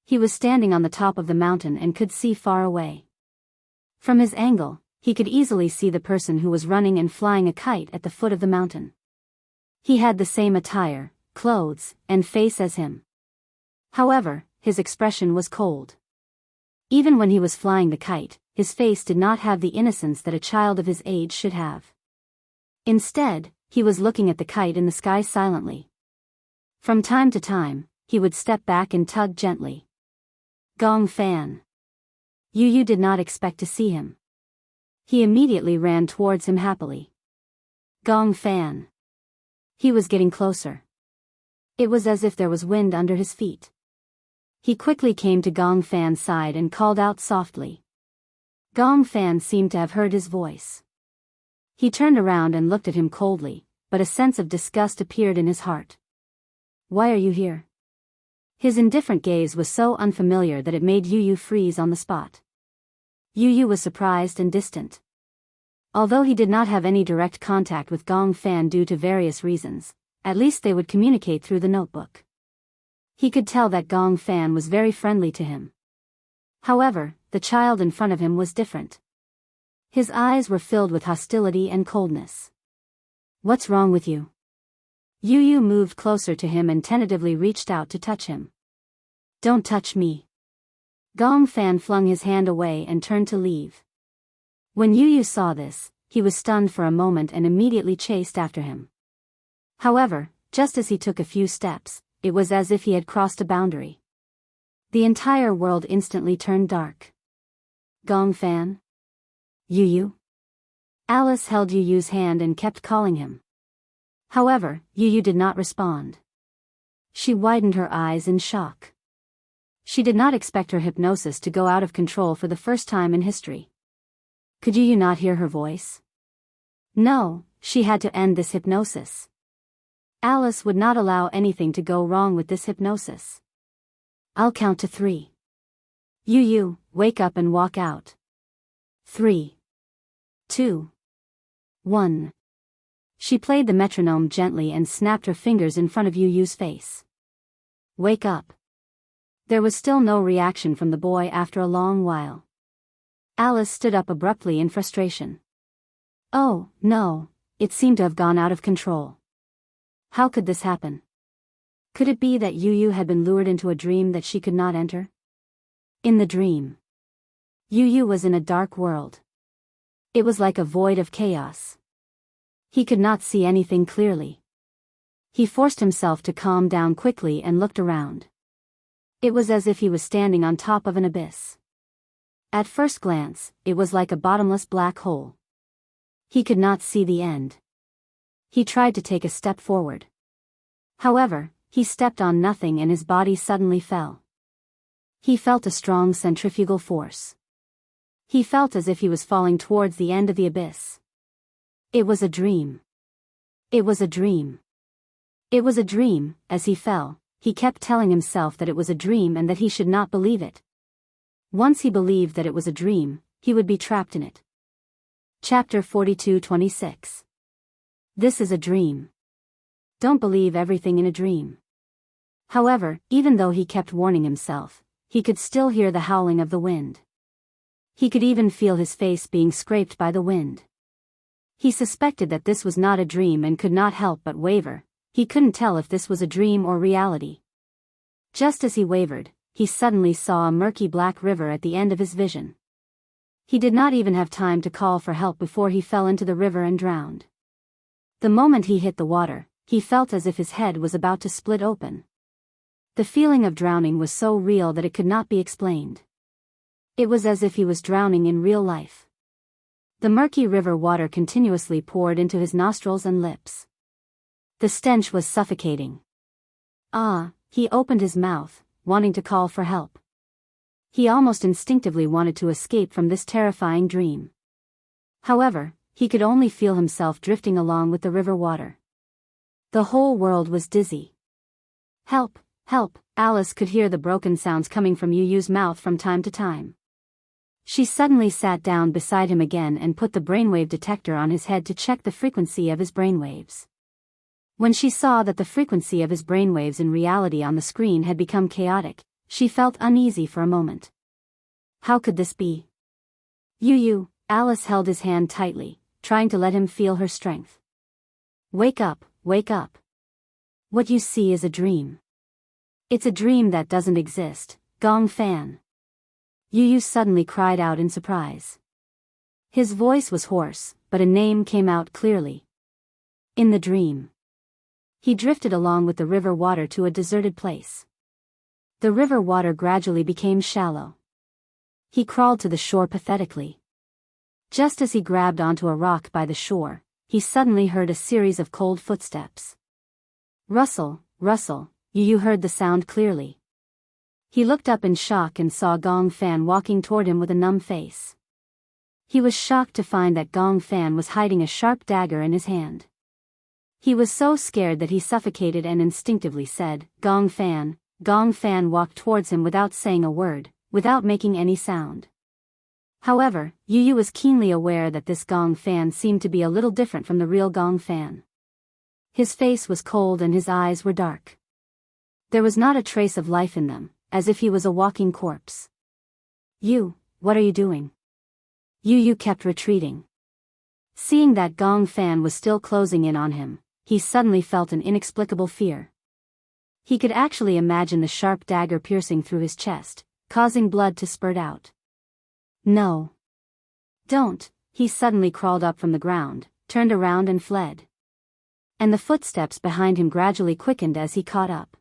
He was standing on the top of the mountain and could see far away. From his angle, he could easily see the person who was running and flying a kite at the foot of the mountain. He had the same attire, clothes, and face as him. However, his expression was cold. Even when he was flying the kite, his face did not have the innocence that a child of his age should have. Instead, he was looking at the kite in the sky silently. From time to time, he would step back and tug gently. Gong Fan. Yu did not expect to see him. He immediately ran towards him happily. Gong Fan. He was getting closer. It was as if there was wind under his feet. He quickly came to Gong Fan's side and called out softly. Gong Fan seemed to have heard his voice. He turned around and looked at him coldly, but a sense of disgust appeared in his heart. Why are you here? His indifferent gaze was so unfamiliar that it made Yu freeze on the spot. Yu was surprised and distant. Although he did not have any direct contact with Gong Fan due to various reasons, at least they would communicate through the notebook. He could tell that Gong Fan was very friendly to him. However, the child in front of him was different. His eyes were filled with hostility and coldness. "What's wrong with you?" Yu Yu moved closer to him and tentatively reached out to touch him. "Don't touch me." Gong Fan flung his hand away and turned to leave. When Yu Yu saw this, he was stunned for a moment and immediately chased after him. However, just as he took a few steps, it was as if he had crossed a boundary. The entire world instantly turned dark. "Gong Fan? Yu Yu?" Alice held Yu Yu's hand and kept calling him. However, Yu Yu did not respond. She widened her eyes in shock. She did not expect her hypnosis to go out of control for the first time in history. Could Yu Yu not hear her voice? No, she had to end this hypnosis. Alice would not allow anything to go wrong with this hypnosis. "I'll count to 3. Yu Yu, wake up and walk out. 3, 2, 1. She played the metronome gently and snapped her fingers in front of Yu Yu's face. "Wake up." There was still no reaction from the boy after a long while. Alice stood up abruptly in frustration. Oh, no, it seemed to have gone out of control. How could this happen? Could it be that Yu Yu had been lured into a dream that she could not enter? In the dream, Yu Yu was in a dark world. It was like a void of chaos. He could not see anything clearly. He forced himself to calm down quickly and looked around. It was as if he was standing on top of an abyss. At first glance, it was like a bottomless black hole. He could not see the end. He tried to take a step forward. However, he stepped on nothing and his body suddenly fell. He felt a strong centrifugal force. He felt as if he was falling towards the end of the abyss. It was a dream. It was a dream. It was a dream. As he fell, he kept telling himself that it was a dream and that he should not believe it. Once he believed that it was a dream, he would be trapped in it. Chapter 42-26. This is a dream. Don't believe everything in a dream. However, even though he kept warning himself, he could still hear the howling of the wind. He could even feel his face being scraped by the wind. He suspected that this was not a dream and could not help but waver. He couldn't tell if this was a dream or reality. Just as he wavered, he suddenly saw a murky black river at the end of his vision. He did not even have time to call for help before he fell into the river and drowned. The moment he hit the water, he felt as if his head was about to split open. The feeling of drowning was so real that it could not be explained. It was as if he was drowning in real life. The murky river water continuously poured into his nostrils and lips. The stench was suffocating. He opened his mouth, wanting to call for help. He almost instinctively wanted to escape from this terrifying dream. However, he could only feel himself drifting along with the river water. The whole world was dizzy. "Help, help!" Alice could hear the broken sounds coming from Yu Yu's mouth from time to time. She suddenly sat down beside him again and put the brainwave detector on his head to check the frequency of his brainwaves. When she saw that the frequency of his brainwaves in reality on the screen had become chaotic, she felt uneasy for a moment. How could this be? Yu Yu, Alice held his hand tightly, trying to let him feel her strength. Wake up, wake up. What you see is a dream. It's a dream that doesn't exist, Gong Fan. Yu Yu suddenly cried out in surprise. His voice was hoarse, but a name came out clearly. In the dream, he drifted along with the river water to a deserted place. The river water gradually became shallow. He crawled to the shore pathetically. Just as he grabbed onto a rock by the shore, he suddenly heard a series of cold footsteps. Rustle, rustle, Yu Yu heard the sound clearly. He looked up in shock and saw Gong Fan walking toward him with a numb face. He was shocked to find that Gong Fan was hiding a sharp dagger in his hand. He was so scared that he suffocated and instinctively said, "Gong Fan." Gong Fan walked towards him without saying a word, without making any sound. However, Yu Yu was keenly aware that this Gong Fan seemed to be a little different from the real Gong Fan. His face was cold and his eyes were dark. There was not a trace of life in them, as if he was a walking corpse. What are you doing? Yu kept retreating. Seeing that Gong Fan was still closing in on him, he suddenly felt an inexplicable fear. He could actually imagine the sharp dagger piercing through his chest, causing blood to spurt out. No. Don't. He suddenly crawled up from the ground, turned around and fled. And the footsteps behind him gradually quickened as he caught up.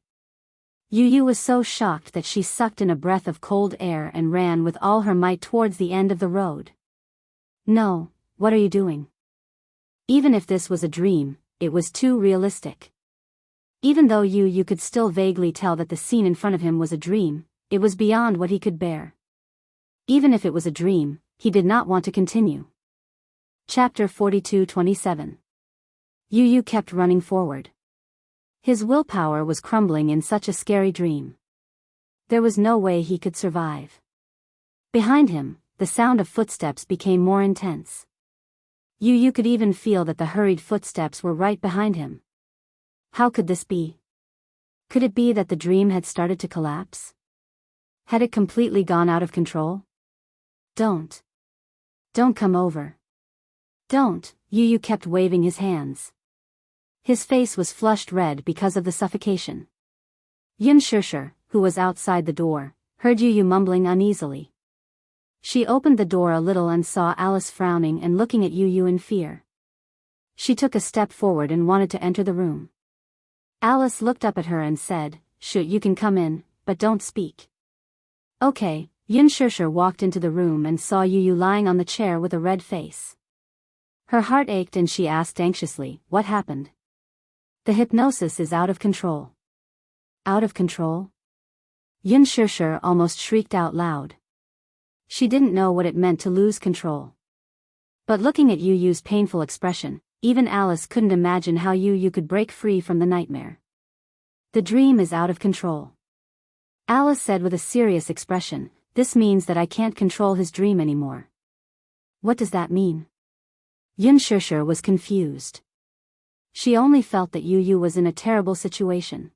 Yu was so shocked that she sucked in a breath of cold air and ran with all her might towards the end of the road. No, what are you doing? Even if this was a dream, it was too realistic. Even though Yu could still vaguely tell that the scene in front of him was a dream, it was beyond what he could bear. Even if it was a dream, he did not want to continue. Chapter 42:27. Yu kept running forward. His willpower was crumbling in such a scary dream. There was no way he could survive. Behind him, the sound of footsteps became more intense. Yu could even feel that the hurried footsteps were right behind him. How could this be? Could it be that the dream had started to collapse? Had it completely gone out of control? Don't come over. Don't, Yu kept waving his hands. His face was flushed red because of the suffocation. Xianxia, who was outside the door, heard Yu mumbling uneasily. She opened the door a little and saw Alice frowning and looking at Yu in fear. She took a step forward and wanted to enter the room. Alice looked up at her and said, "Sure, you can come in, but don't speak." Okay. Xianxia walked into the room and saw Yu lying on the chair with a red face. Her heart ached and she asked anxiously, "What happened?" "The hypnosis is out of control." Out of control? Xianxia almost shrieked out loud. She didn't know what it meant to lose control. But looking at Yu's painful expression, even Alice couldn't imagine how Yu could break free from the nightmare. "The dream is out of control," Alice said with a serious expression. "This means that I can't control his dream anymore." "What does that mean?" Xianxia was confused. She only felt that Yu was in a terrible situation.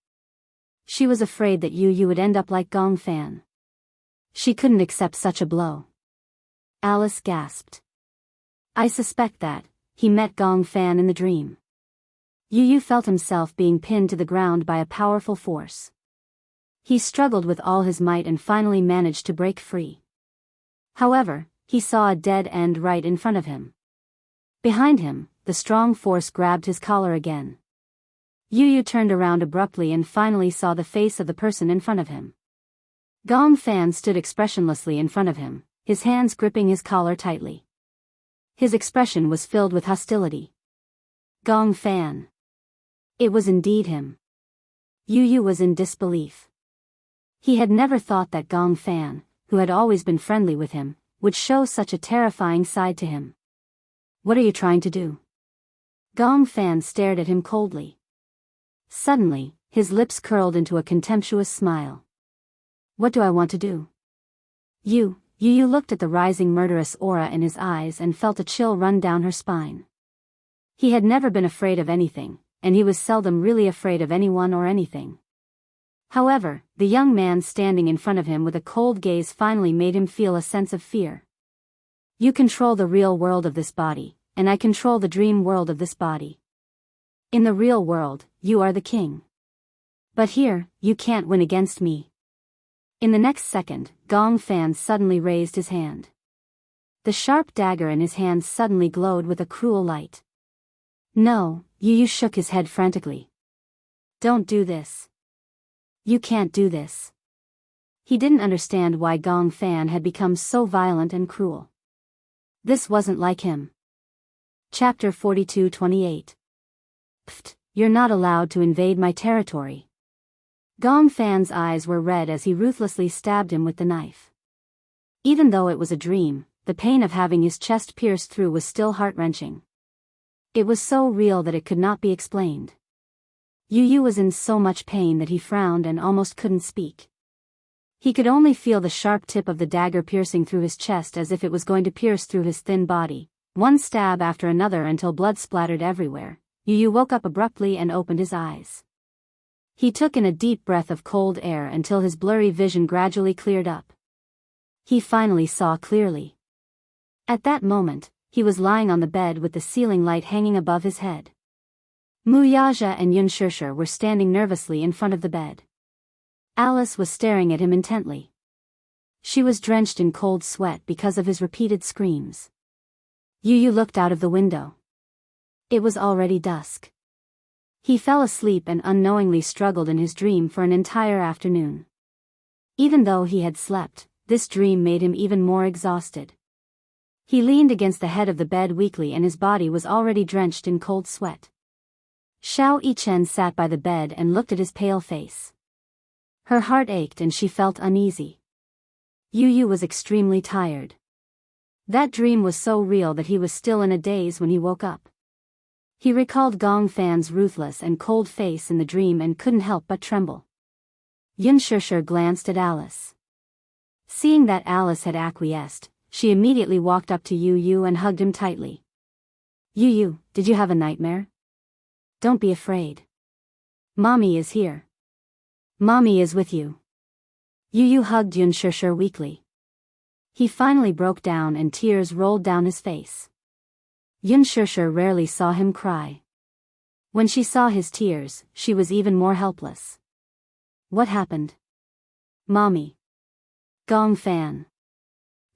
She was afraid that Yu would end up like Gong Fan. She couldn't accept such a blow. Alice gasped. "I suspect that he met Gong Fan in the dream." Yu felt himself being pinned to the ground by a powerful force. He struggled with all his might and finally managed to break free. However, he saw a dead end right in front of him. Behind him, the strong force grabbed his collar again. Yu turned around abruptly and finally saw the face of the person in front of him. Gong Fan stood expressionlessly in front of him, his hands gripping his collar tightly. His expression was filled with hostility. Gong Fan. It was indeed him. Yu was in disbelief. He had never thought that Gong Fan, who had always been friendly with him, would show such a terrifying side to him. "What are you trying to do?" Gong Fan stared at him coldly. Suddenly, his lips curled into a contemptuous smile. "What do I want to do?" Yu looked at the rising murderous aura in his eyes and felt a chill run down her spine. He had never been afraid of anything, and he was seldom really afraid of anyone or anything. However, the young man standing in front of him with a cold gaze finally made him feel a sense of fear. "You control the real world of this body, and I control the dream world of this body. In the real world, you are the king. But here, you can't win against me." In the next second, Gong Fan suddenly raised his hand. The sharp dagger in his hand suddenly glowed with a cruel light. "No," Yu shook his head frantically. "Don't do this. You can't do this." He didn't understand why Gong Fan had become so violent and cruel. This wasn't like him. Chapter 42:28. "Pfft, you're not allowed to invade my territory." Gong Fan's eyes were red as he ruthlessly stabbed him with the knife. Even though it was a dream, the pain of having his chest pierced through was still heart-wrenching. It was so real that it could not be explained. Yu was in so much pain that he frowned and almost couldn't speak. He could only feel the sharp tip of the dagger piercing through his chest as if it was going to pierce through his thin body, one stab after another until blood splattered everywhere. Yu woke up abruptly and opened his eyes. He took in a deep breath of cold air until his blurry vision gradually cleared up. He finally saw clearly. At that moment, he was lying on the bed with the ceiling light hanging above his head. Wuxia and Xianxia were standing nervously in front of the bed. Alice was staring at him intently. She was drenched in cold sweat because of his repeated screams. Yu looked out of the window. It was already dusk. He fell asleep and unknowingly struggled in his dream for an entire afternoon. Even though he had slept, this dream made him even more exhausted. He leaned against the head of the bed weakly and his body was already drenched in cold sweat. Xianxia sat by the bed and looked at his pale face. Her heart ached and she felt uneasy. Yu was extremely tired. That dream was so real that he was still in a daze when he woke up. He recalled Gong Fan's ruthless and cold face in the dream and couldn't help but tremble. Xianxia glanced at Alice. Seeing that Alice had acquiesced, she immediately walked up to Yu and hugged him tightly. Yu, did you have a nightmare? Don't be afraid. Mommy is here. Mommy is with you. Yu hugged Xianxia weakly. He finally broke down and tears rolled down his face. Xianxia rarely saw him cry. When she saw his tears, she was even more helpless. What happened? Mommy. Gong Fan.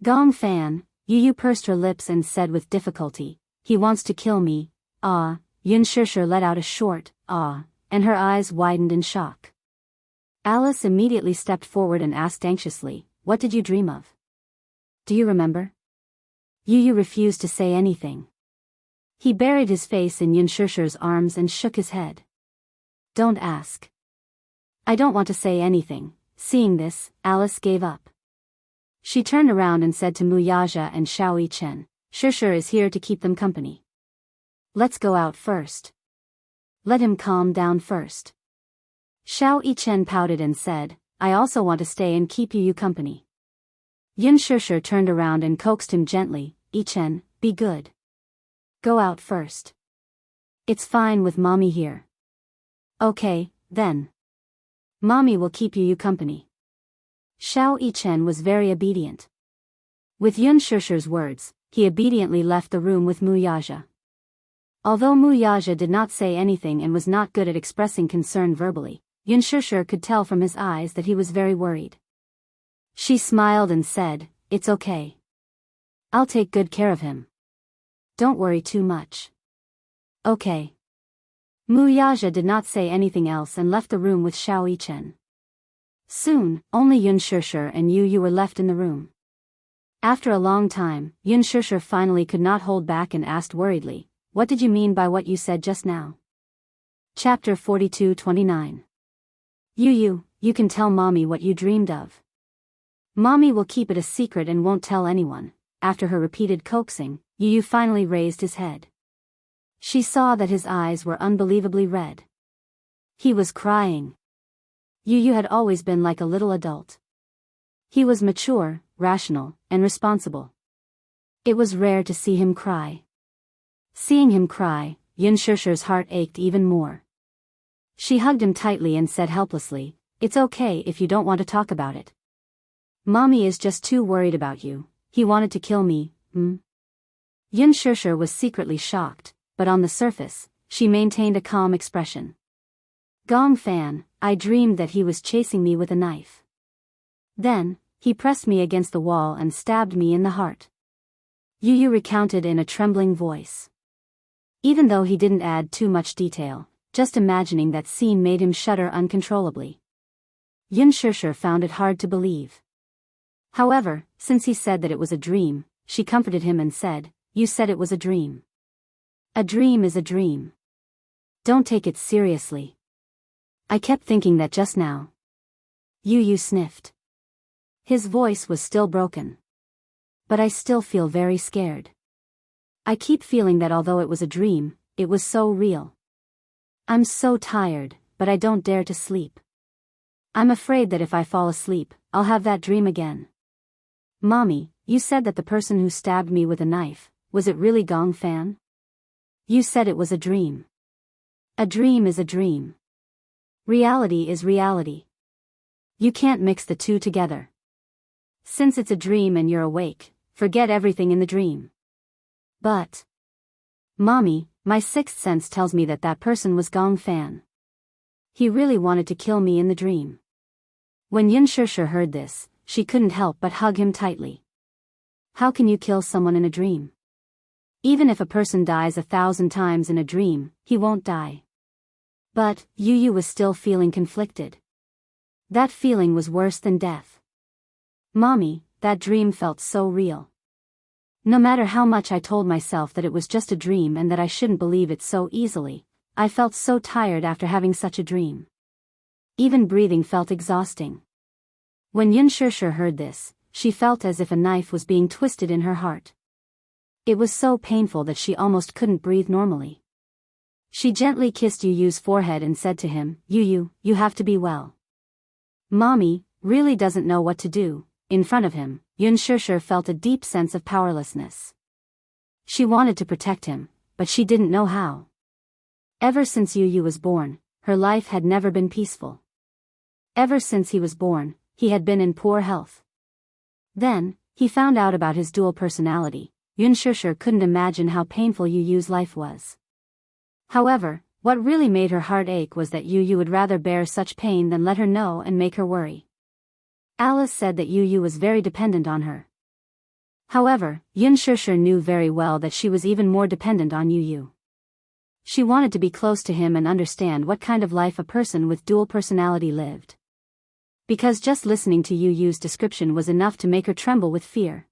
Gong Fan, Yu pursed her lips and said with difficulty, he wants to kill me, ah. Xianxia let out a short, ah, and her eyes widened in shock. Alice immediately stepped forward and asked anxiously, what did you dream of? Do you remember? Yu refused to say anything. He buried his face in Xianxia's arms and shook his head. Don't ask. I don't want to say anything. Seeing this, Alice gave up. She turned around and said to Wuxia and Xianxia, Xianxia is here to keep them company. Let's go out first. Let him calm down first. Xianxia pouted and said, I also want to stay and keep Yu company. Xianxia turned around and coaxed him gently, Yichen, be good. Go out first. It's fine with Mommy here. Okay, then. Mommy will keep Yu company. Xianxia was very obedient. With Xianxia's words, he obediently left the room with Wuxia. Although Wuxia did not say anything and was not good at expressing concern verbally, Xianxia could tell from his eyes that he was very worried. She smiled and said, it's okay. I'll take good care of him. Don't worry too much. Okay. Wuxia did not say anything else and left the room with Xianxia. Soon, only Xianxia and Yu were left in the room. After a long time, Xianxia finally could not hold back and asked worriedly, what did you mean by what you said just now? Chapter 42-29. Yu, you can tell Mommy what you dreamed of. Mommy will keep it a secret and won't tell anyone. After her repeated coaxing, Yu finally raised his head. She saw that his eyes were unbelievably red. He was crying. Yu had always been like a little adult. He was mature, rational, and responsible. It was rare to see him cry. Seeing him cry, Xianxia's heart ached even more. She hugged him tightly and said helplessly, it's okay if you don't want to talk about it. Mommy is just too worried about you. He wanted to kill me, Xianxia was secretly shocked, but on the surface, she maintained a calm expression. Gong Fan, I dreamed that he was chasing me with a knife. Then, he pressed me against the wall and stabbed me in the heart. Yu recounted in a trembling voice. Even though he didn't add too much detail, just imagining that scene made him shudder uncontrollably. Xianxia found it hard to believe. However, since he said that it was a dream, she comforted him and said, you said it was a dream. A dream is a dream. Don't take it seriously. I kept thinking that just now. Yu sniffed. His voice was still broken. But I still feel very scared. I keep feeling that although it was a dream, it was so real. I'm so tired, but I don't dare to sleep. I'm afraid that if I fall asleep, I'll have that dream again. Mommy, you said that the person who stabbed me with a knife, was it really Gong Fan? You said it was a dream. A dream is a dream. Reality is reality. You can't mix the two together. Since it's a dream and you're awake, forget everything in the dream. But, Mommy, my sixth sense tells me that person was Gong Fan. He really wanted to kill me in the dream. When Xianxia heard this, she couldn't help but hug him tightly. How can you kill someone in a dream? Even if a person dies 1,000 times in a dream, he won't die. But, Yu was still feeling conflicted. That feeling was worse than death. Mommy, that dream felt so real. No matter how much I told myself that it was just a dream and that I shouldn't believe it so easily, I felt so tired after having such a dream. Even breathing felt exhausting. When Xianxia heard this, she felt as if a knife was being twisted in her heart. It was so painful that she almost couldn't breathe normally. She gently kissed Yu's forehead and said to him, You have to be well. Mommy really doesn't know what to do. In front of him, Xianxia felt a deep sense of powerlessness. She wanted to protect him, but she didn't know how. Ever since Yu was born, her life had never been peaceful. Ever since he was born, he had been in poor health. Then, he found out about his dual personality. Xianxia couldn't imagine how painful Yu's life was. However, what really made her heart ache was that Yu would rather bear such pain than let her know and make her worry. Alice said that Yu was very dependent on her. However, Xianxia knew very well that she was even more dependent on Yu. She wanted to be close to him and understand what kind of life a person with dual personality lived. Because just listening to Yu's description was enough to make her tremble with fear.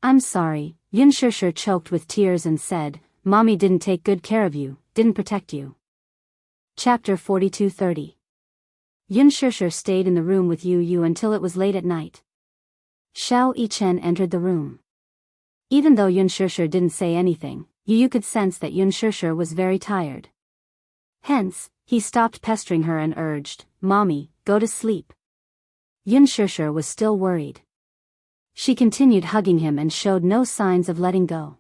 I'm sorry, Xianxia choked with tears and said, Mommy didn't take good care of you, didn't protect you. Chapter 42:30. Xianxia stayed in the room with Yu until it was late at night. Xiao Yichen entered the room. Even though Xianxia didn't say anything, Yu could sense that Xianxia was very tired. Hence, he stopped pestering her and urged, Mommy, go to sleep. Xianxia was still worried. She continued hugging him and showed no signs of letting go.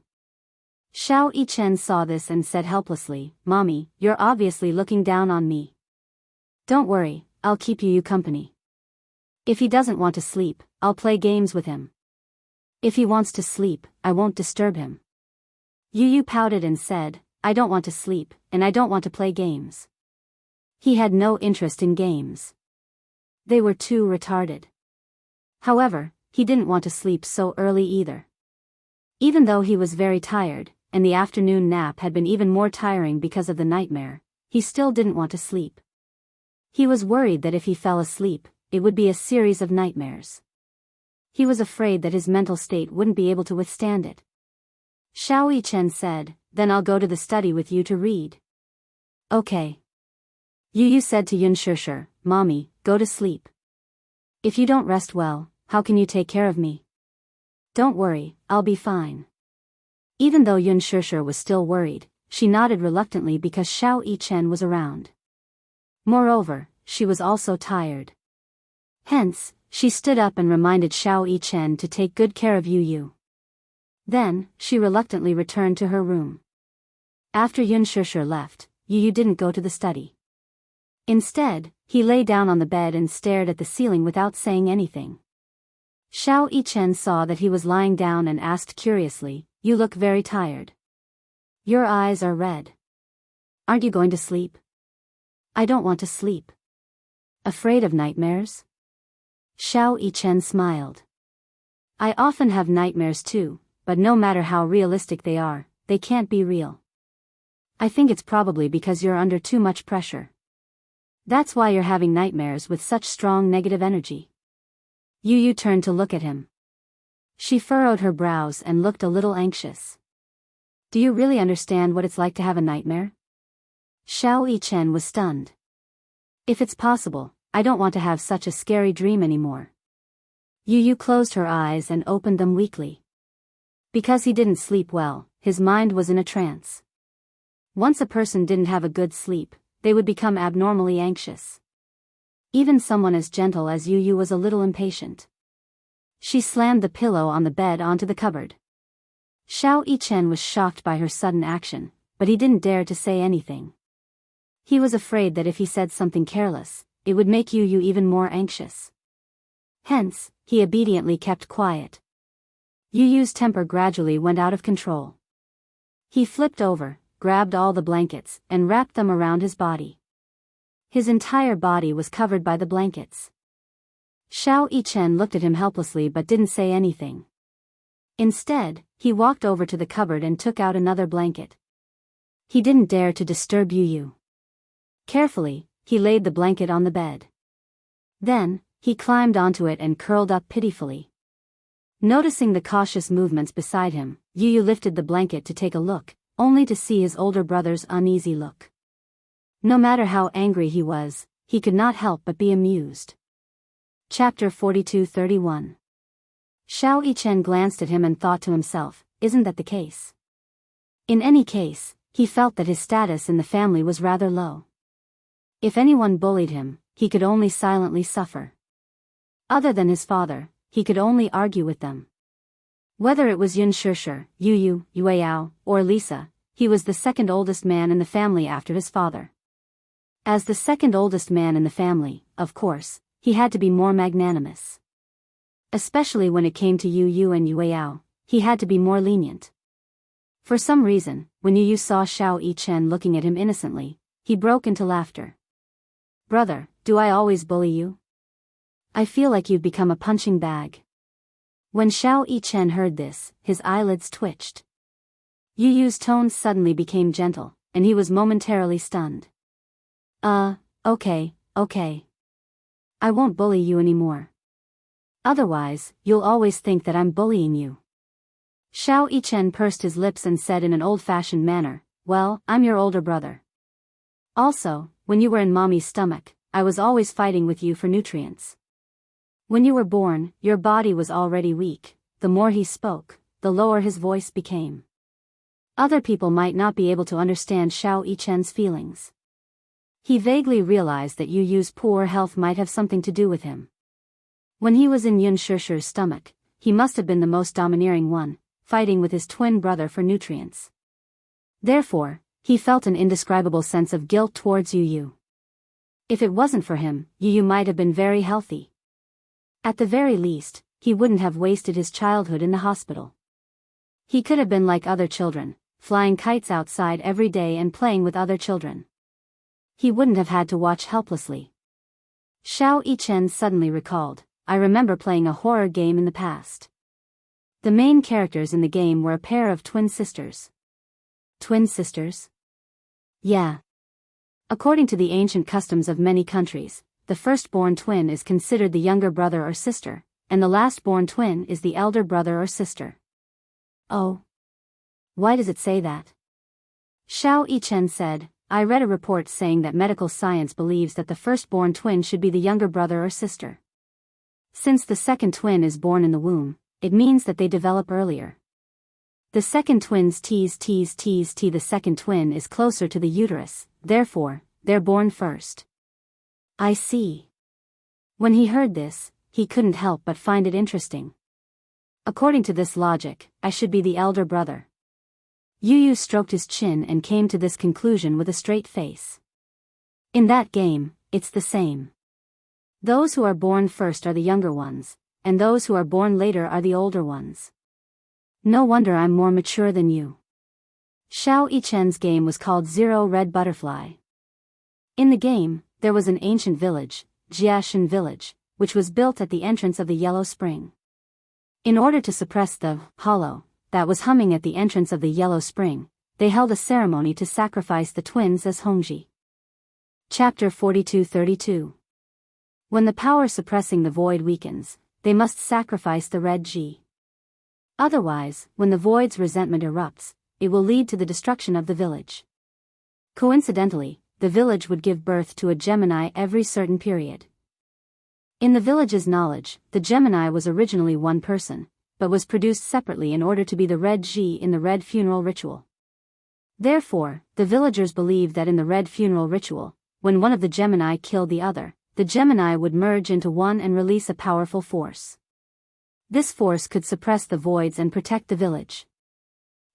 Xiao Yichen saw this and said helplessly, Mommy, you're obviously looking down on me. Don't worry, I'll keep Yu company. If he doesn't want to sleep, I'll play games with him. If he wants to sleep, I won't disturb him. Yu pouted and said, I don't want to sleep, and I don't want to play games. He had no interest in games. They were too retarded. However, he didn't want to sleep so early either. Even though he was very tired, and the afternoon nap had been even more tiring because of the nightmare, he still didn't want to sleep. He was worried that if he fell asleep, it would be a series of nightmares. He was afraid that his mental state wouldn't be able to withstand it. Xiao Yichen said, Then I'll go to the study with you to read. Okay. Yu said to Xianxia, Mommy, go to sleep. If you don't rest well, how can you take care of me? Don't worry, I'll be fine. Even though Xianxia was still worried, she nodded reluctantly because Xiao Yichen was around. Moreover, she was also tired. Hence, she stood up and reminded Xiao Yichen to take good care of Yu. Then, she reluctantly returned to her room. After Xianxia left, Yu didn't go to the study. Instead, he lay down on the bed and stared at the ceiling without saying anything. Xiao Yichen saw that he was lying down and asked curiously, You look very tired. Your eyes are red. Aren't you going to sleep? I don't want to sleep. Afraid of nightmares? Xiao Yichen smiled. I often have nightmares too, but no matter how realistic they are, they can't be real. I think it's probably because you're under too much pressure. That's why you're having nightmares with such strong negative energy. Yu turned to look at him. She furrowed her brows and looked a little anxious. Do you really understand what it's like to have a nightmare? Xiao Yichen was stunned. If it's possible, I don't want to have such a scary dream anymore. Yu closed her eyes and opened them weakly. Because he didn't sleep well, his mind was in a trance. Once a person didn't have a good sleep, they would become abnormally anxious. Even someone as gentle as Yu was a little impatient. She slammed the pillow on the bed onto the cupboard. Xiao Yichen was shocked by her sudden action, but he didn't dare to say anything. He was afraid that if he said something careless, it would make Yu Yu even more anxious. Hence, he obediently kept quiet. Yu Yu's temper gradually went out of control. He flipped over, grabbed all the blankets, and wrapped them around his body. His entire body was covered by the blankets. Xiao Yichen looked at him helplessly but didn't say anything. Instead, he walked over to the cupboard and took out another blanket. He didn't dare to disturb Yu Yu. Carefully, he laid the blanket on the bed. Then, he climbed onto it and curled up pitifully. Noticing the cautious movements beside him, Yu Yu lifted the blanket to take a look, only to see his older brother's uneasy look. No matter how angry he was, he could not help but be amused. Chapter 42-31. Xiao Yichen glanced at him and thought to himself, isn't that the case? In any case, he felt that his status in the family was rather low. If anyone bullied him, he could only silently suffer. Other than his father, he could only argue with them. Whether it was Yun Shishir, Yu Yu, Yue Yao, or Lisa, he was the second oldest man in the family after his father. As the second oldest man in the family, of course, he had to be more magnanimous. Especially when it came to Yu Yu and Yue Yao, he had to be more lenient. For some reason, when Yu Yu saw Xiao Yichen looking at him innocently, he broke into laughter. Brother, do I always bully you? I feel like you've become a punching bag. When Xiao Yichen heard this, his eyelids twitched. Yu Yu's tone suddenly became gentle, and he was momentarily stunned. Okay. I won't bully you anymore. Otherwise, you'll always think that I'm bullying you. Xiao Yichen pursed his lips and said in an old-fashioned manner, well, I'm your older brother. Also, when you were in Mommy's stomach, I was always fighting with you for nutrients. When you were born, your body was already weak. The more he spoke, the lower his voice became. Other people might not be able to understand Xiao Yichen's feelings. He vaguely realized that Yu Yu's poor health might have something to do with him. When he was in Yun Shishir's stomach, he must have been the most domineering one, fighting with his twin brother for nutrients. Therefore, he felt an indescribable sense of guilt towards Yu Yu. If it wasn't for him, Yu Yu might have been very healthy. At the very least, he wouldn't have wasted his childhood in the hospital. He could have been like other children, flying kites outside every day and playing with other children. He wouldn't have had to watch helplessly. Xiao Yichen suddenly recalled, I remember playing a horror game in the past. The main characters in the game were a pair of twin sisters. Twin sisters? Yeah. According to the ancient customs of many countries, the firstborn twin is considered the younger brother or sister, and the lastborn twin is the elder brother or sister. Oh. Why does it say that? Xiao Yichen said, I read a report saying that medical science believes that the firstborn twin should be the younger brother or sister. Since the second twin is born in the womb, it means that they develop earlier. The second twin's the second twin is closer to the uterus, therefore, they're born first. I see. When he heard this, he couldn't help but find it interesting. According to this logic, I should be the elder brother. Yu Yu stroked his chin and came to this conclusion with a straight face. In that game, it's the same. Those who are born first are the younger ones, and those who are born later are the older ones. No wonder I'm more mature than you. Xiao Yichen's game was called Zero Red Butterfly. In the game, there was an ancient village, Jianghu village, which was built at the entrance of the Yellow Spring. In order to suppress the hollow that was humming at the entrance of the Yellow Spring, they held a ceremony to sacrifice the twins as Hongji. Chapter 42-32. When the power suppressing the void weakens, they must sacrifice the red G. Otherwise, when the void's resentment erupts, it will lead to the destruction of the village. Coincidentally, the village would give birth to a Gemini every certain period. In the village's knowledge, the Gemini was originally one person, but was produced separately in order to be the red G in the red funeral ritual. Therefore, the villagers believed that in the red funeral ritual, when one of the Gemini killed the other, the Gemini would merge into one and release a powerful force. This force could suppress the voids and protect the village.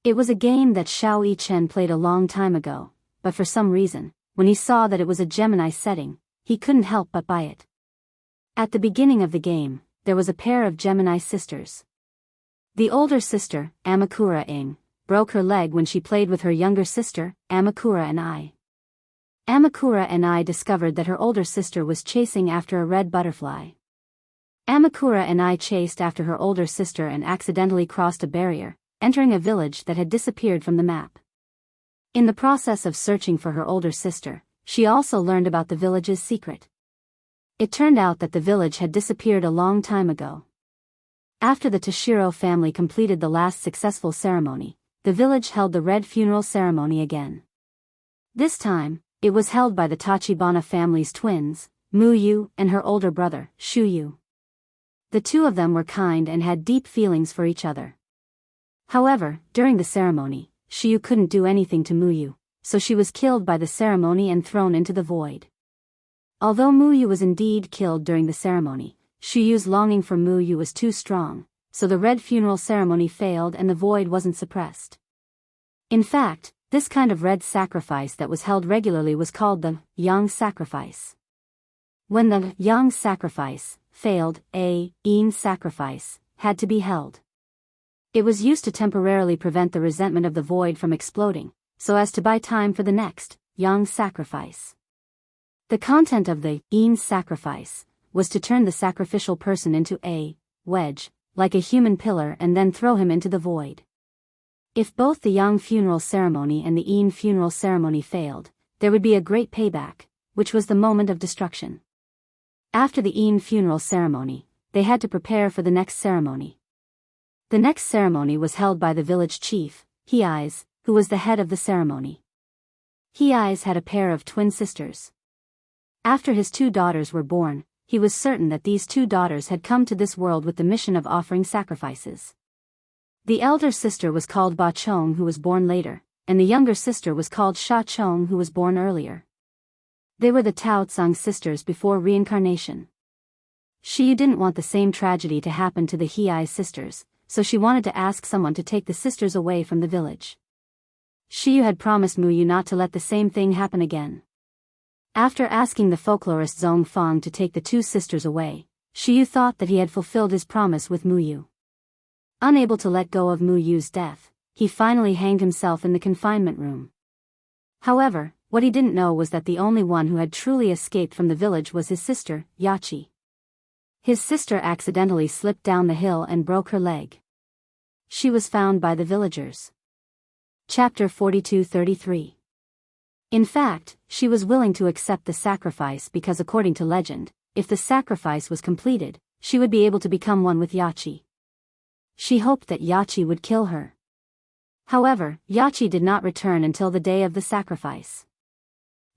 It was a game that Xiao Yichen played a long time ago, but for some reason, when he saw that it was a Gemini setting, he couldn't help but buy it. At the beginning of the game, there was a pair of Gemini sisters. The older sister, Amakura-ing, broke her leg when she played with her younger sister, Amakura-and-I. Amakura-and-I discovered that her older sister was chasing after a red butterfly. Amakura-and-I chased after her older sister and accidentally crossed a barrier, entering a village that had disappeared from the map. In the process of searching for her older sister, she also learned about the village's secret. It turned out that the village had disappeared a long time ago. After the Toshiro family completed the last successful ceremony, the village held the red funeral ceremony again. This time, it was held by the Tachibana family's twins, Muyu and her older brother, Shuyu. The two of them were kind and had deep feelings for each other. However, during the ceremony, Shuyu couldn't do anything to Muyu, so she was killed by the ceremony and thrown into the void. Although Muyu was indeed killed during the ceremony, Shuyu's longing for Muyu was too strong, so the red funeral ceremony failed and the void wasn't suppressed. In fact, this kind of red sacrifice that was held regularly was called the Yang sacrifice. When the Yang sacrifice failed, a Yin sacrifice had to be held. It was used to temporarily prevent the resentment of the void from exploding, so as to buy time for the next Yang sacrifice. The content of the Yin sacrifice was to turn the sacrificial person into a wedge, like a human pillar, and then throw him into the void. If both the Yang funeral ceremony and the Yin funeral ceremony failed, there would be a great payback, which was the moment of destruction. After the Yin funeral ceremony, they had to prepare for the next ceremony. The next ceremony was held by the village chief, Hei's, who was the head of the ceremony. Hei's had a pair of twin sisters. After his two daughters were born, he was certain that these two daughters had come to this world with the mission of offering sacrifices. The elder sister was called Ba Chong, who was born later, and the younger sister was called Sha Chong, who was born earlier. They were the Tao Tsung sisters before reincarnation. Shiyu didn't want the same tragedy to happen to the Hei sisters, so she wanted to ask someone to take the sisters away from the village. Shiyu had promised Muyu not to let the same thing happen again. After asking the folklorist Zong Fong to take the two sisters away, Shiyu thought that he had fulfilled his promise with Muyu. Unable to let go of Muyu's death, he finally hanged himself in the confinement room. However, what he didn't know was that the only one who had truly escaped from the village was his sister, Yachi. His sister accidentally slipped down the hill and broke her leg. She was found by the villagers. Chapter 42-33. In fact, she was willing to accept the sacrifice because, according to legend, if the sacrifice was completed, she would be able to become one with Yachi. She hoped that Yachi would kill her. However, Yachi did not return until the day of the sacrifice.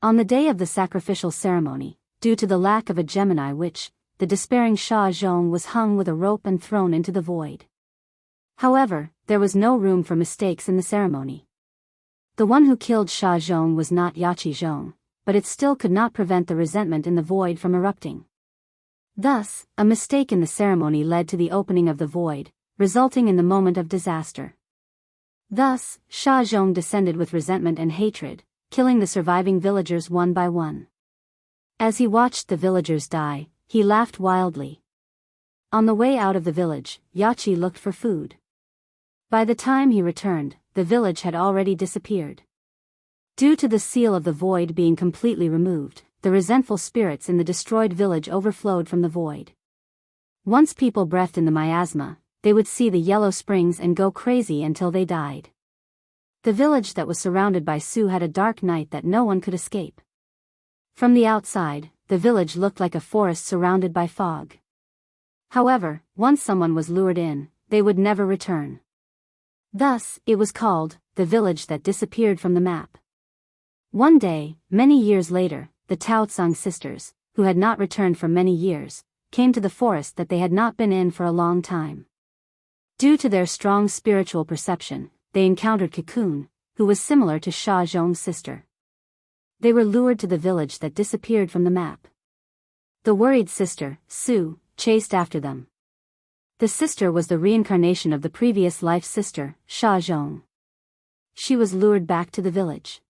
On the day of the sacrificial ceremony, due to the lack of a Gemini witch, the despairing Sha Zhong was hung with a rope and thrown into the void. However, there was no room for mistakes in the ceremony. The one who killed Sha Zhong was not Yachi Zhong, but it still could not prevent the resentment in the void from erupting. Thus, a mistake in the ceremony led to the opening of the void, resulting in the moment of disaster. Thus, Sha Zhong descended with resentment and hatred, killing the surviving villagers one by one. As he watched the villagers die, he laughed wildly. On the way out of the village, Yachi looked for food. By the time he returned, the village had already disappeared. Due to the seal of the void being completely removed, the resentful spirits in the destroyed village overflowed from the void. Once people breathed in the miasma, they would see the yellow springs and go crazy until they died. The village that was surrounded by Su had a dark night that no one could escape. From the outside, the village looked like a forest surrounded by fog. However, once someone was lured in, they would never return. Thus, it was called the village that disappeared from the map. One day, many years later, the Tao Tsung sisters, who had not returned for many years, came to the forest that they had not been in for a long time. Due to their strong spiritual perception, they encountered Cocoon, who was similar to Sha Zhong's sister. They were lured to the village that disappeared from the map. The worried sister, Su, chased after them. The sister was the reincarnation of the previous life sister, Sha Zhong. She was lured back to the village.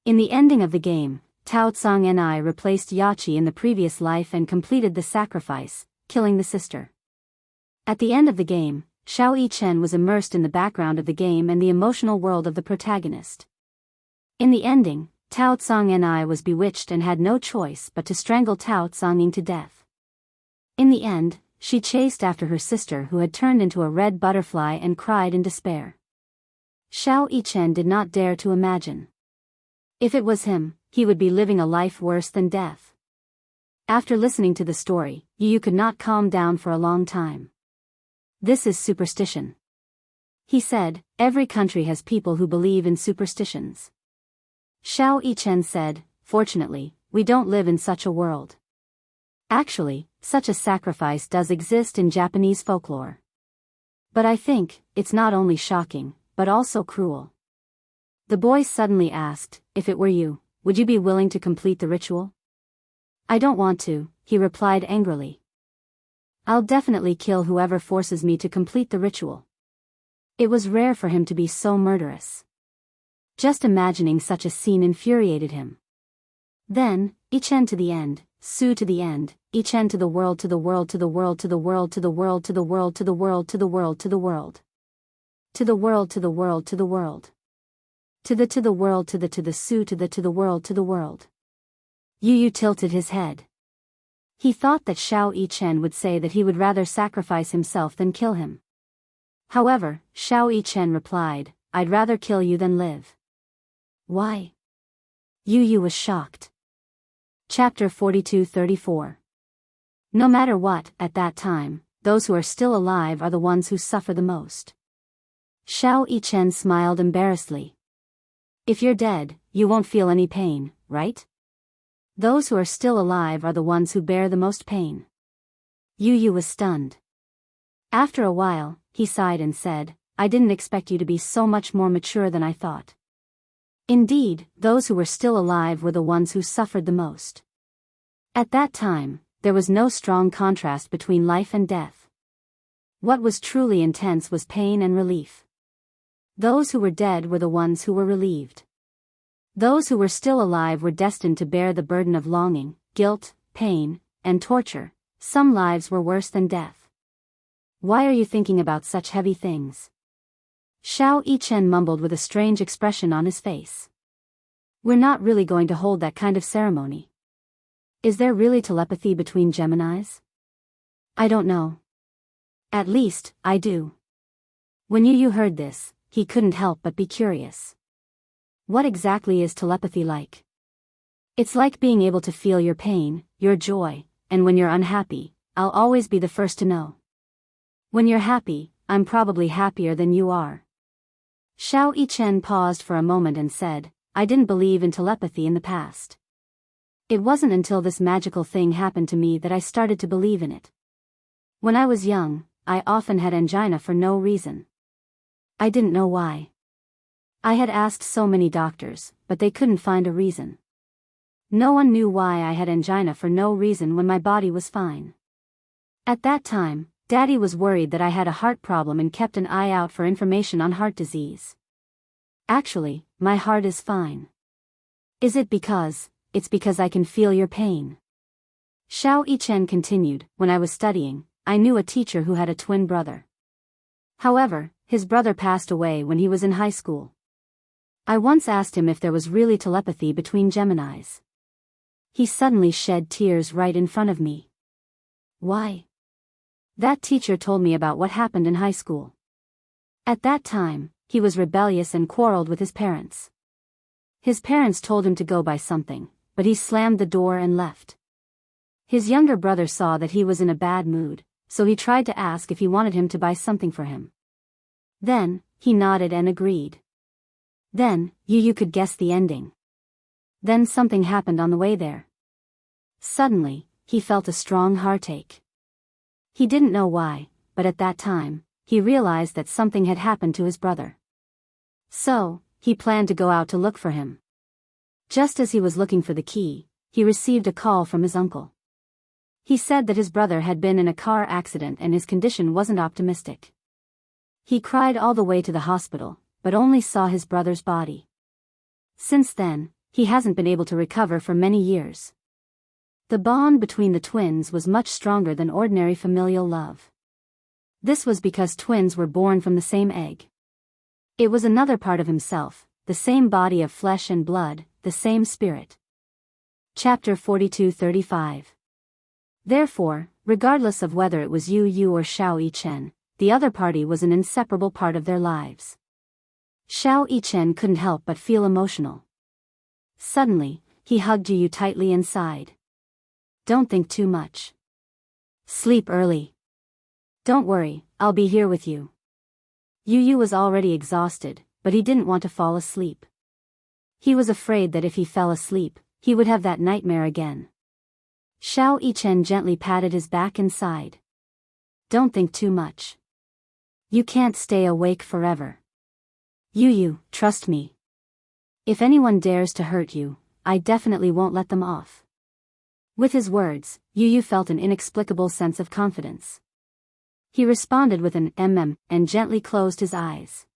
In the ending of the game, Tao Tsang and I replaced Yachi in the previous life and completed the sacrifice, killing the sister. At the end of the game, Xiao Yichen was immersed in the background of the game and the emotional world of the protagonist. In the ending, Tao Tsang and I was bewitched and had no choice but to strangle Tao Tsanging to death. In the end, she chased after her sister who had turned into a red butterfly and cried in despair. Xiao Yichen did not dare to imagine. If it was him, he would be living a life worse than death. After listening to the story, Yu could not calm down for a long time. This is superstition. He said, every country has people who believe in superstitions. Xiao Yichen said, fortunately, we don't live in such a world. Actually, such a sacrifice does exist in Japanese folklore. But I think, it's not only shocking, but also cruel. The boy suddenly asked, if it were you, would you be willing to complete the ritual? I don't want to, he replied angrily. I'll definitely kill whoever forces me to complete the ritual. It was rare for him to be so murderous. Just imagining such a scene infuriated him. Then, Yichen to the end, Su to the end, Yichen to the world to the world to the world to the world to the world to the world to the world to the world to the world. To the world to the world to the world. To the world to the Su to the world to the world. Yu tilted his head. He thought that Xiao Yichen would say that he would rather sacrifice himself than kill him. However, Xiao Yichen replied, I'd rather kill you than live. Why? Yu was shocked. Chapter 42-34. No matter what, at that time, those who are still alive are the ones who suffer the most. Xiao Yichen smiled embarrassedly. If you're dead, you won't feel any pain, right? Those who are still alive are the ones who bear the most pain. Yu was stunned. After a while, he sighed and said, I didn't expect you to be so much more mature than I thought. Indeed, those who were still alive were the ones who suffered the most. At that time, there was no strong contrast between life and death. What was truly intense was pain and relief. Those who were dead were the ones who were relieved. Those who were still alive were destined to bear the burden of longing, guilt, pain, and torture. Some lives were worse than death. Why are you thinking about such heavy things? Xiao Yichen mumbled with a strange expression on his face. We're not really going to hold that kind of ceremony. Is there really telepathy between Geminis? I don't know. At least, I do. When Yu heard this, he couldn't help but be curious. What exactly is telepathy like? It's like being able to feel your pain, your joy, and when you're unhappy, I'll always be the first to know. When you're happy, I'm probably happier than you are. Xiao Yichen paused for a moment and said, I didn't believe in telepathy in the past. It wasn't until this magical thing happened to me that I started to believe in it. When I was young, I often had angina for no reason. I didn't know why. I had asked so many doctors, but they couldn't find a reason. No one knew why I had angina for no reason when my body was fine. At that time, Daddy was worried that I had a heart problem and kept an eye out for information on heart disease. Actually, my heart is fine. Is it because, it's because I can feel your pain? Xiao Yichen continued, when I was studying, I knew a teacher who had a twin brother. However, his brother passed away when he was in high school. I once asked him if there was really telepathy between Geminis. He suddenly shed tears right in front of me. Why? That teacher told me about what happened in high school. At that time, he was rebellious and quarreled with his parents. His parents told him to go buy something, but he slammed the door and left. His younger brother saw that he was in a bad mood, so he tried to ask if he wanted him to buy something for him. Then, he nodded and agreed. Then, you could guess the ending. Then something happened on the way there. Suddenly, he felt a strong heartache. He didn't know why, but at that time, he realized that something had happened to his brother. So, he planned to go out to look for him. Just as he was looking for the key, he received a call from his uncle. He said that his brother had been in a car accident and his condition wasn't optimistic. He cried all the way to the hospital, but only saw his brother's body. Since then, he hasn't been able to recover for many years. The bond between the twins was much stronger than ordinary familial love. This was because twins were born from the same egg. It was another part of himself, the same body of flesh and blood, the same spirit. Chapter 42-35. Therefore, regardless of whether it was Yu Yu or Xiao Yichen, the other party was an inseparable part of their lives. Xiao Yichen couldn't help but feel emotional. Suddenly, he hugged Yu Yu tightly and sighed. Don't think too much. Sleep early. Don't worry, I'll be here with you. Yu Yu was already exhausted, but he didn't want to fall asleep. He was afraid that if he fell asleep, he would have that nightmare again. Xiao Yichen gently patted his back and sighed. Don't think too much. You can't stay awake forever. Yu Yu, trust me. If anyone dares to hurt you, I definitely won't let them off. With his words, Yu Yu felt an inexplicable sense of confidence. He responded with an and gently closed his eyes.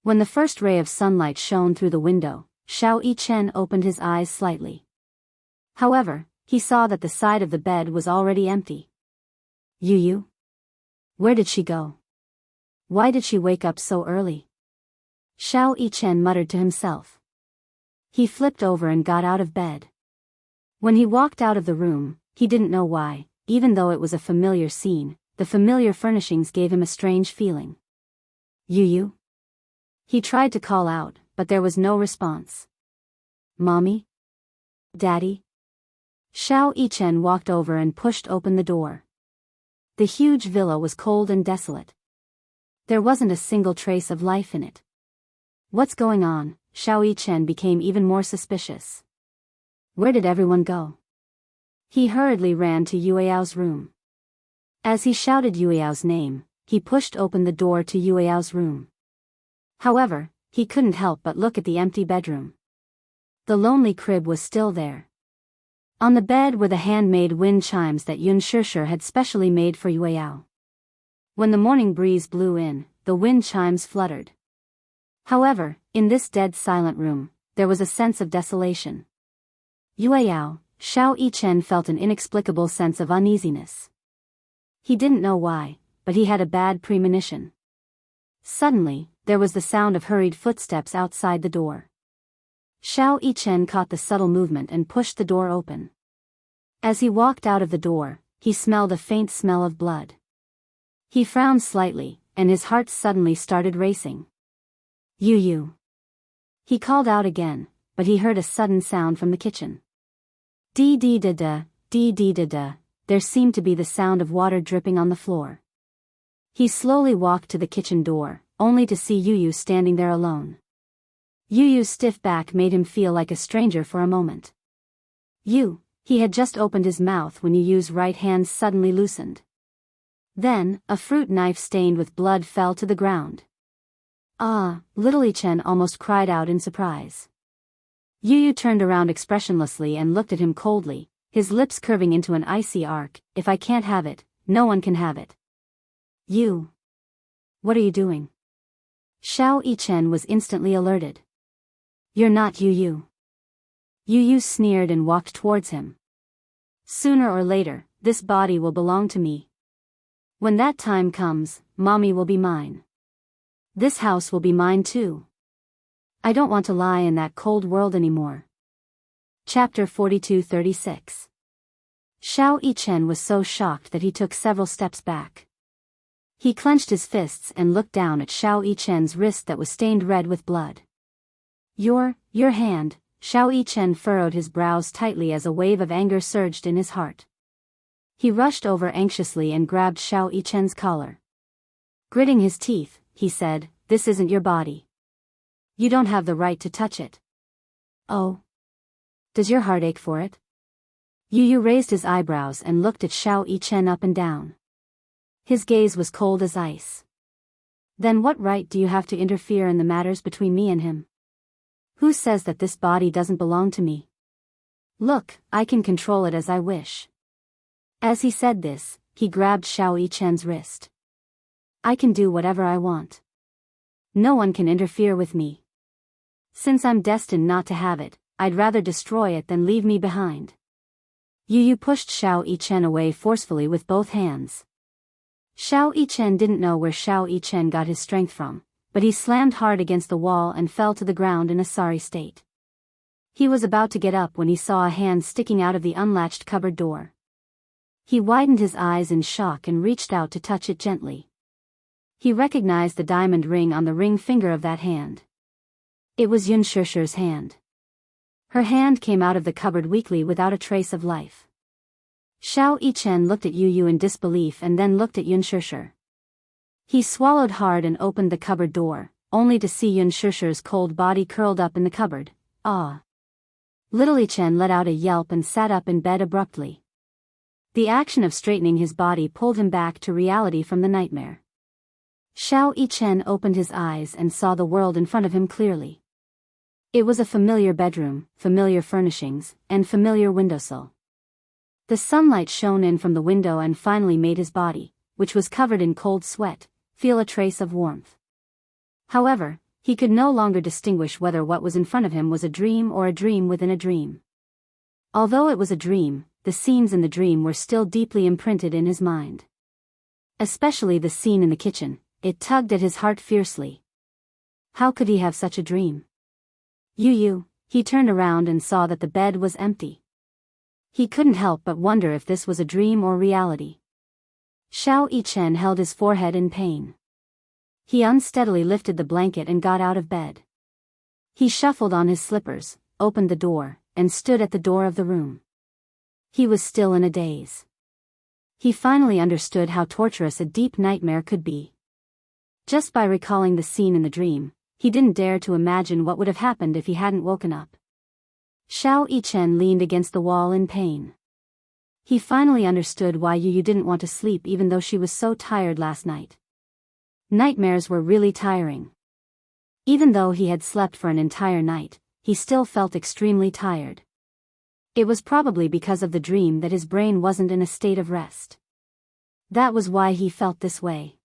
When the first ray of sunlight shone through the window, Xiao Yichen opened his eyes slightly. However, he saw that the side of the bed was already empty. Yu Yu? Where did she go? Why did she wake up so early? Xiao Yichen muttered to himself. He flipped over and got out of bed. When he walked out of the room, he didn't know why, even though it was a familiar scene, the familiar furnishings gave him a strange feeling. Yu Yu? He tried to call out, but there was no response. Mommy? Daddy? Xiao Yichen walked over and pushed open the door. The huge villa was cold and desolate. There wasn't a single trace of life in it. What's going on? Xiao Yichen became even more suspicious. Where did everyone go? He hurriedly ran to Yueyao's room. As he shouted Yueyao's name, he pushed open the door to Yueyao's room. However, he couldn't help but look at the empty bedroom. The lonely crib was still there. On the bed were the handmade wind chimes that Yun Shishir had specially made for Yueyao. When the morning breeze blew in, the wind chimes fluttered. However, in this dead silent room, there was a sense of desolation. Yueyao, Xiao Yichen felt an inexplicable sense of uneasiness. He didn't know why, but he had a bad premonition. Suddenly, there was the sound of hurried footsteps outside the door. Xiao Yichen caught the subtle movement and pushed the door open. As he walked out of the door, he smelled a faint smell of blood. He frowned slightly, and his heart suddenly started racing. Yu Yu. He called out again, but he heard a sudden sound from the kitchen. Dee-dee-da-da, dee-dee-da-da, there seemed to be the sound of water dripping on the floor. He slowly walked to the kitchen door, only to see Yu Yu standing there alone. Yu Yu's stiff back made him feel like a stranger for a moment. He had just opened his mouth when Yu Yu's right hand suddenly loosened. Then, a fruit knife stained with blood fell to the ground. Ah, little Yichen almost cried out in surprise. Yu Yu turned around expressionlessly and looked at him coldly, his lips curving into an icy arc. If I can't have it, no one can have it. You. What are you doing? Xiao Yichen was instantly alerted. You're not Yu Yu. Yu Yu sneered and walked towards him. Sooner or later, this body will belong to me. When that time comes, Mommy will be mine. This house will be mine too. I don't want to lie in that cold world anymore. Chapter 42-36. Xiao Yichen was so shocked that he took several steps back. He clenched his fists and looked down at Xiao Yichen's wrist that was stained red with blood. Your hand. Xiao Yichen furrowed his brows tightly as a wave of anger surged in his heart. He rushed over anxiously and grabbed Xiao Yichen's collar. Gritting his teeth, he said, "This isn't your body. You don't have the right to touch it." Oh. Does your heart ache for it? Yu Yu raised his eyebrows and looked at Xiao Yichen up and down. His gaze was cold as ice. Then what right do you have to interfere in the matters between me and him? Who says that this body doesn't belong to me? Look, I can control it as I wish. As he said this, he grabbed Xiao Yichen's wrist. I can do whatever I want. No one can interfere with me. Since I'm destined not to have it, I'd rather destroy it than leave me behind. Yu Yu pushed Xiao Yichen away forcefully with both hands. Xiao Yichen didn't know where Xiao Yichen got his strength from, but he slammed hard against the wall and fell to the ground in a sorry state. He was about to get up when he saw a hand sticking out of the unlatched cupboard door. He widened his eyes in shock and reached out to touch it gently. He recognized the diamond ring on the ring finger of that hand. It was Yunshishi's hand. Her hand came out of the cupboard weakly without a trace of life. Xiao Yichen looked at Yu Yu in disbelief and then looked at Yunshishi. He swallowed hard and opened the cupboard door, only to see Yunshishi's cold body curled up in the cupboard. Ah! Little Yichen let out a yelp and sat up in bed abruptly. The action of straightening his body pulled him back to reality from the nightmare. Xiao Yichen opened his eyes and saw the world in front of him clearly. It was a familiar bedroom, familiar furnishings, and familiar windowsill. The sunlight shone in from the window and finally made his body, which was covered in cold sweat, feel a trace of warmth. However, he could no longer distinguish whether what was in front of him was a dream or a dream within a dream. Although it was a dream, the scenes in the dream were still deeply imprinted in his mind. Especially the scene in the kitchen, it tugged at his heart fiercely. How could he have such a dream? Yu Yu, he turned around and saw that the bed was empty. He couldn't help but wonder if this was a dream or reality. Xiao Yichen held his forehead in pain. He unsteadily lifted the blanket and got out of bed. He shuffled on his slippers, opened the door, and stood at the door of the room. He was still in a daze. He finally understood how torturous a deep nightmare could be. Just by recalling the scene in the dream, he didn't dare to imagine what would have happened if he hadn't woken up. Xiao Yichen leaned against the wall in pain. He finally understood why Yu Yu didn't want to sleep even though she was so tired last night. Nightmares were really tiring. Even though he had slept for an entire night, he still felt extremely tired. It was probably because of the dream that his brain wasn't in a state of rest. That was why he felt this way.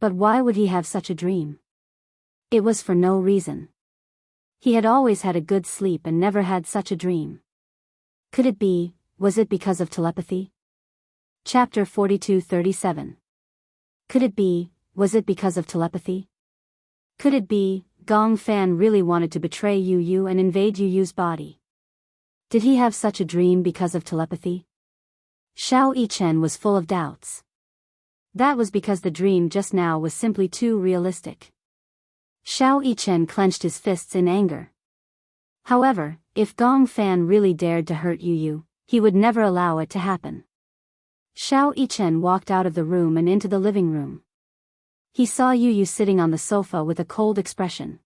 But why would he have such a dream? It was for no reason. He had always had a good sleep and never had such a dream. Could it be, was it because of telepathy? Chapter 42-37. Could it be, was it because of telepathy? Could it be, Gong Fan really wanted to betray Yu Yu and invade Yu Yu's body? Did he have such a dream because of telepathy? Xiao Yichen was full of doubts. That was because the dream just now was simply too realistic. Xiao Yichen clenched his fists in anger. However, if Gong Fan really dared to hurt Yu Yu, he would never allow it to happen. Xiao Yichen walked out of the room and into the living room. He saw Yu Yu sitting on the sofa with a cold expression.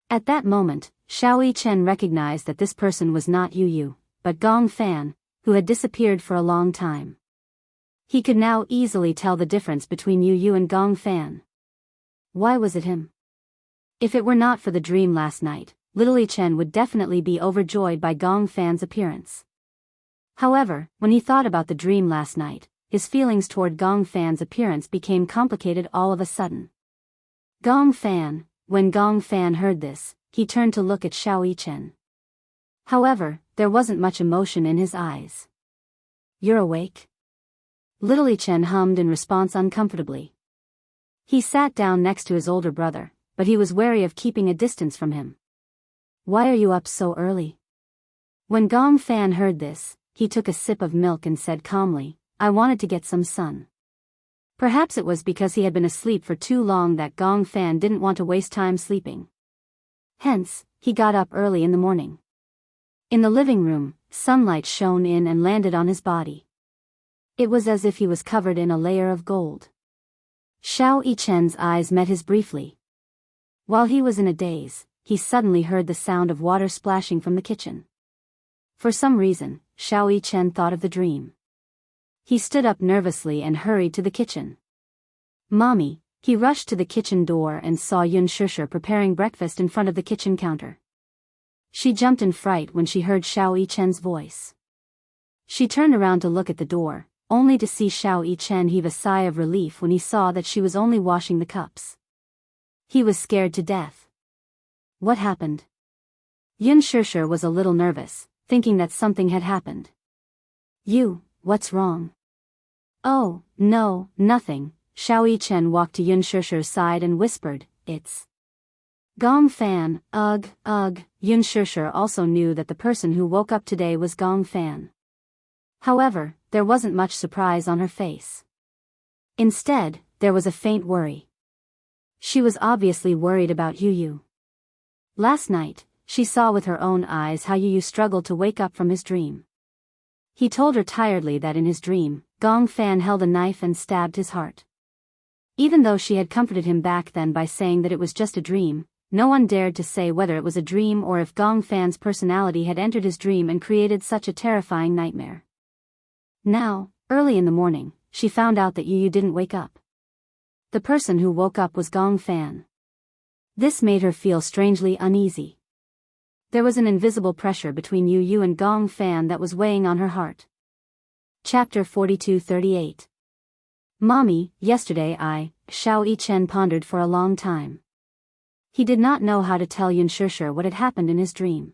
At that moment, Xiao Yichen recognized that this person was not Yu Yu, but Gong Fan, who had disappeared for a long time. He could now easily tell the difference between Yu Yu and Gong Fan. Why was it him? If it were not for the dream last night, little Yichen would definitely be overjoyed by Gong Fan's appearance. However, when he thought about the dream last night, his feelings toward Gong Fan's appearance became complicated all of a sudden. Gong Fan, when Gong Fan heard this, he turned to look at Xiao Yichen. However, there wasn't much emotion in his eyes. You're awake? Little Yichen hummed in response uncomfortably. He sat down next to his older brother, but he was wary of keeping a distance from him. Why are you up so early? When Gong Fan heard this, he took a sip of milk and said calmly, I wanted to get some sun. Perhaps it was because he had been asleep for too long that Gong Fan didn't want to waste time sleeping. Hence, he got up early in the morning. In the living room, sunlight shone in and landed on his body. It was as if he was covered in a layer of gold. Xiao Yichen's eyes met his briefly. While he was in a daze, he suddenly heard the sound of water splashing from the kitchen. For some reason, Xiao Yichen thought of the dream. He stood up nervously and hurried to the kitchen. Mommy, he rushed to the kitchen door and saw Yunshisha preparing breakfast in front of the kitchen counter. She jumped in fright when she heard Xiao Yichen's voice. She turned around to look at the door, only to see Xiao Yichen heave a sigh of relief when he saw that she was only washing the cups. He was scared to death. What happened? Yun Shishir was a little nervous, thinking that something had happened. What's wrong? Oh, no, nothing. Xiao Yichen walked to Yun Shishir's side and whispered, it's Gong Fan. Ugh. Yun Shishir also knew that the person who woke up today was Gong Fan. However, there wasn't much surprise on her face. Instead, there was a faint worry. She was obviously worried about Yu. Last night, she saw with her own eyes how Yu struggled to wake up from his dream. He told her tiredly that in his dream, Gong Fan held a knife and stabbed his heart. Even though she had comforted him back then by saying that it was just a dream, no one dared to say whether it was a dream or if Gong Fan's personality had entered his dream and created such a terrifying nightmare. Now, early in the morning, she found out that Yu didn't wake up. The person who woke up was Gong Fan. This made her feel strangely uneasy. There was an invisible pressure between Yu and Gong Fan that was weighing on her heart. Chapter 42-38. Mommy, yesterday Xiao Yichen pondered for a long time. He did not know how to tell Yun Shishir what had happened in his dream.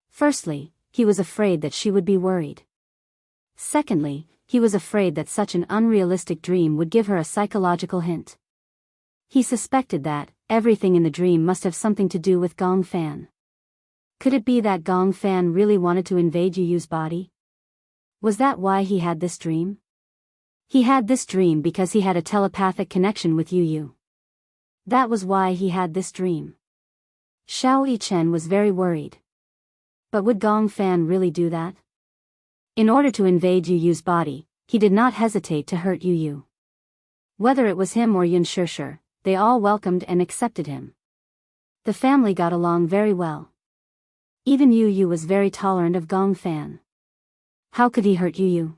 Firstly, he was afraid that she would be worried. Secondly, he was afraid that such an unrealistic dream would give her a psychological hint. He suspected that everything in the dream must have something to do with Gong Fan. Could it be that Gong Fan really wanted to invade Yu's body? Was that why he had this dream? He had this dream because he had a telepathic connection with Yu. That was why he had this dream. Xiao Yichen was very worried. But would Gong Fan really do that? In order to invade Yu's body, he did not hesitate to hurt Yu. Whether it was him or Yun Shishir, they all welcomed and accepted him. The family got along very well. Even Yu was very tolerant of Gong Fan. How could he hurt Yu?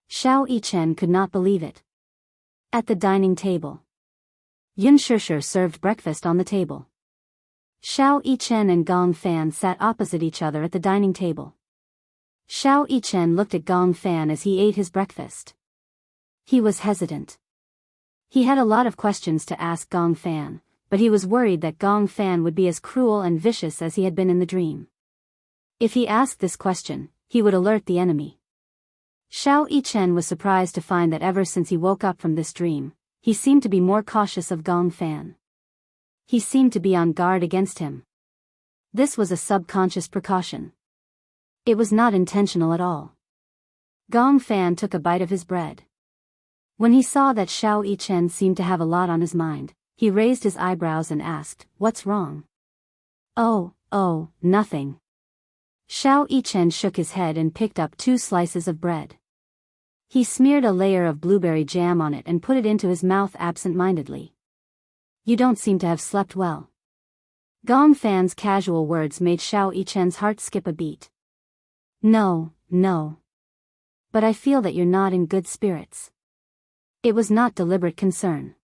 Xiao Yichen could not believe it. At the dining table, Yun Shishir served breakfast on the table. Xiao Yichen and Gong Fan sat opposite each other at the dining table. Xiao Yichen looked at Gong Fan as he ate his breakfast. He was hesitant. He had a lot of questions to ask Gong Fan, but he was worried that Gong Fan would be as cruel and vicious as he had been in the dream. If he asked this question, he would alert the enemy. Xiao Yichen was surprised to find that ever since he woke up from this dream, he seemed to be more cautious of Gong Fan. He seemed to be on guard against him. This was a subconscious precaution. It was not intentional at all. Gong Fan took a bite of his bread. When he saw that Xiao Yichen seemed to have a lot on his mind, he raised his eyebrows and asked, "What's wrong?" Oh, nothing." Xiao Yichen shook his head and picked up 2 slices of bread. He smeared a layer of blueberry jam on it and put it into his mouth absent-mindedly. "You don't seem to have slept well." Gong Fan's casual words made Xiao Yichen's heart skip a beat. No. But I feel that you're not in good spirits." It was not deliberate concern.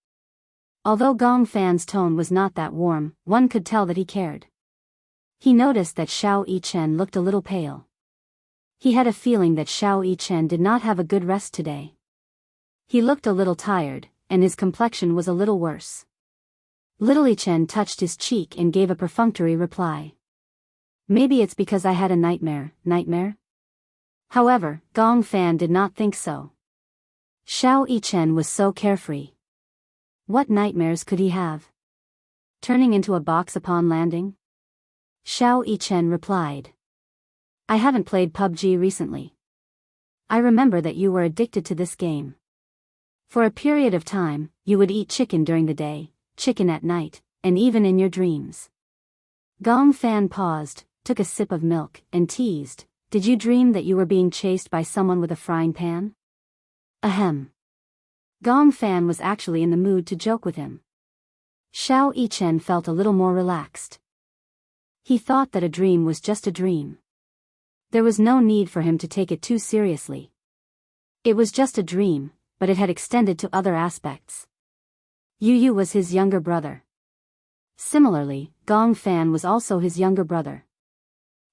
Although Gong Fan's tone was not that warm, one could tell that he cared. He noticed that Xiao Yichen looked a little pale. He had a feeling that Xiao Yichen did not have a good rest today. He looked a little tired, and his complexion was a little worse. Little Yichen touched his cheek and gave a perfunctory reply. "Maybe it's because I had a nightmare." However, Gong Fan did not think so. Xiao Yichen was so carefree. What nightmares could he have? Turning into a box upon landing? Xiao Yichen replied. "I haven't played PUBG recently. I remember that you were addicted to this game. For a period of time, you would eat chicken during the day, chicken at night, and even in your dreams." Gong Fan paused, took a sip of milk, and teased, "Did you dream that you were being chased by someone with a frying pan?" Ahem. Gong Fan was actually in the mood to joke with him. Xiao Yichen felt a little more relaxed. He thought that a dream was just a dream. There was no need for him to take it too seriously. It was just a dream, but it had extended to other aspects. Yu was his younger brother. Similarly, Gong Fan was also his younger brother.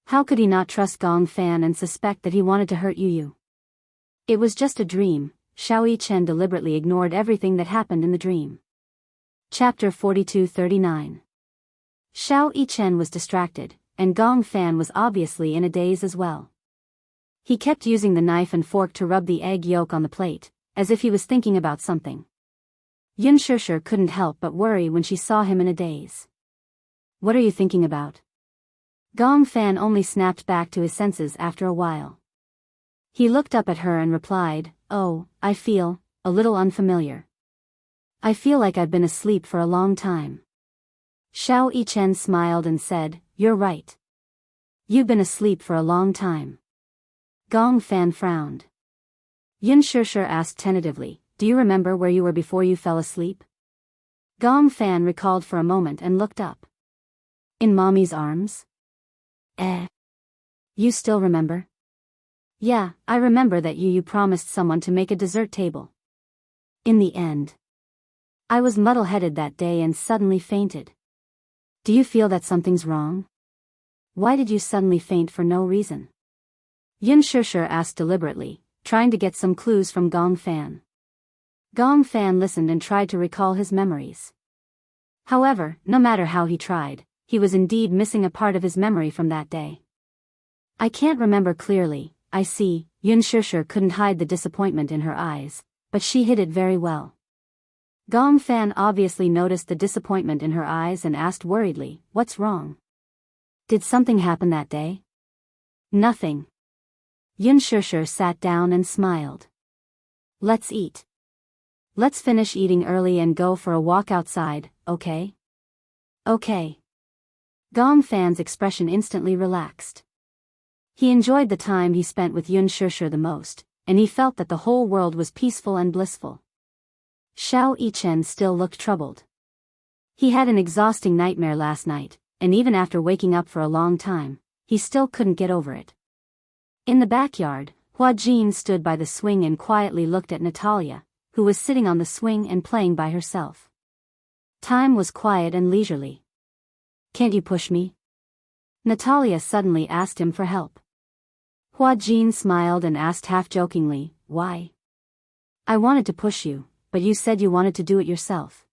How could he not trust Gong Fan and suspect that he wanted to hurt Yu? It was just a dream. Xiao Yichen deliberately ignored everything that happened in the dream. Chapter 42-39. Xiao Yichen was distracted. and Gong Fan was obviously in a daze as well. He kept using the knife and fork to rub the egg yolk on the plate, as if he was thinking about something. Yun Shishir couldn't help but worry when she saw him in a daze. "What are you thinking about?" Gong Fan only snapped back to his senses after a while. He looked up at her and replied, "Oh, I feel a little unfamiliar. I feel like I've been asleep for a long time." Xiao Yichen smiled and said, "You're right. You've been asleep for a long time." Gong Fan frowned. Yun Shishir asked tentatively, "Do you remember where you were before you fell asleep?" Gong Fan recalled for a moment and looked up. "In Mommy's arms?" You still remember?" "Yeah, I remember that you promised someone to make a dessert table. In the end, I was muddle-headed that day and suddenly fainted. Do you feel that something's wrong? Why did you suddenly faint for no reason?" Yun Shishir asked deliberately, trying to get some clues from Gong Fan. Gong Fan listened and tried to recall his memories. However, no matter how he tried, he was indeed missing a part of his memory from that day. "I can't remember clearly, I see." Yun Shishir couldn't hide the disappointment in her eyes, but she hid it very well. Gong Fan obviously noticed the disappointment in her eyes and asked worriedly, "What's wrong? Did something happen that day?" "Nothing." Yun Shishir sat down and smiled. "Let's eat. Let's finish eating early and go for a walk outside, okay?" "Okay." Gong Fan's expression instantly relaxed. He enjoyed the time he spent with Yun Shishir the most, and he felt that the whole world was peaceful and blissful. Xiao Yichen still looked troubled. He had an exhausting nightmare last night, and even after waking up for a long time, he still couldn't get over it. In the backyard, Hua Jin stood by the swing and quietly looked at Natalia, who was sitting on the swing and playing by herself. Time was quiet and leisurely. "Can't you push me?" Natalia suddenly asked him for help. Hua Jin smiled and asked half-jokingly, "Why?" "I wanted to push you, but you said you wanted to do it yourself."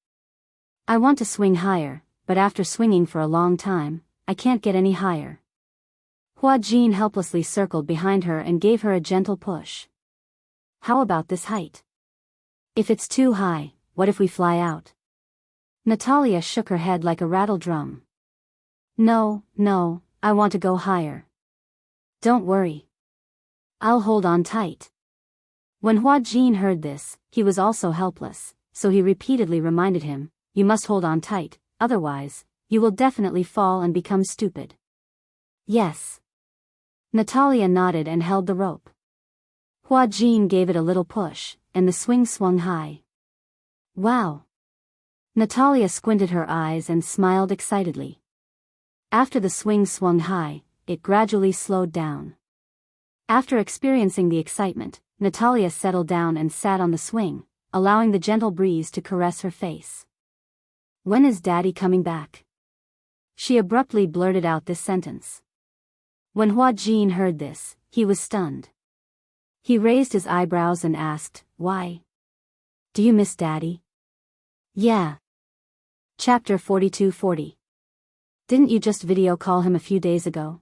"I want to swing higher, but after swinging for a long time, I can't get any higher." Hua Jin helplessly circled behind her and gave her a gentle push. "How about this height? If it's too high, what if we fly out?" Natalia shook her head like a rattle drum. No, I want to go higher." "Don't worry. I'll hold on tight." When Hua Jin heard this, he was also helpless, so he repeatedly reminded him, "You must hold on tight, otherwise, you will definitely fall and become stupid." "Yes." Natalia nodded and held the rope. Hua Jin gave it a little push, and the swing swung high. "Wow." Natalia squinted her eyes and smiled excitedly. After the swing swung high, it gradually slowed down. After experiencing the excitement, Natalia settled down and sat on the swing, allowing the gentle breeze to caress her face. "When is Daddy coming back?" She abruptly blurted out this sentence. When Hua Jin heard this, he was stunned. He raised his eyebrows and asked, "Why? Do you miss Daddy?" "Yeah." Chapter 42-40. "Didn't you just video call him a few days ago?"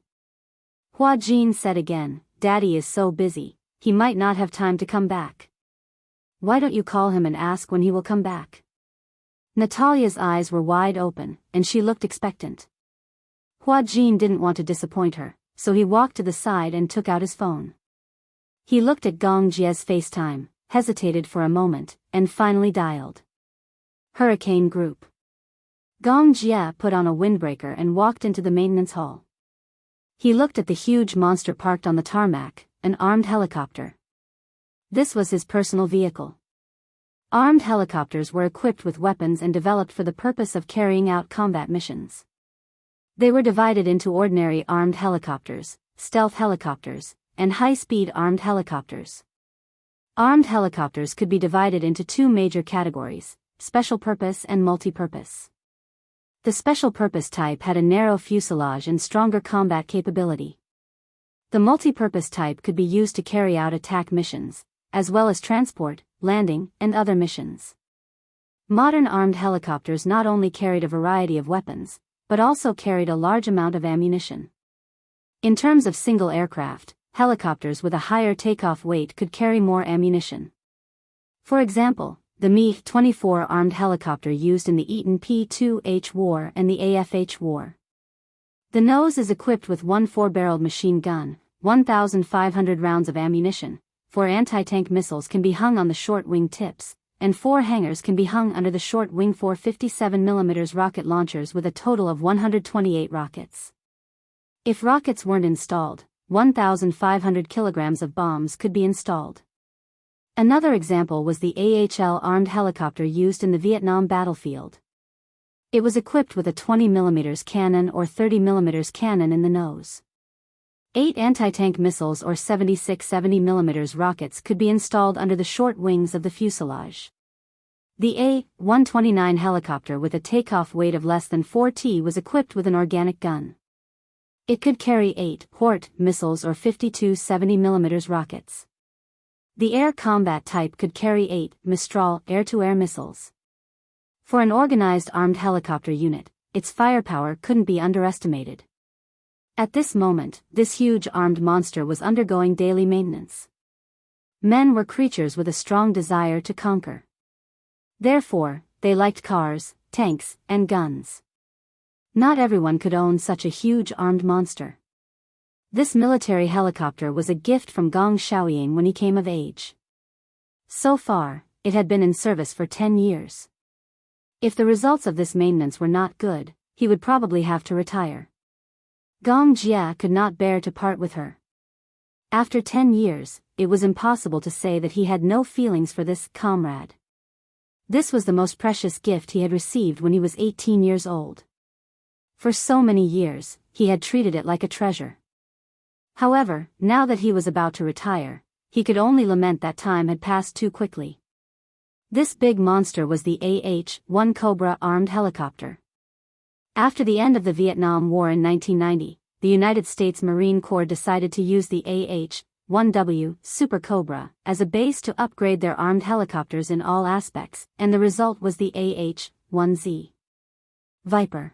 Hua Jin said again, "Daddy is so busy, he might not have time to come back." "Why don't you call him and ask when he will come back?" Natalia's eyes were wide open, and she looked expectant. Hua Jin didn't want to disappoint her, so he walked to the side and took out his phone. He looked at Gong Jie's FaceTime, hesitated for a moment, and finally dialed. Hurricane Group. Gong Jie put on a windbreaker and walked into the maintenance hall. He looked at the huge monster parked on the tarmac, an armed helicopter. This was his personal vehicle. Armed helicopters were equipped with weapons and developed for the purpose of carrying out combat missions. They were divided into ordinary armed helicopters, stealth helicopters, and high-speed armed helicopters. Armed helicopters could be divided into two major categories, special purpose and multi-purpose. The special purpose type had a narrow fuselage and stronger combat capability. The multi-purpose type could be used to carry out attack missions, as well as transport, landing, and other missions. Modern armed helicopters not only carried a variety of weapons, but also carried a large amount of ammunition. In terms of single aircraft, helicopters with a higher takeoff weight could carry more ammunition. For example, the Mi-24 armed helicopter used in the Eaton P-2H war and the AFH war. The nose is equipped with one 4-barreled machine gun, 1,500 rounds of ammunition, 4 anti-tank missiles can be hung on the short wing tips, and 4 hangars can be hung under the short wing 4 57mm rocket launchers with a total of 128 rockets. If rockets weren't installed, 1,500 kilograms of bombs could be installed. Another example was the AHL armed helicopter used in the Vietnam battlefield. It was equipped with a 20mm cannon or 30mm cannon in the nose. 8 anti-tank missiles or 76 70mm rockets could be installed under the short wings of the fuselage. The A-129 helicopter with a takeoff weight of less than 4 t was equipped with an organic gun. It could carry 8 Hort missiles or 52 70mm rockets. The air combat type could carry 8 Mistral air-to-air missiles. For an organized armed helicopter unit, its firepower couldn't be underestimated. At this moment, this huge armed monster was undergoing daily maintenance. Men were creatures with a strong desire to conquer. Therefore, they liked cars, tanks, and guns. Not everyone could own such a huge armed monster. This military helicopter was a gift from Gong Xiaoying when he came of age. So far, it had been in service for 10 years. If the results of this maintenance were not good, he would probably have to retire. Gong Jia could not bear to part with her. After 10 years, it was impossible to say that he had no feelings for this comrade. This was the most precious gift he had received when he was 18 years old. For so many years, he had treated it like a treasure. However, now that he was about to retire, he could only lament that time had passed too quickly. This big monster was the AH-1 Cobra armed helicopter. After the end of the Vietnam War in 1990, the United States Marine Corps decided to use the AH-1W Super Cobra as a base to upgrade their armed helicopters in all aspects, and the result was the AH-1Z Viper.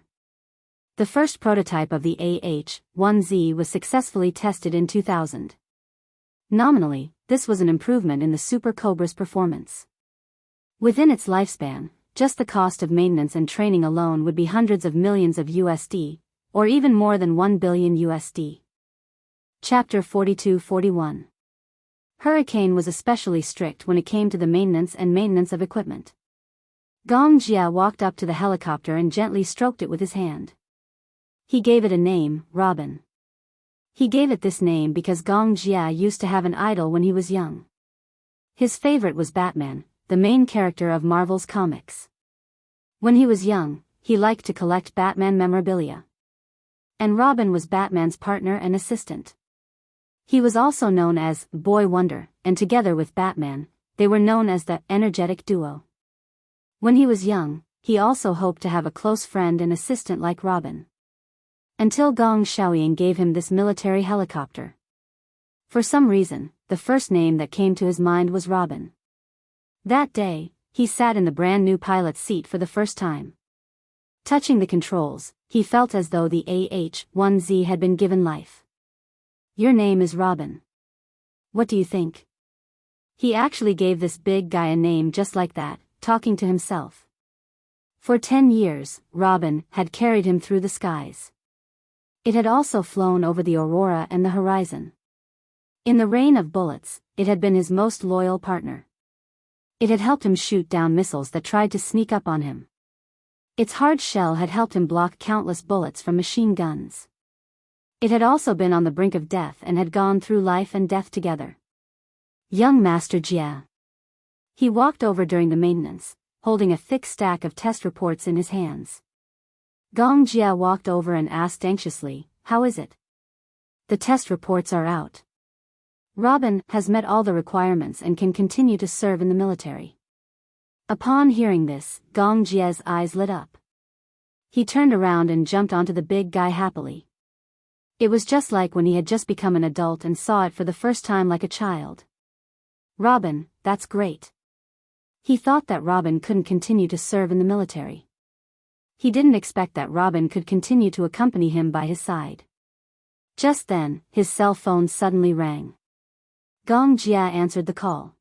The first prototype of the AH-1Z was successfully tested in 2000. Nominally, this was an improvement in the Super Cobra's performance. Within its lifespan, just the cost of maintenance and training alone would be hundreds of millions of USD, or even more than 1 billion USD. Chapter 42-41. Hurricane was especially strict when it came to the maintenance of equipment. Gong Jia walked up to the helicopter and gently stroked it with his hand. He gave it a name, Robin. He gave it this name because Gong Jia used to have an idol when he was young. His favorite was Batman, the main character of Marvel's comics. When he was young, he liked to collect Batman memorabilia. And Robin was Batman's partner and assistant. He was also known as Boy Wonder, and together with Batman, they were known as the energetic duo. When he was young, he also hoped to have a close friend and assistant like Robin. Until Gong Xiaoying gave him this military helicopter. For some reason, the first name that came to his mind was Robin. That day, he sat in the brand new pilot's seat for the first time. Touching the controls, he felt as though the AH-1Z had been given life. Your name is Robin. What do you think? He actually gave this big guy a name just like that, talking to himself. For 10 years, Robin had carried him through the skies. It had also flown over the aurora and the horizon. In the rain of bullets, it had been his most loyal partner. It had helped him shoot down missiles that tried to sneak up on him. Its hard shell had helped him block countless bullets from machine guns. It had also been on the brink of death and had gone through life and death together. Young Master Jia. He walked over during the maintenance, holding a thick stack of test reports in his hands. Gong Jia walked over and asked anxiously, "How is it?" "The test reports are out. Robin has met all the requirements and can continue to serve in the military." Upon hearing this, Gong Jia's eyes lit up. He turned around and jumped onto the big guy happily. It was just like when he had just become an adult and saw it for the first time like a child. Robin, that's great. He thought that Robin couldn't continue to serve in the military. He didn't expect that Robin could continue to accompany him by his side. Just then, his cell phone suddenly rang. Gong Jia answered the call.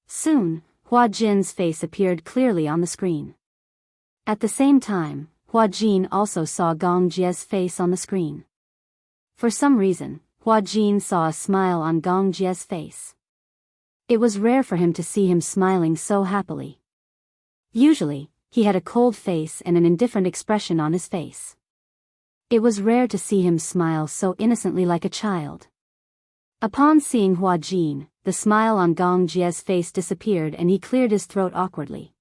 Soon, Hua Jin's face appeared clearly on the screen. At the same time, Hua Jin also saw Gong Jia's face on the screen. For some reason, Hua Jin saw a smile on Gong Jia's face. It was rare for him to see him smiling so happily. Usually, he had a cold face and an indifferent expression on his face. It was rare to see him smile so innocently like a child. Upon seeing Hua Jin, the smile on Gong Jia's face disappeared and he cleared his throat awkwardly.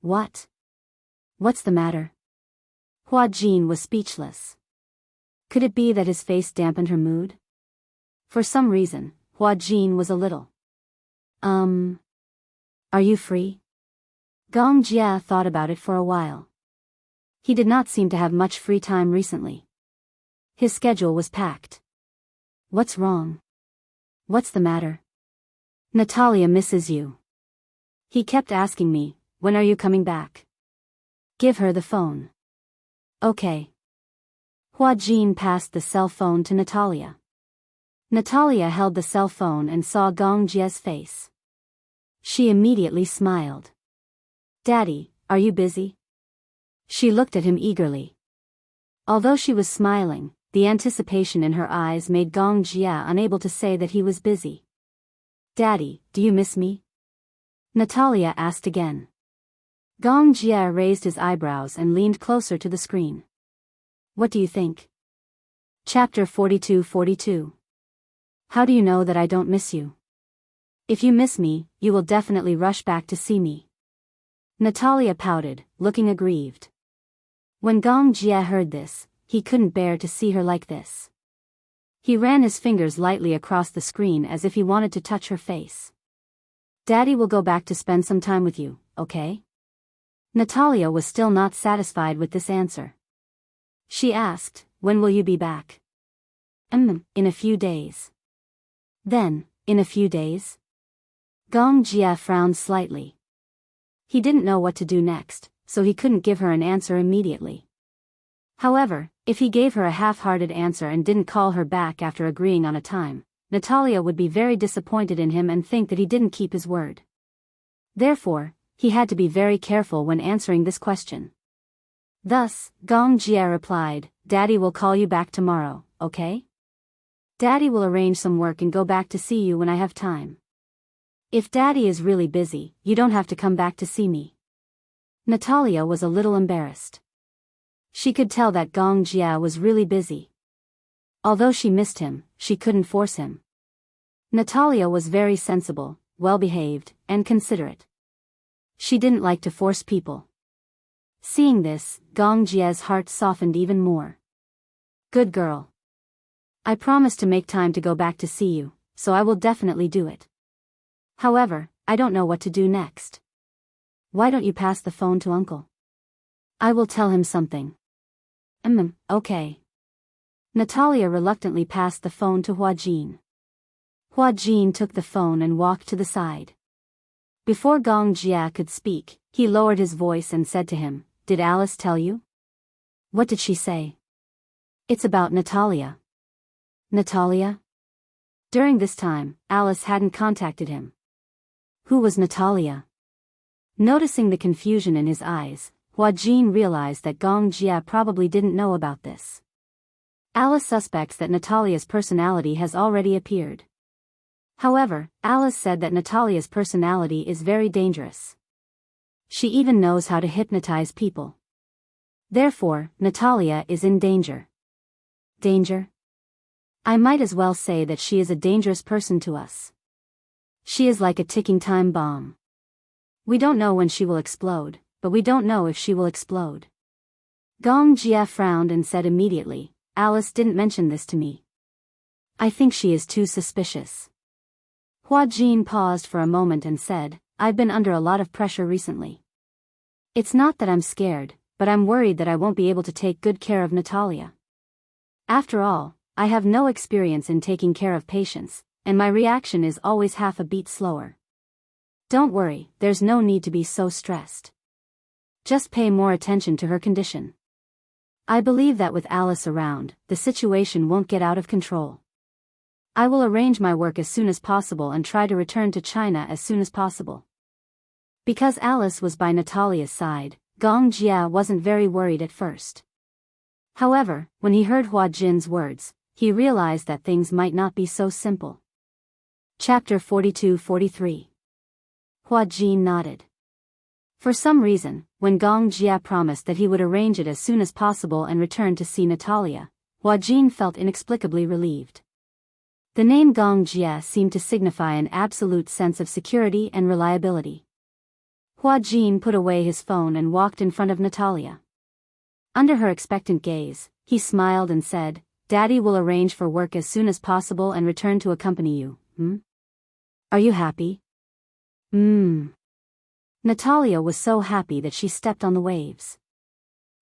What? What's the matter? Hua Jin was speechless. Could it be that his face dampened her mood? For some reason, Hua Jin was a little. Are you free? Gong Jia thought about it for a while. He did not seem to have much free time recently. His schedule was packed. What's wrong? What's the matter? Natalia misses you. He kept asking me, when are you coming back? Give her the phone. Okay. Hua Jin passed the cell phone to Natalia. Natalia held the cell phone and saw Gong Jia's face. She immediately smiled. Daddy, are you busy? She looked at him eagerly. Although she was smiling, the anticipation in her eyes made Gong Jia unable to say that he was busy. Daddy, do you miss me? Natalia asked again. Gong Jia raised his eyebrows and leaned closer to the screen. What do you think? Chapter 42. How do you know that I don't miss you? If you miss me, you will definitely rush back to see me. Natalia pouted, looking aggrieved. When Gong Jia heard this, he couldn't bear to see her like this. He ran his fingers lightly across the screen as if he wanted to touch her face. Daddy will go back to spend some time with you, okay? Natalia was still not satisfied with this answer. She asked, when will you be back? In a few days. Then, in a few days? Gong Jia frowned slightly. He didn't know what to do next, so he couldn't give her an answer immediately. However, if he gave her a half-hearted answer and didn't call her back after agreeing on a time, Natalia would be very disappointed in him and think that he didn't keep his word. Therefore, he had to be very careful when answering this question. Thus, Gong Jia replied, Daddy will call you back tomorrow, okay? Daddy will arrange some work and go back to see you when I have time. If Daddy is really busy, you don't have to come back to see me. Natalia was a little embarrassed. She could tell that Gong Jia was really busy. Although she missed him, she couldn't force him. Natalia was very sensible, well-behaved, and considerate. She didn't like to force people. Seeing this, Gong Jia's heart softened even more. Good girl. I promise to make time to go back to see you, so I will definitely do it. However, I don't know what to do next. Why don't you pass the phone to Uncle? I will tell him something. Okay. Natalia reluctantly passed the phone to Hua Jin. Hua Jin took the phone and walked to the side. Before Gong Jia could speak, he lowered his voice and said to him, Did Alice tell you? What did she say? It's about Natalia. Natalia? During this time, Alice hadn't contacted him. Who was Natalia? Noticing the confusion in his eyes, Hua Jin realized that Gong Jia probably didn't know about this. Alice suspects that Natalia's personality has already appeared. However, Alice said that Natalia's personality is very dangerous. She even knows how to hypnotize people. Therefore, Natalia is in danger. Danger? I might as well say that she is a dangerous person to us. She is like a ticking time bomb. We don't know when she will explode, but we don't know if she will explode. Gong Jia frowned and said immediately, Alice didn't mention this to me. I think she is too suspicious. Hua Jin paused for a moment and said, I've been under a lot of pressure recently. It's not that I'm scared, but I'm worried that I won't be able to take good care of Natalia. After all, I have no experience in taking care of patients, and my reaction is always half a beat slower. Don't worry, there's no need to be so stressed. Just pay more attention to her condition. I believe that with Alice around, the situation won't get out of control. I will arrange my work as soon as possible and try to return to China as soon as possible. Because Alice was by Natalia's side, Gong Jia wasn't very worried at first. However, when he heard Hua Jin's words, he realized that things might not be so simple. Chapter 42-43. Hua Jin nodded. For some reason, when Gong Jia promised that he would arrange it as soon as possible and return to see Natalia, Hua Jin felt inexplicably relieved. The name Gong Jia seemed to signify an absolute sense of security and reliability. Hua Jin put away his phone and walked in front of Natalia. Under her expectant gaze, he smiled and said, "Daddy will arrange for work as soon as possible and return to accompany you, Are you happy?" Natalia was so happy that she stepped on the waves.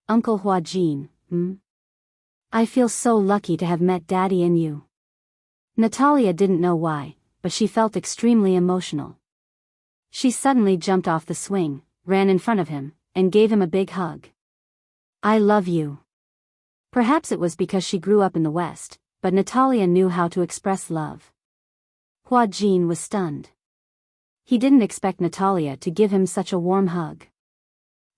"Uncle Hua Jin, I feel so lucky to have met Daddy and you." Natalia didn't know why, but she felt extremely emotional. She suddenly jumped off the swing, ran in front of him, and gave him a big hug. "I love you." Perhaps it was because she grew up in the West, but Natalia knew how to express love. Hua Jin was stunned. He didn't expect Natalia to give him such a warm hug.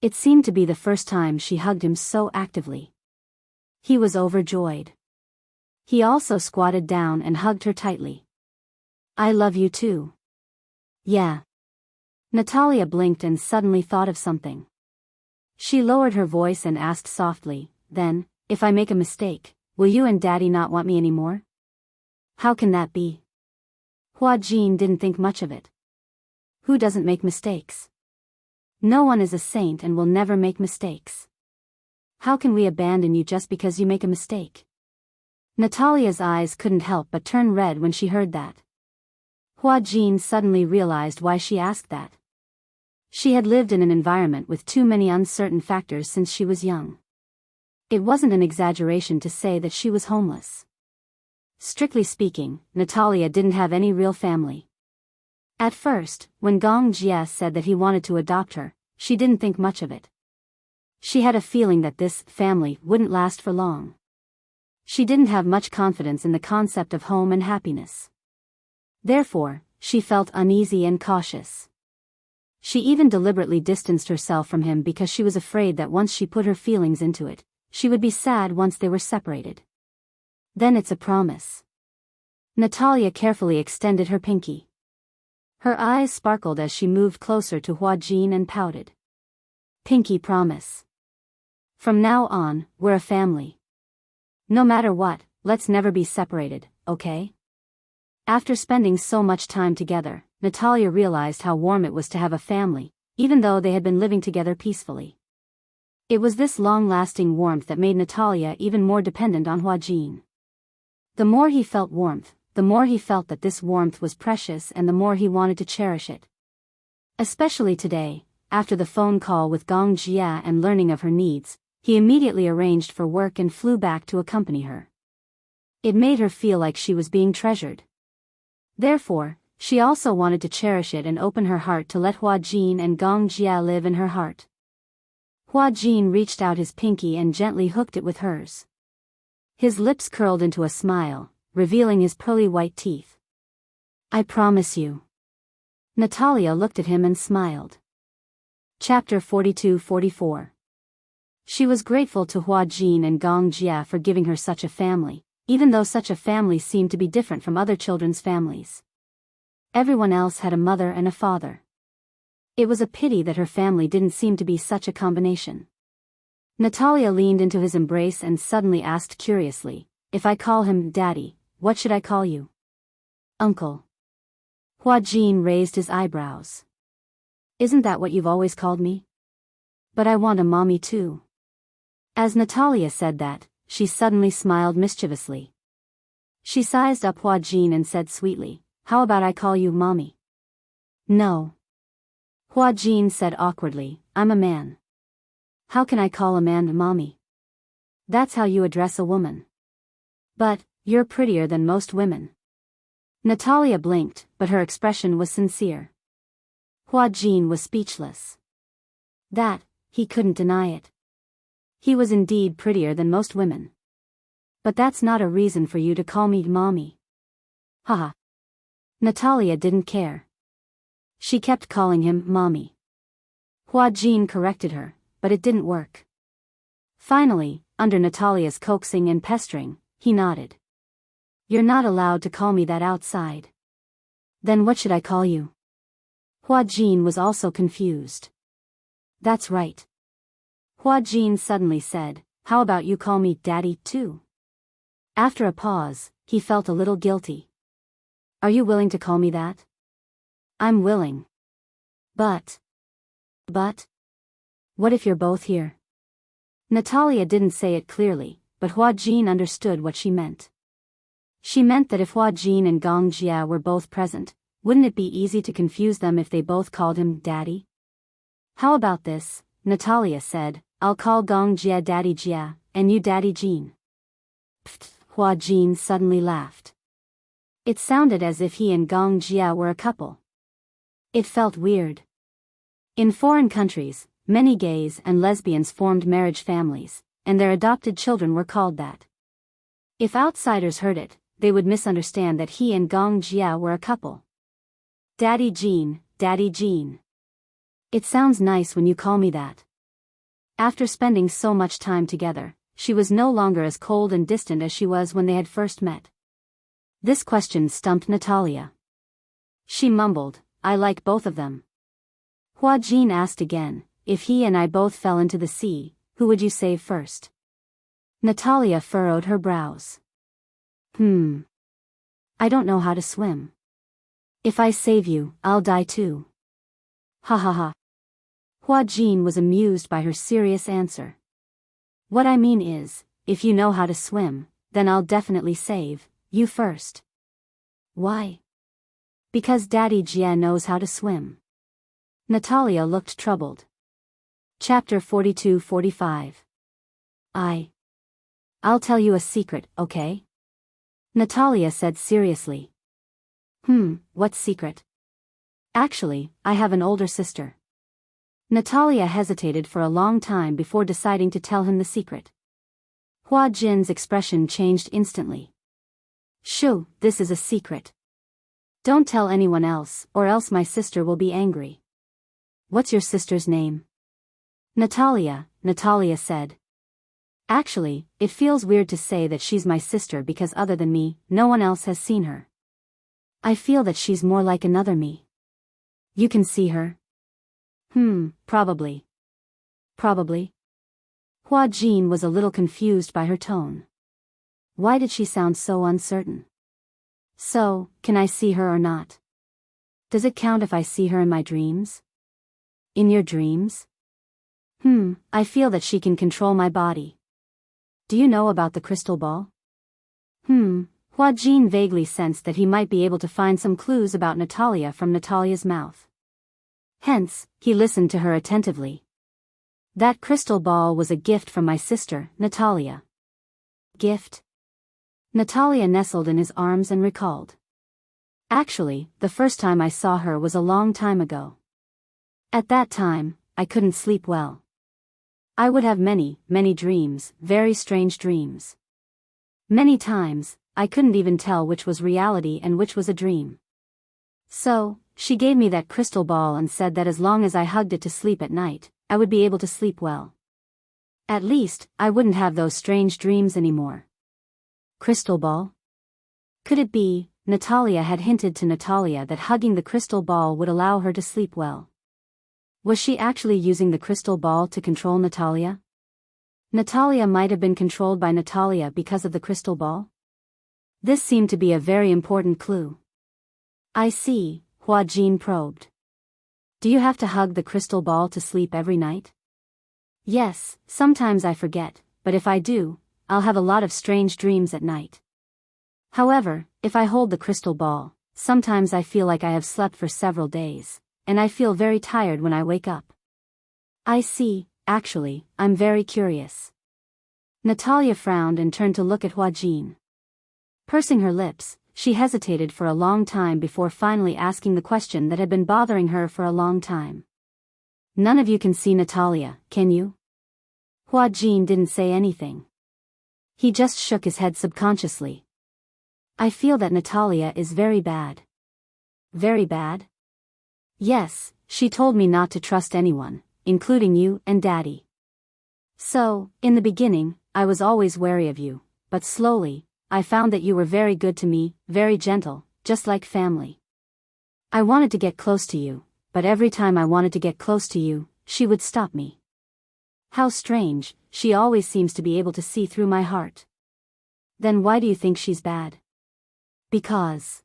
It seemed to be the first time she hugged him so actively. He was overjoyed. He also squatted down and hugged her tightly. "I love you too." "Yeah." Natalia blinked and suddenly thought of something. She lowered her voice and asked softly, "Then, if I make a mistake, will you and Daddy not want me anymore?" "How can that be?" Hua Jin didn't think much of it. Who doesn't make mistakes? No one is a saint and will never make mistakes. How can we abandon you just because you make a mistake? Natalia's eyes couldn't help but turn red when she heard that. Hua Jin suddenly realized why she asked that. She had lived in an environment with too many uncertain factors since she was young. It wasn't an exaggeration to say that she was homeless. Strictly speaking, Natalia didn't have any real family. At first, when Gong Jia said that he wanted to adopt her, she didn't think much of it. She had a feeling that this family wouldn't last for long. She didn't have much confidence in the concept of home and happiness. Therefore, she felt uneasy and cautious. She even deliberately distanced herself from him because she was afraid that once she put her feelings into it, she would be sad once they were separated. "Then it's a promise." Natalia carefully extended her pinky. Her eyes sparkled as she moved closer to Hua Jin and pouted. "Pinky promise. From now on, we're a family. No matter what, let's never be separated, okay?" After spending so much time together, Natalia realized how warm it was to have a family, even though they had been living together peacefully. It was this long-lasting warmth that made Natalia even more dependent on Hua Jin. The more he felt warmth, the more he felt that this warmth was precious and the more he wanted to cherish it. Especially today, after the phone call with Gong Jia and learning of her needs, he immediately arranged for work and flew back to accompany her. It made her feel like she was being treasured. Therefore, she also wanted to cherish it and open her heart to let Hua Jin and Gong Jia live in her heart. Hua Jin reached out his pinky and gently hooked it with hers. His lips curled into a smile, revealing his pearly white teeth. "I promise you." Natalia looked at him and smiled. Chapter 42-44. She was grateful to Hua Jin and Gong Jia for giving her such a family, even though such a family seemed to be different from other children's families. Everyone else had a mother and a father. It was a pity that her family didn't seem to be such a combination. Natalia leaned into his embrace and suddenly asked curiously, "If I call him Daddy, what should I call you?" "Uncle." Hua Jin raised his eyebrows. "Isn't that what you've always called me?" "But I want a mommy too." As Natalia said that, she suddenly smiled mischievously. She sized up Hua Jin and said sweetly, "How about I call you Mommy?" "No." Hua Jin said awkwardly, "I'm a man. How can I call a man Mommy? That's how you address a woman. But, you're prettier than most women." Natalia blinked, but her expression was sincere. Hua Jin was speechless. he couldn't deny it. He was indeed prettier than most women. But that's not a reason for you to call me mommy. Haha. Natalia didn't care. She kept calling him mommy. Hua Jin corrected her, but it didn't work. Finally, under Natalia's coaxing and pestering, he nodded. You're not allowed to call me that outside. Then what should I call you? Hua Jin was also confused. That's right. Hua Jin suddenly said, how about you call me Daddy too? After a pause, he felt a little guilty. Are you willing to call me that? I'm willing. But. What if you're both here? Natalia didn't say it clearly, but Hua Jin understood what she meant. She meant that if Hua Jin and Gong Jia were both present, wouldn't it be easy to confuse them if they both called him Daddy? How about this? Natalia said, I'll call Gong Jia Daddy Jia, and you Daddy Jin. Pfft, Hua Jin suddenly laughed. It sounded as if he and Gong Jia were a couple. It felt weird. In foreign countries, many gays and lesbians formed marriage families, and their adopted children were called that. If outsiders heard it, they would misunderstand that he and Gong Jia were a couple. Daddy Jin, Daddy Jin. It sounds nice when you call me that. After spending so much time together, she was no longer as cold and distant as she was when they had first met. This question stumped Natalia. She mumbled, I like both of them. Hua Jin asked again, if he and I both fell into the sea, who would you save first? Natalia furrowed her brows. I don't know how to swim. If I save you, I'll die too. Ha ha ha. Hua Jin was amused by her serious answer. What I mean is, if you know how to swim, then I'll definitely save you first. Why? Because Daddy Jia knows how to swim. Natalia looked troubled. Chapter 42-45. I'll tell you a secret, okay? Natalia said seriously. What secret? Actually, I have an older sister. Natalia hesitated for a long time before deciding to tell him the secret. Hua Jin's expression changed instantly. Shoo, this is a secret. Don't tell anyone else, or else my sister will be angry. What's your sister's name? Natalia said. Actually, it feels weird to say that she's my sister because other than me, no one else has seen her. I feel that she's more like another me. You can see her? Probably. Hua Jin was a little confused by her tone. Why did she sound so uncertain? So, can I see her or not? Does it count if I see her in my dreams? In your dreams? I feel that she can control my body. Do you know about the crystal ball? Hua Jin vaguely sensed that he might be able to find some clues about Natalia from Natalia's mouth. Hence, he listened to her attentively. That crystal ball was a gift from my sister, Natalia. Gift? Natalia nestled in his arms and recalled. Actually, the first time I saw her was a long time ago. At that time, I couldn't sleep well. I would have many dreams, very strange dreams. Many times, I couldn't even tell which was reality and which was a dream. So, she gave me that crystal ball and said that as long as I hugged it to sleep at night, I would be able to sleep well. At least, I wouldn't have those strange dreams anymore. Crystal ball? Could it be? Natalia had hinted to Natalia that hugging the crystal ball would allow her to sleep well. Was she actually using the crystal ball to control Natalia? Natalia might have been controlled by Natalia because of the crystal ball? This seemed to be a very important clue. I see, Hua Jin probed. Do you have to hug the crystal ball to sleep every night? Yes, sometimes I forget, but if I do, I'll have a lot of strange dreams at night. However, if I hold the crystal ball, sometimes I feel like I have slept for several days, and I feel very tired when I wake up. I see, actually, I'm very curious. Natalia frowned and turned to look at Hua Jin. Pursing her lips, she hesitated for a long time before finally asking the question that had been bothering her for a long time. None of you can see Natalia, can you? Hua Jin didn't say anything. He just shook his head subconsciously. I feel that Natalia is very bad. Very bad? Yes, she told me not to trust anyone, including you and Daddy. So, in the beginning, I was always wary of you, but slowly, I found that you were very good to me, very gentle, just like family. I wanted to get close to you, but every time I wanted to get close to you, she would stop me. How strange, she always seems to be able to see through my heart. Then why do you think she's bad? Because